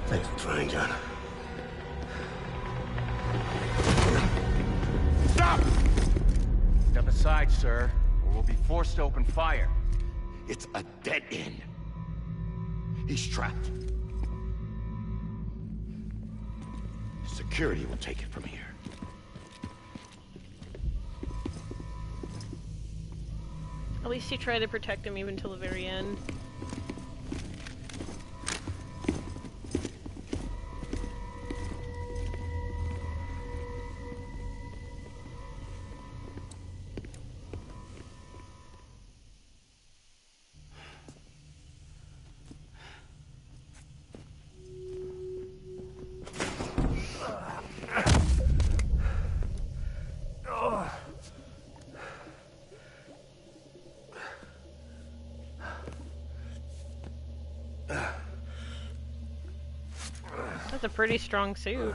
Thanks for trying, John. Stop! Step aside, sir, or we'll be forced to open fire. It's a dead end. He's trapped. Security will take it from here. At least you try to protect him even till the very end. That's a pretty strong suit.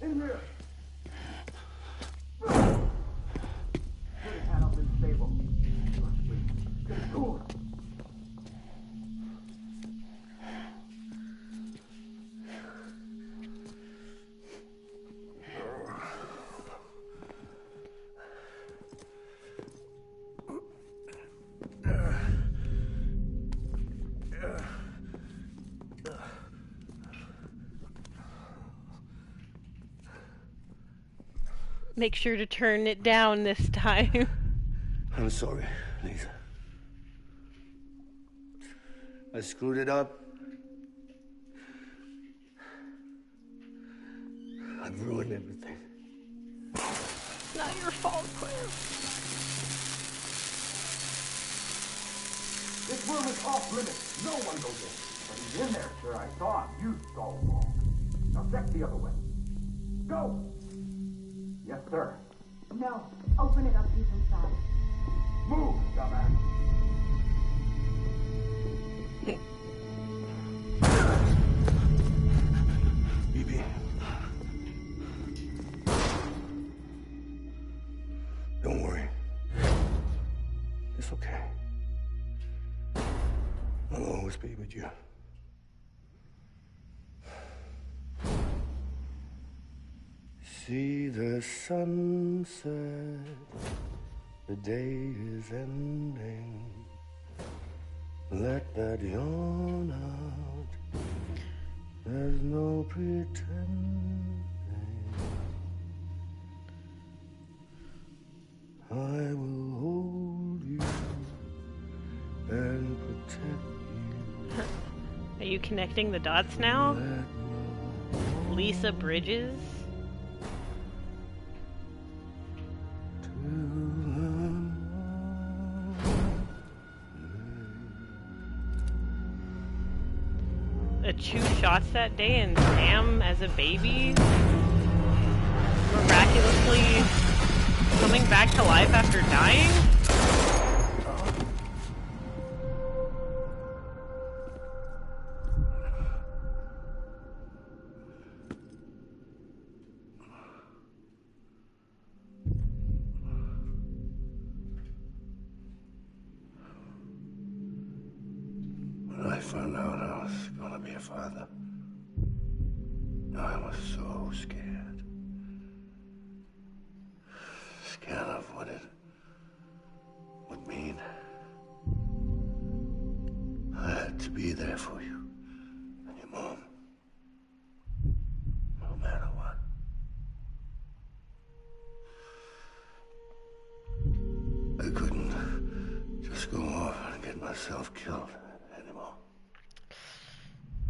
In here! Put his hand up in the table. Get cool. Make sure to turn it down this time. I'm sorry, Lisa. I screwed it up. I've ruined everything. It's not your fault, Claire. This room is off limits. No one goes in. But he's in there, sir. I saw him. You saw him all. Now check the other way. Go! Yes, sir. No. Open it up. He's inside. Move, dumbass. Evie. Don't worry. It's okay. I'll always be with you. See the sunset, the day is ending. Let that yawn out, there's no pretending. I will hold you and protect you. Are you connecting the dots now? Let Lisa Bridges? A Chew shots that day and Sam as a baby miraculously coming back to life after dying? When I found out I was gonna be a father, I was so scared. Scared of what it would mean. I had to be there for you and your mom. No matter what. I couldn't just go off and get myself killed anymore.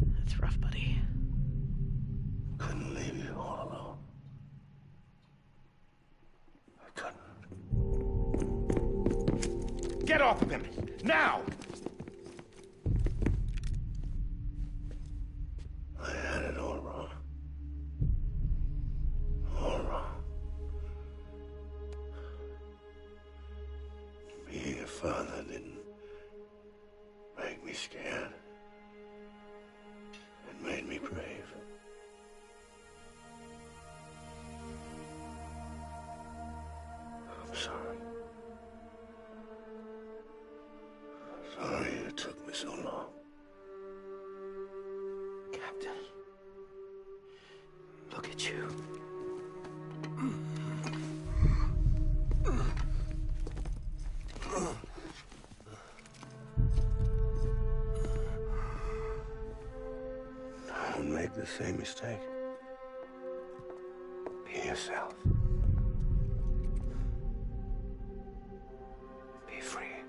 That's rough, buddy. Couldn't leave you all alone. I couldn't. Get off of him! Now! I had it all wrong. All wrong. Being a father didn't make me scared. It made me brave. I'm sorry. Sorry it took me so long. Captain. Look at you. Don't make the same mistake. Be yourself. Be free.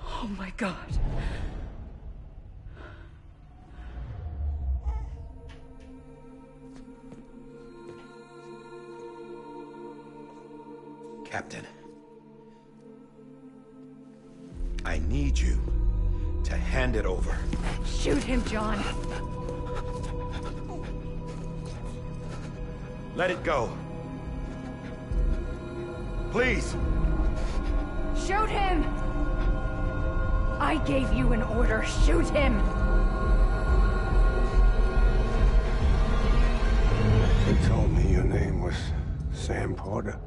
Oh my God. Captain, I need you to hand it over. Shoot him, John. Let it go. Please. Shoot him! I gave you an order. Shoot him! You told me your name was Sam Porter.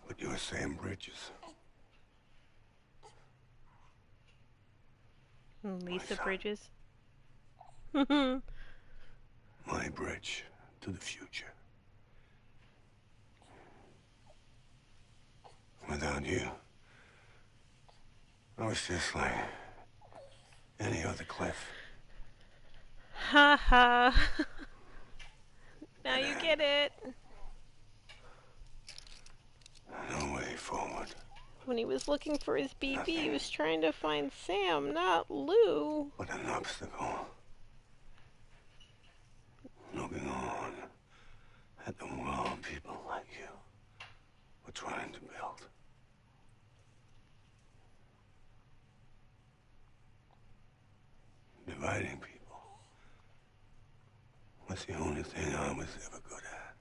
But you're Sam Bridges. Lisa Bridges. My bridge to the future. Without you, I was just like any other Cliff. Ha ha. Now you get it. No way forward. When he was looking for his BB, he was trying to find Sam, not Lou. But an obstacle. Looking on at the world people like you were trying to build. Dividing people was the only thing I was ever good at.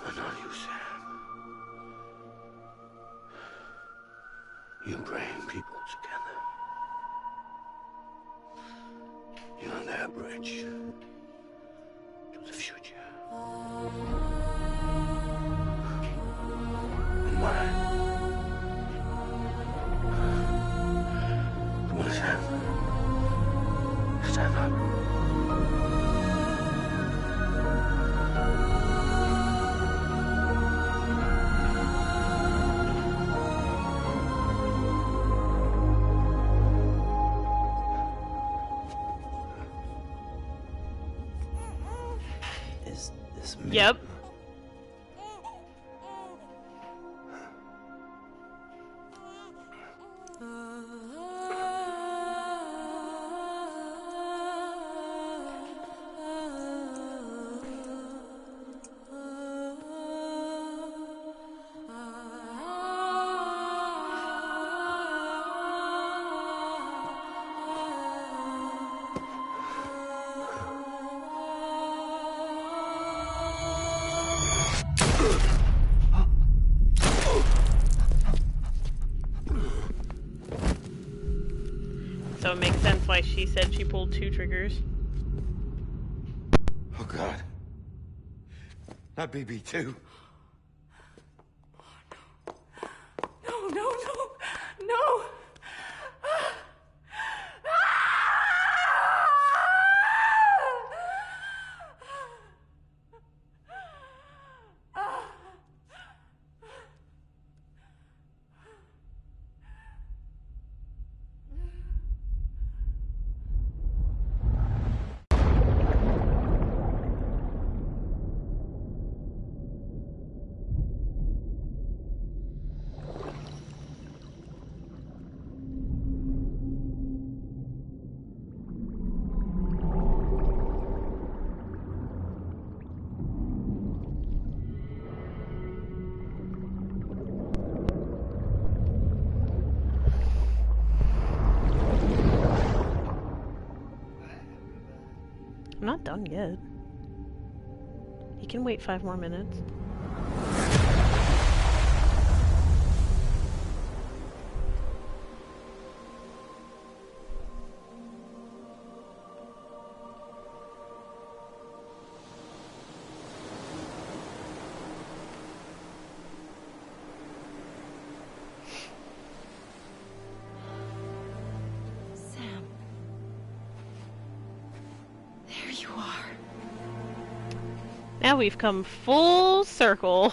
But not you, Sam. You bring people together. You're their bridge to the future. And mine. Come on, Sam. Yep. So it makes sense why she said she pulled 2 triggers. Oh God. Not BB2. No, no, no, no! I'm not done yet. You can wait 5 more minutes. Sam. There you are. Now we've come full circle.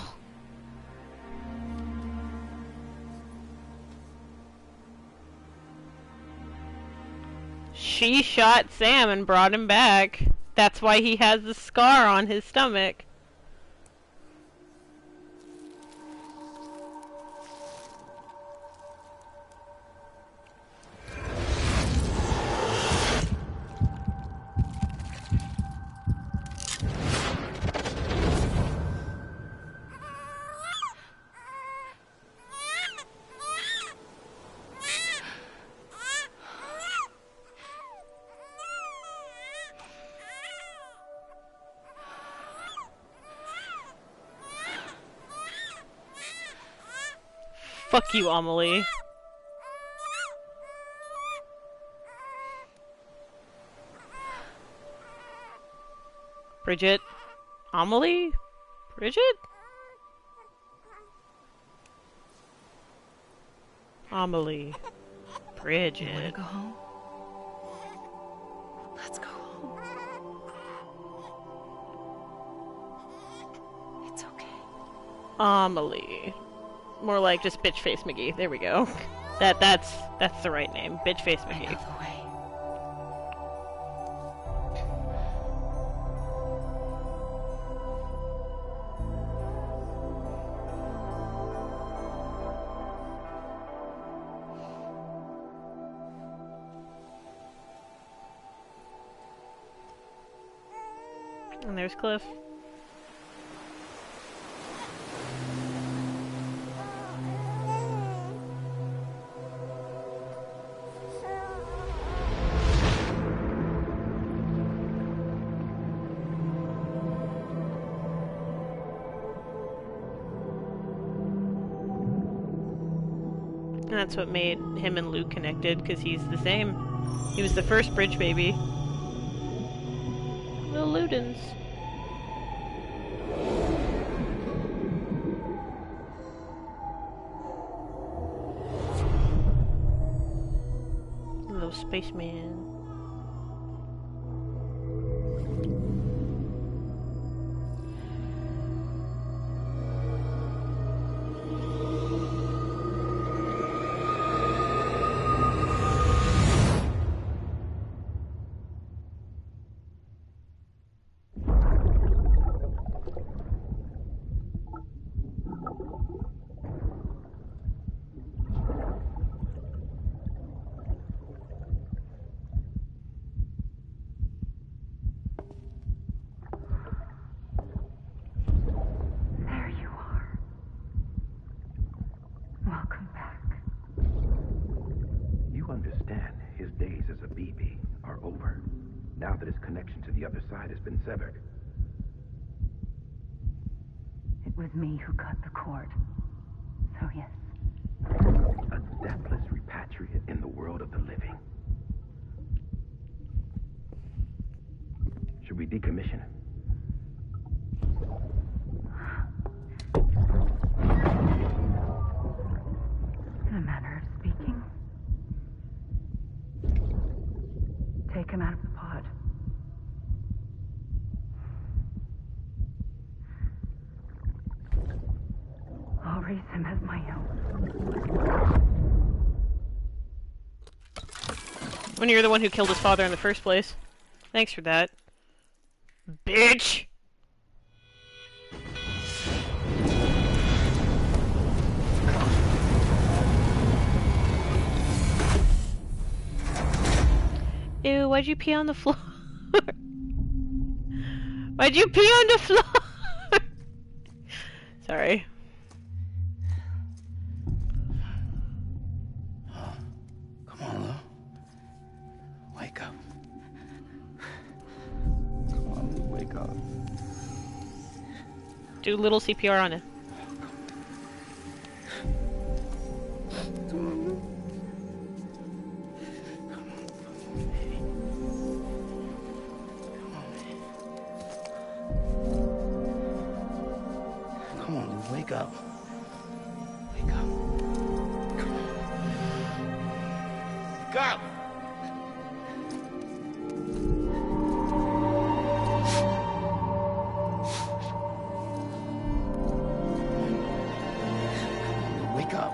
She shot Sam and brought him back. That's why he has the scar on his stomach. Fuck you, Amelie. Bridget? Amelie? Bridget? Amelie. Bridget. You wanna go home? Let's go home. It's okay. Amelie. More like just bitch face McGee. There we go. That's the right name. Bitch face McGee. And there's Cliff. And that's what made him and Luke connected, because he's the same. He was the first bridge baby. Little Ludens. Little spaceman. back. You understand his days as a BB are over, now that his connection to the other side has been severed. It was me who cut the cord. So yes. A deathless repatriate in the world of the living. Should we decommission it? In a manner of speaking. Take him out of the pod. I'll raise him as my own. When you're the one who killed his father in the first place. Thanks for that. Bitch! Ew, why'd you pee on the floor? Why'd you pee on the floor? Sorry. Come on, Lou. Wake up. Come on, Lou, wake up. Do a little CPR on it. Come on, Lou. Come on, Lou, wake up. Wake up. Come on. Wake up! Wake up.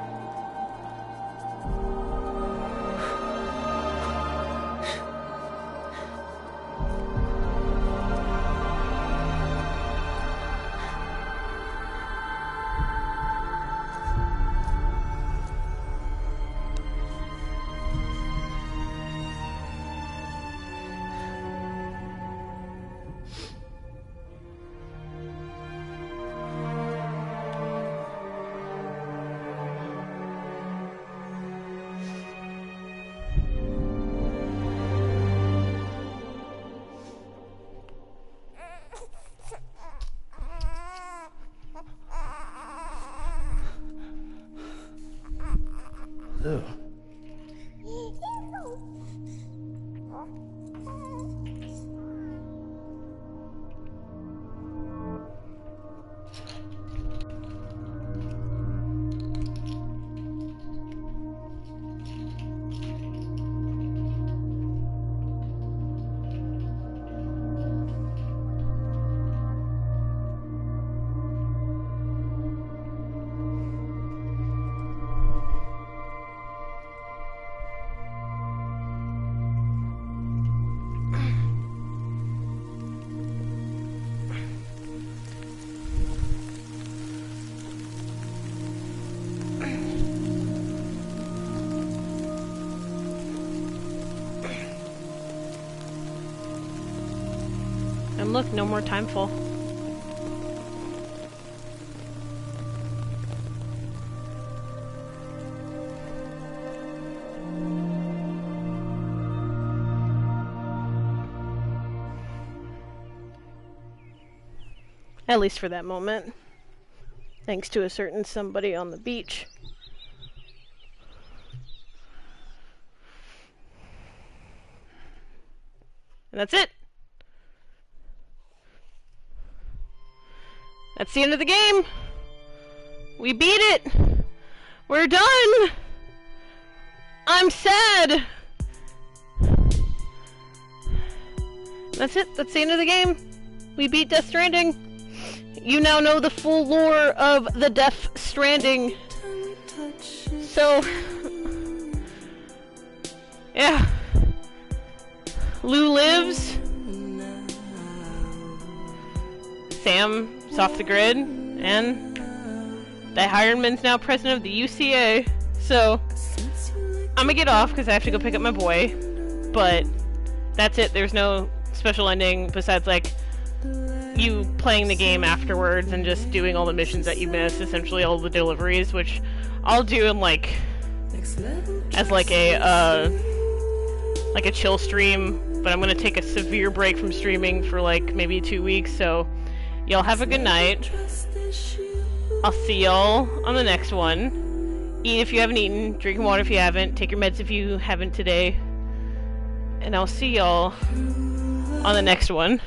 Lou. And look, no more timefall. At least for that moment. Thanks to a certain somebody on the beach. And that's it. That's the end of the game. We beat it. We're done. I'm sad. That's it. That's the end of the game. We beat Death Stranding. You now know the full lore of the Death Stranding. So, yeah. Lou lives. Sam's off the grid, and the Hironman's now president of the UCA. So, I'm gonna get off because I have to go pick up my boy. But that's it. There's no special ending besides like you playing the game afterwards and just doing all the missions that you missed, essentially all the deliveries, which I'll do in like as like a chill stream, but I'm gonna take a severe break from streaming for like maybe 2 weeks. So y'all have a good night. I'll see y'all on the next one. Eat if you haven't eaten, drinking water if you haven't, take your meds if you haven't today, and I'll see y'all on the next one.